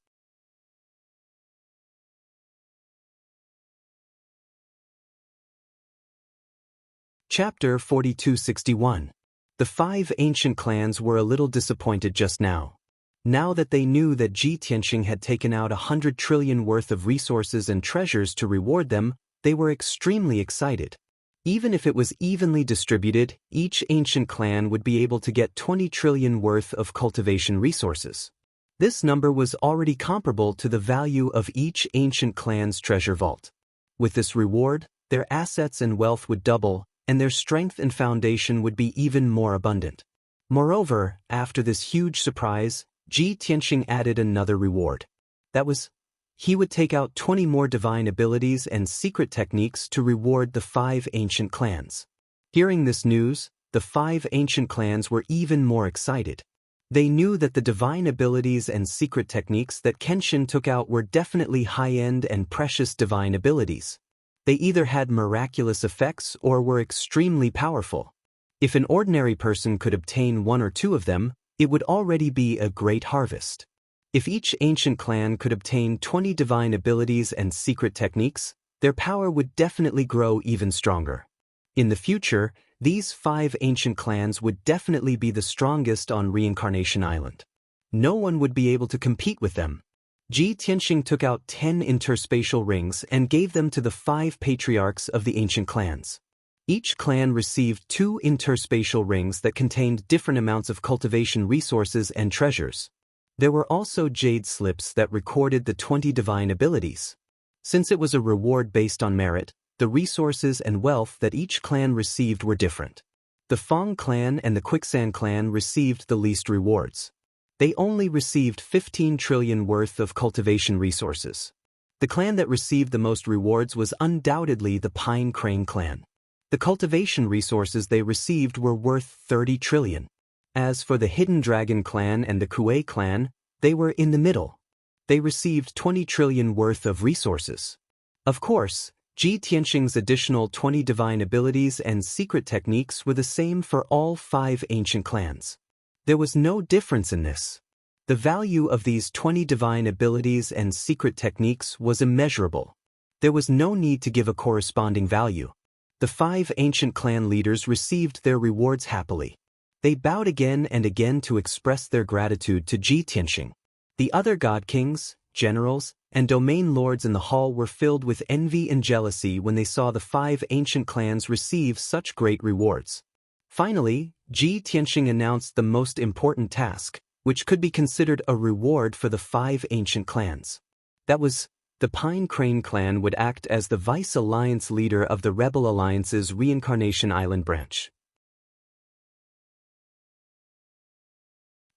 Chapter 4261. The 5 ancient clans were a little disappointed just now. Now that they knew that Ji Tianxing had taken out 100 trillion worth of resources and treasures to reward them, they were extremely excited. Even if it was evenly distributed, each ancient clan would be able to get 20 trillion worth of cultivation resources. This number was already comparable to the value of each ancient clan's treasure vault. With this reward, their assets and wealth would double, and their strength and foundation would be even more abundant. Moreover, after this huge surprise, Ji Tianxing added another reward. That was, he would take out 20 more divine abilities and secret techniques to reward the 5 ancient clans. Hearing this news, the 5 ancient clans were even more excited. They knew that the divine abilities and secret techniques that Kenshin took out were definitely high-end and precious divine abilities. They either had miraculous effects or were extremely powerful. If an ordinary person could obtain one or two of them, it would already be a great harvest. If each ancient clan could obtain 20 divine abilities and secret techniques, their power would definitely grow even stronger. In the future, these 5 ancient clans would definitely be the strongest on Reincarnation Island. No one would be able to compete with them. Ji Tianxing took out 10 interspatial rings and gave them to the 5 patriarchs of the ancient clans. Each clan received 2 interspatial rings that contained different amounts of cultivation resources and treasures. There were also jade slips that recorded the 20 divine abilities. Since it was a reward based on merit, the resources and wealth that each clan received were different. The Fong clan and the Quicksand clan received the least rewards. They only received 15 trillion worth of cultivation resources. The clan that received the most rewards was undoubtedly the Pine Crane clan. The cultivation resources they received were worth 30 trillion. As for the Hidden Dragon clan and the Kuei clan, they were in the middle. They received 20 trillion worth of resources. Of course, Ji Tianxing's additional 20 divine abilities and secret techniques were the same for all 5 ancient clans. There was no difference in this. The value of these 20 divine abilities and secret techniques was immeasurable. There was no need to give a corresponding value. The 5 ancient clan leaders received their rewards happily. They bowed again and again to express their gratitude to Ji Tianxing. The other god kings, generals, and domain lords in the hall were filled with envy and jealousy when they saw the 5 ancient clans receive such great rewards. Finally, Ji Tianxing announced the most important task, which could be considered a reward for the 5 ancient clans. That was, the Pine Crane clan would act as the vice alliance leader of the Rebel Alliance's Reincarnation Island branch.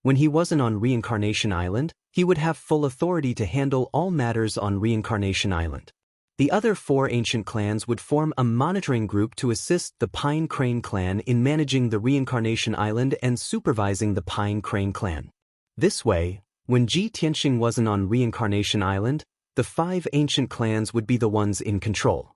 When he wasn't on Reincarnation Island, he would have full authority to handle all matters on Reincarnation Island. The other 4 ancient clans would form a monitoring group to assist the Pine Crane clan in managing the Reincarnation Island and supervising the Pine Crane clan. This way, when Ji Tianxing wasn't on Reincarnation Island, the 5 ancient clans would be the ones in control.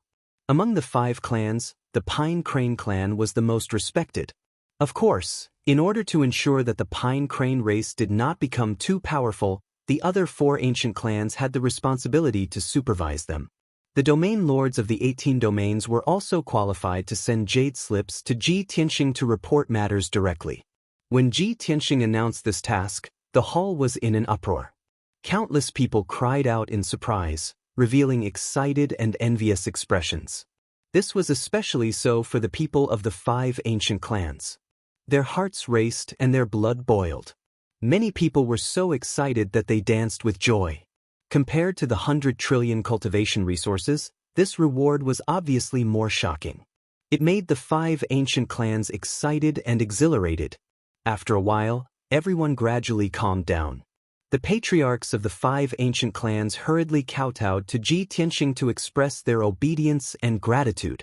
Among the 5 clans, the Pine Crane clan was the most respected. Of course, in order to ensure that the Pine Crane race did not become too powerful, the other 4 ancient clans had the responsibility to supervise them. The domain lords of the 18 domains were also qualified to send jade slips to Ji Tianxing to report matters directly. When Ji Tianxing announced this task, the hall was in an uproar. Countless people cried out in surprise, revealing excited and envious expressions. This was especially so for the people of the 5 ancient clans. Their hearts raced and their blood boiled. Many people were so excited that they danced with joy. Compared to the 100 trillion cultivation resources, this reward was obviously more shocking. It made the 5 ancient clans excited and exhilarated. After a while, everyone gradually calmed down. The patriarchs of the 5 ancient clans hurriedly kowtowed to Ji Tianxing to express their obedience and gratitude.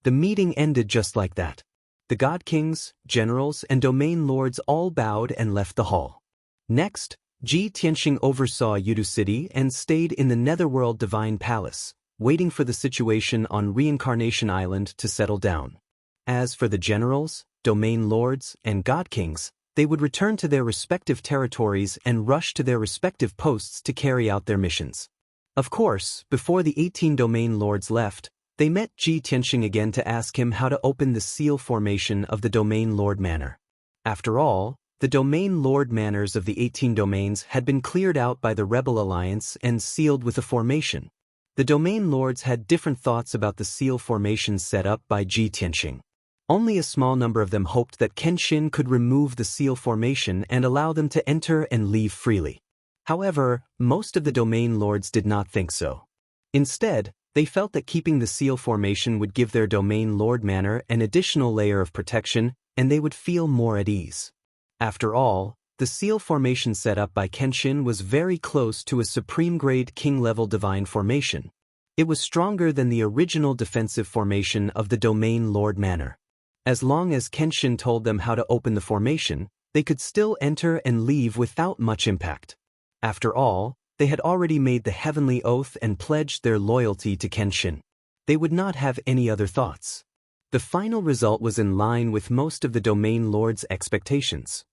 The meeting ended just like that. The god kings, generals, and domain lords all bowed and left the hall. Next, Ji Tianxing oversaw Yudu City and stayed in the Netherworld Divine Palace, waiting for the situation on Reincarnation Island to settle down. As for the generals, domain lords, and god kings, they would return to their respective territories and rush to their respective posts to carry out their missions. Of course, before the 18 domain lords left, they met Ji Tianxing again to ask him how to open the seal formation of the Domain Lord Manor. After all, the Domain Lord Manors of the 18 domains had been cleared out by the Rebel Alliance and sealed with a formation. The Domain Lords had different thoughts about the seal formation set up by Ji Tianxing. Only a small number of them hoped that Kenshin could remove the seal formation and allow them to enter and leave freely. However, most of the Domain Lords did not think so. Instead, they felt that keeping the seal formation would give their Domain Lord Manor an additional layer of protection, and they would feel more at ease. After all, the seal formation set up by Kenshin was very close to a supreme-grade king-level divine formation. It was stronger than the original defensive formation of the Domain Lord Manor. As long as Kenshin told them how to open the formation, they could still enter and leave without much impact. After all, they had already made the heavenly oath and pledged their loyalty to Kenshin. They would not have any other thoughts. The final result was in line with most of the domain lord's expectations.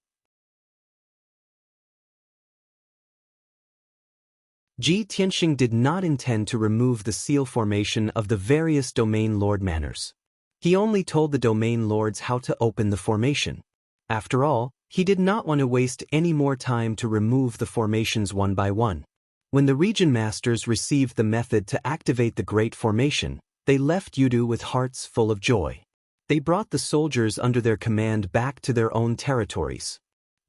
Ji Tianxing did not intend to remove the seal formation of the various domain lord manors. He only told the domain lords how to open the formation. After all, he did not want to waste any more time to remove the formations one by one. When the region masters received the method to activate the Great Formation, they left Yudu with hearts full of joy. They brought the soldiers under their command back to their own territories.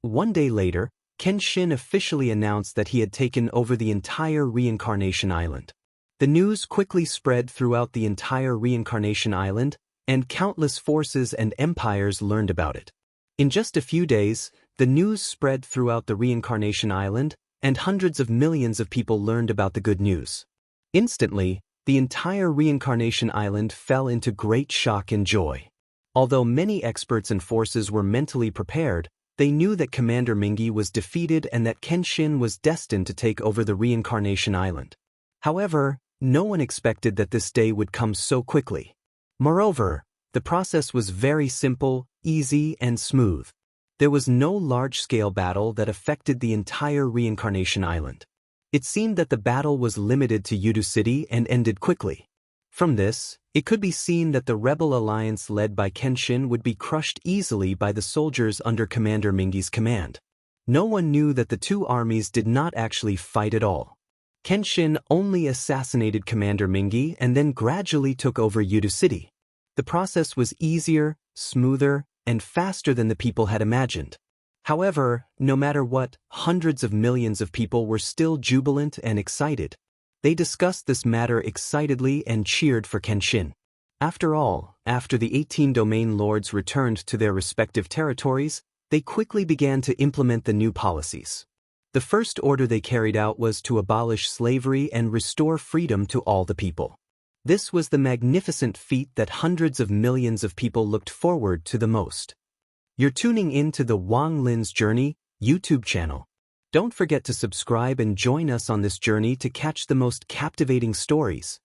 One day later, Kenshin officially announced that he had taken over the entire Reincarnation Island. The news quickly spread throughout the entire Reincarnation Island, and countless forces and empires learned about it. In just a few days, the news spread throughout the Reincarnation Island, and hundreds of millions of people learned about the good news. Instantly, the entire Reincarnation Island fell into great shock and joy. Although many experts and forces were mentally prepared, they knew that Commander Mingi was defeated and that Kenshin was destined to take over the Reincarnation Island. However, no one expected that this day would come so quickly. Moreover, the process was very simple, easy, and smooth. There was no large-scale battle that affected the entire Reincarnation Island. It seemed that the battle was limited to Yudu City and ended quickly. From this, it could be seen that the rebel alliance led by Kenshin would be crushed easily by the soldiers under Commander Mingi's command. No one knew that the two armies did not actually fight at all. Kenshin only assassinated Commander Mingi and then gradually took over Yudu City. The process was easier, smoother, and faster than the people had imagined. However, no matter what, hundreds of millions of people were still jubilant and excited. They discussed this matter excitedly and cheered for Kenshin. After all, after the 18 domain lords returned to their respective territories, they quickly began to implement the new policies. The first order they carried out was to abolish slavery and restore freedom to all the people. This was the magnificent feat that hundreds of millions of people looked forward to the most. You're tuning in to the Wang Lin's Journey YouTube channel. Don't forget to subscribe and join us on this journey to catch the most captivating stories.